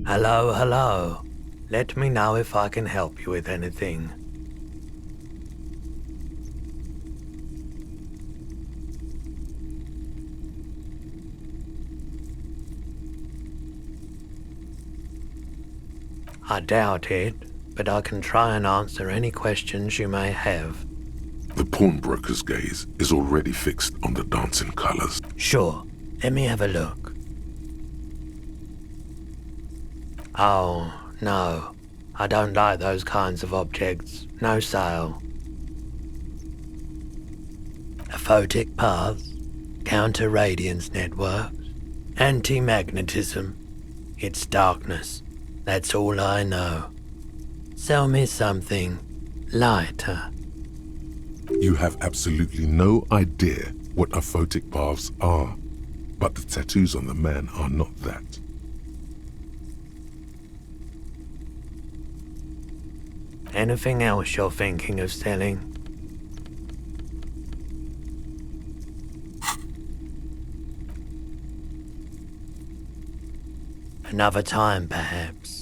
Hello, hello. Let me know if I can help you with anything. I doubt it, but I can try and answer any questions you may have. The pawnbroker's gaze is already fixed on the dancing colors. Sure, let me have a look. Oh, no. I don't like those kinds of objects. No sale. Aphotic paths, counter-radiance networks, anti-magnetism. It's darkness. That's all I know. Sell me something lighter. You have absolutely no idea what aphotic paths are, but the tattoos on the man are not that. Anything else you're thinking of selling? Another time, perhaps.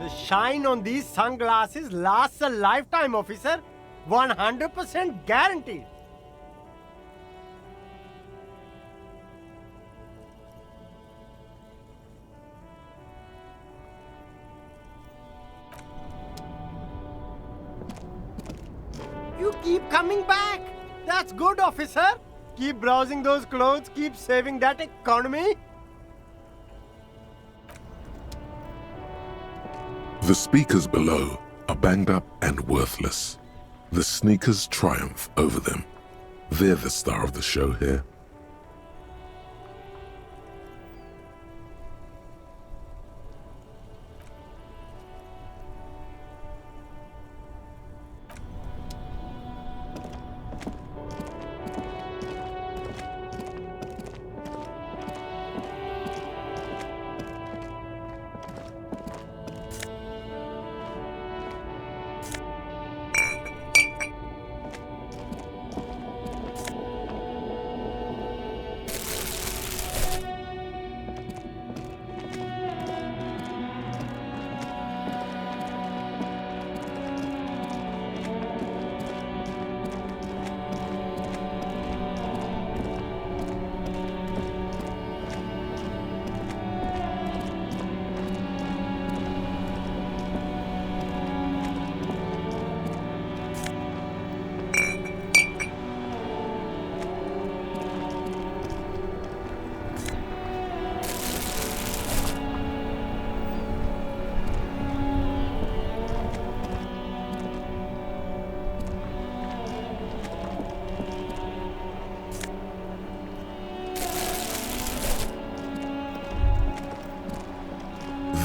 The shine on these sunglasses lasts a lifetime, officer. 100% guaranteed. You keep coming back. That's good, officer. Keep browsing those clothes, keep saving that economy. The speakers below are banged up and worthless. The sneakers triumph over them. They're the star of the show here.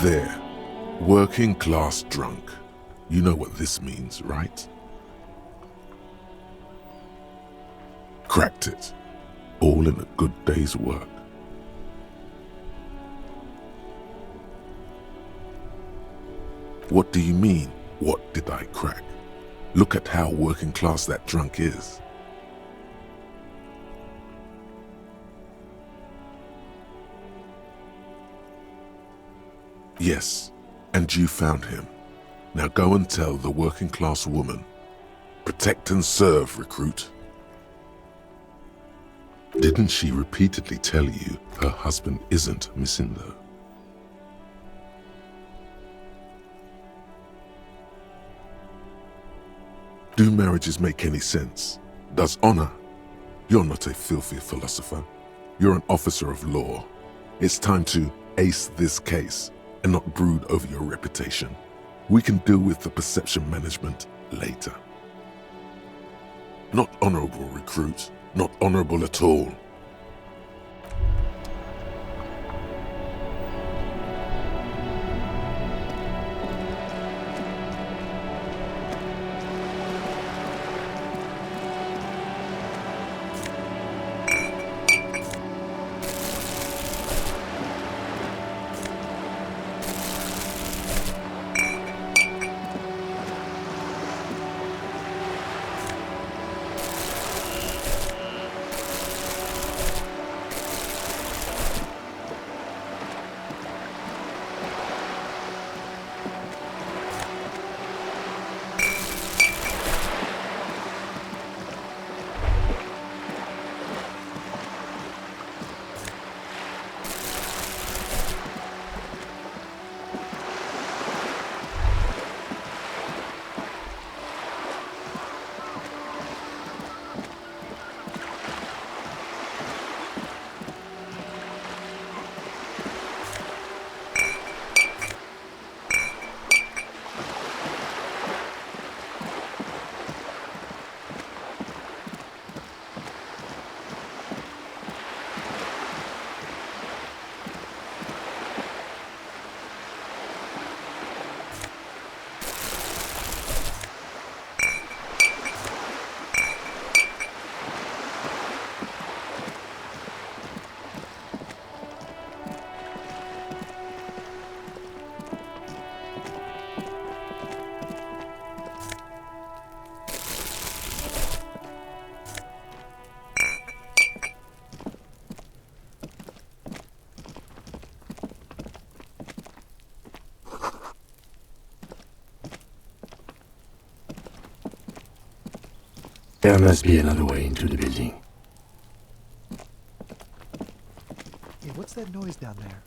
There, working class drunk. You know what this means, right? Cracked it. All in a good day's work. What do you mean, what did I crack? Look at how working class that drunk is. Yes, and you found him. Now go and tell the working class woman. Protect and serve, recruit. Didn't she repeatedly tell you her husband isn't missing though? Do marriages make any sense? Does honor? You're not a filthy philosopher. You're an officer of law. It's time to ace this case and not brood over your reputation. We can deal with the perception management later. Not honorable, recruit. Not honorable at all. There must be another way into the building. Hey, what's that noise down there?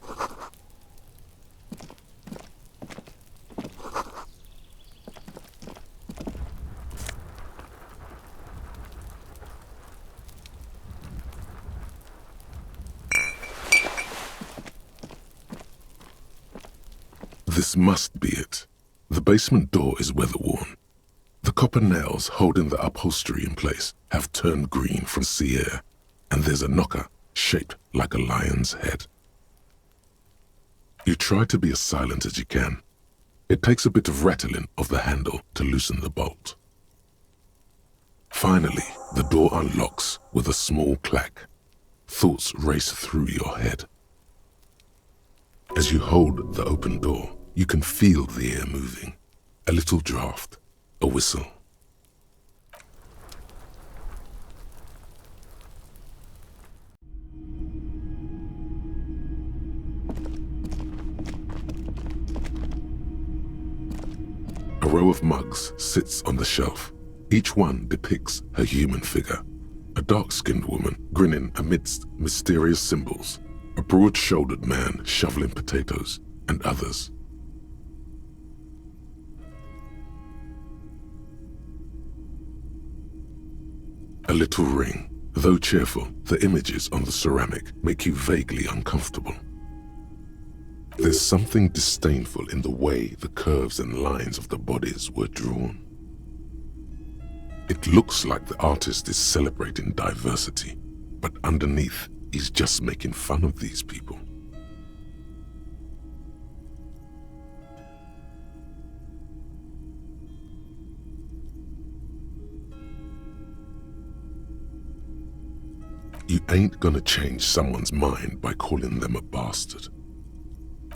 This must be it. The basement door is weather-worn. The copper nails holding the upholstery in place have turned green from sea air, and there's a knocker shaped like a lion's head. You try to be as silent as you can. It takes a bit of rattling of the handle to loosen the bolt. Finally, the door unlocks with a small clack. Thoughts race through your head. As you hold the open door, you can feel the air moving. A little draft, a whistle. A row of mugs sits on the shelf. Each one depicts a human figure. A dark-skinned woman grinning amidst mysterious symbols. A broad-shouldered man shoveling potatoes, and others. A little ring. Though cheerful, the images on the ceramic make you vaguely uncomfortable. There's something disdainful in the way the curves and lines of the bodies were drawn. It looks like the artist is celebrating diversity, but underneath, he's just making fun of these people. You ain't gonna change someone's mind by calling them a bastard.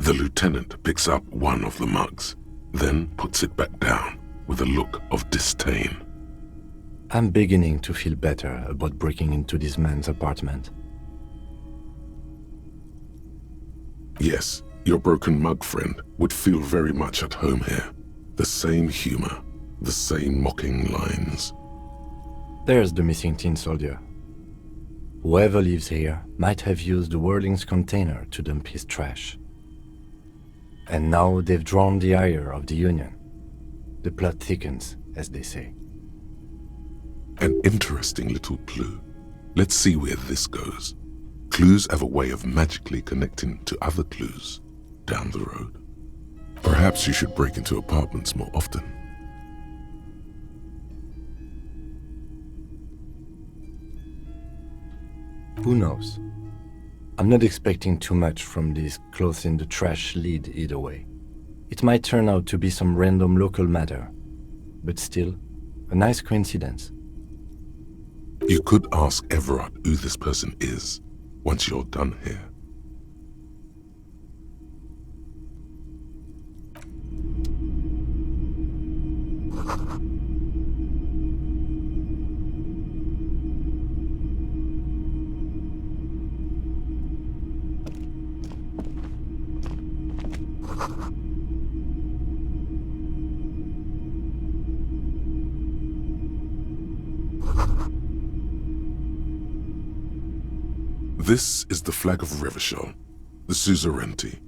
The lieutenant picks up one of the mugs, then puts it back down with a look of disdain. I'm beginning to feel better about breaking into this man's apartment. Yes, your broken mug friend would feel very much at home here. The same humor, the same mocking lines. There's the missing tin soldier. Whoever lives here might have used the Whirling's container to dump his trash. And now they've drawn the ire of the Union. The plot thickens, as they say. An interesting little clue. Let's see where this goes. Clues have a way of magically connecting to other clues down the road. Perhaps you should break into apartments more often. Who knows? I'm not expecting too much from this clothes in the trash lead either way. It might turn out to be some random local matter, but still, a nice coincidence. You could ask Everard who this person is once you're done here. This is the flag of Revachol, the suzerainty.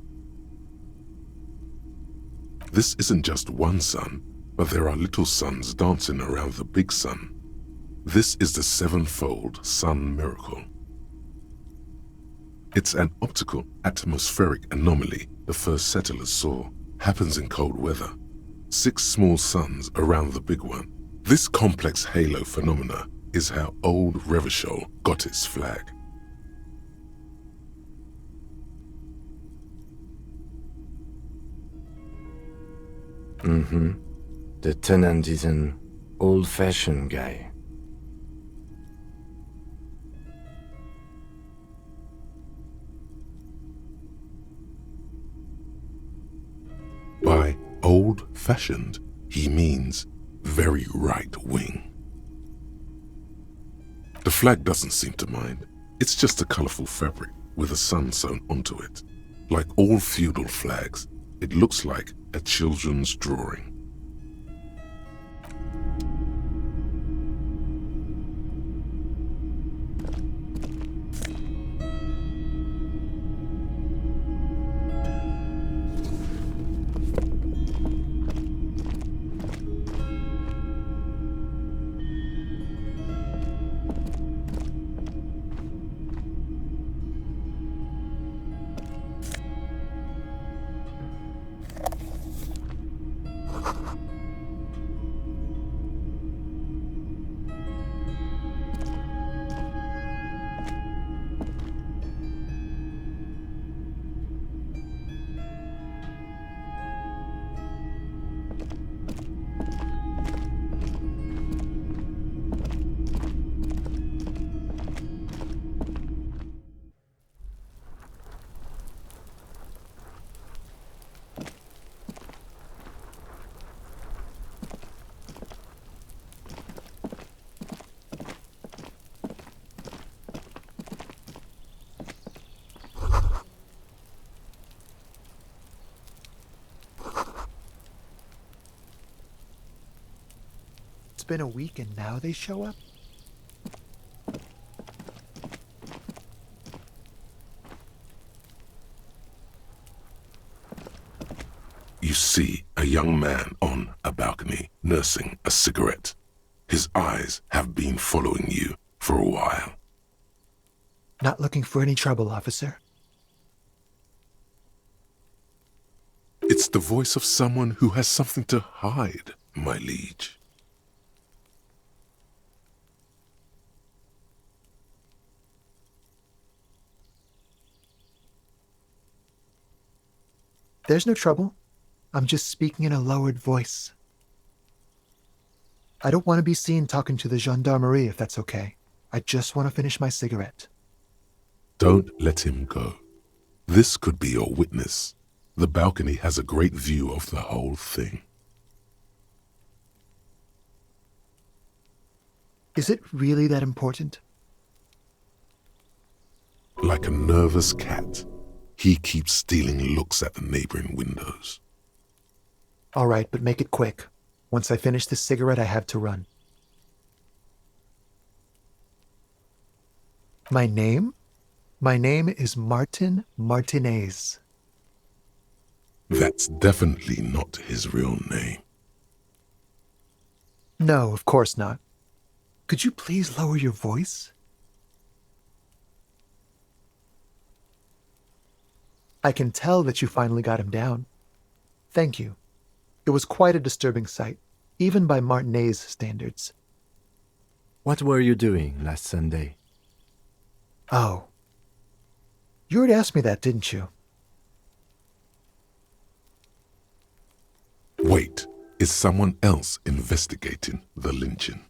This isn't just one sun, but there are little suns dancing around the big sun. This is the sevenfold sun miracle. It's an optical atmospheric anomaly the first settlers saw. Happens in cold weather. 6 small suns around the big one. This complex halo phenomena is how old Revachol got its flag. The tenant is an old-fashioned guy. By old-fashioned, he means very right-wing. The flag doesn't seem to mind. It's just a colorful fabric with a sun sewn onto it. Like all feudal flags, it looks like a children's drawing. It's been a week and now they show up? You see a young man on a balcony nursing a cigarette. His eyes have been following you for a while. Not looking for any trouble, officer. It's the voice of someone who has something to hide, my liege. There's no trouble. I'm just speaking in a lowered voice. I don't want to be seen talking to the gendarmerie if that's okay. I just want to finish my cigarette. Don't let him go. This could be your witness. The balcony has a great view of the whole thing. Is it really that important? Like a nervous cat, he keeps stealing looks at the neighboring windows. All right, but make it quick. Once I finish this cigarette, I have to run. My name? My name is Martin Martinez. That's definitely not his real name. No, of course not. Could you please lower your voice? I can tell that you finally got him down. Thank you. It was quite a disturbing sight, even by Martinet's standards. What were you doing last Sunday? Oh. You already asked me that, didn't you? Wait, is someone else investigating the lynching?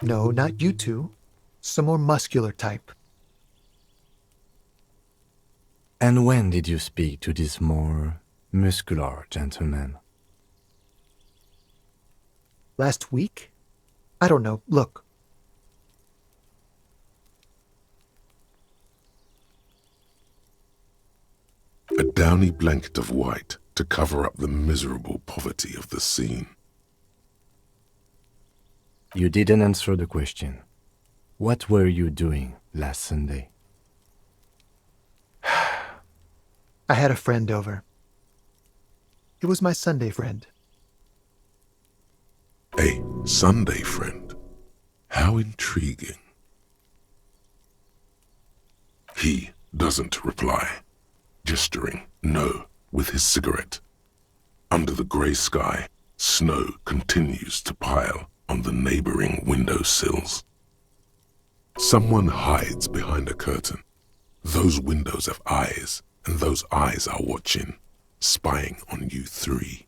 No, not you two. Some more muscular type. And when did you speak to this more muscular gentleman? Last week? I don't know. Look. A downy blanket of white to cover up the miserable poverty of the scene. You didn't answer the question. What were you doing last Sunday? I had a friend over. It was my Sunday friend. A Sunday friend? How intriguing. He doesn't reply, gesturing no with his cigarette. Under the grey sky, snow continues to pile on the neighboring windowsills. Someone hides behind a curtain. Those windows have eyes, and those eyes are watching, spying on you three.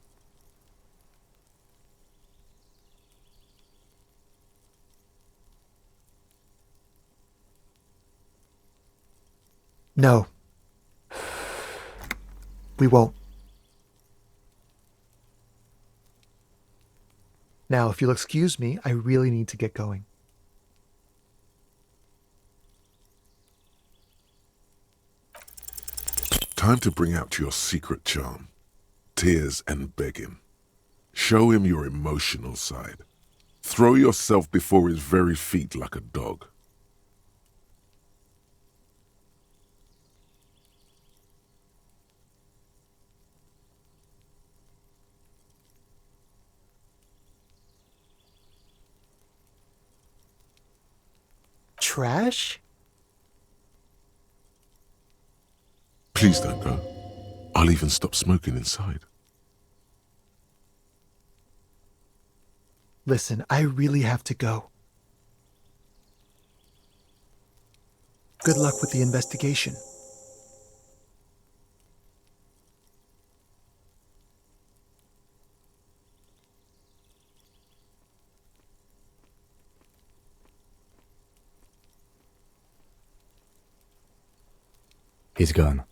No. We won't. Now, if you'll excuse me, I really need to get going. Time to bring out your secret charm. Tears and begging. Show him your emotional side. Throw yourself before his very feet like a dog. Trash? Please don't go. I'll even stop smoking inside. Listen, I really have to go. Good luck with the investigation. He's gone.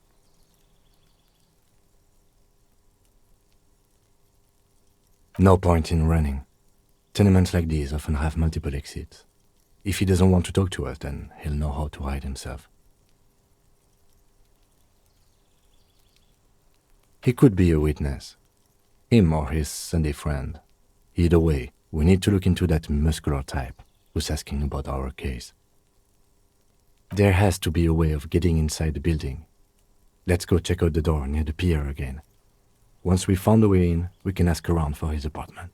No point in running. Tenements like these often have multiple exits. If he doesn't want to talk to us, then he'll know how to hide himself. He could be a witness. Him or his Sunday friend. Either way, we need to look into that muscular type who's asking about our case. There has to be a way of getting inside the building. Let's go check out the door near the pier again. Once we found a way in, we can ask around for his apartment.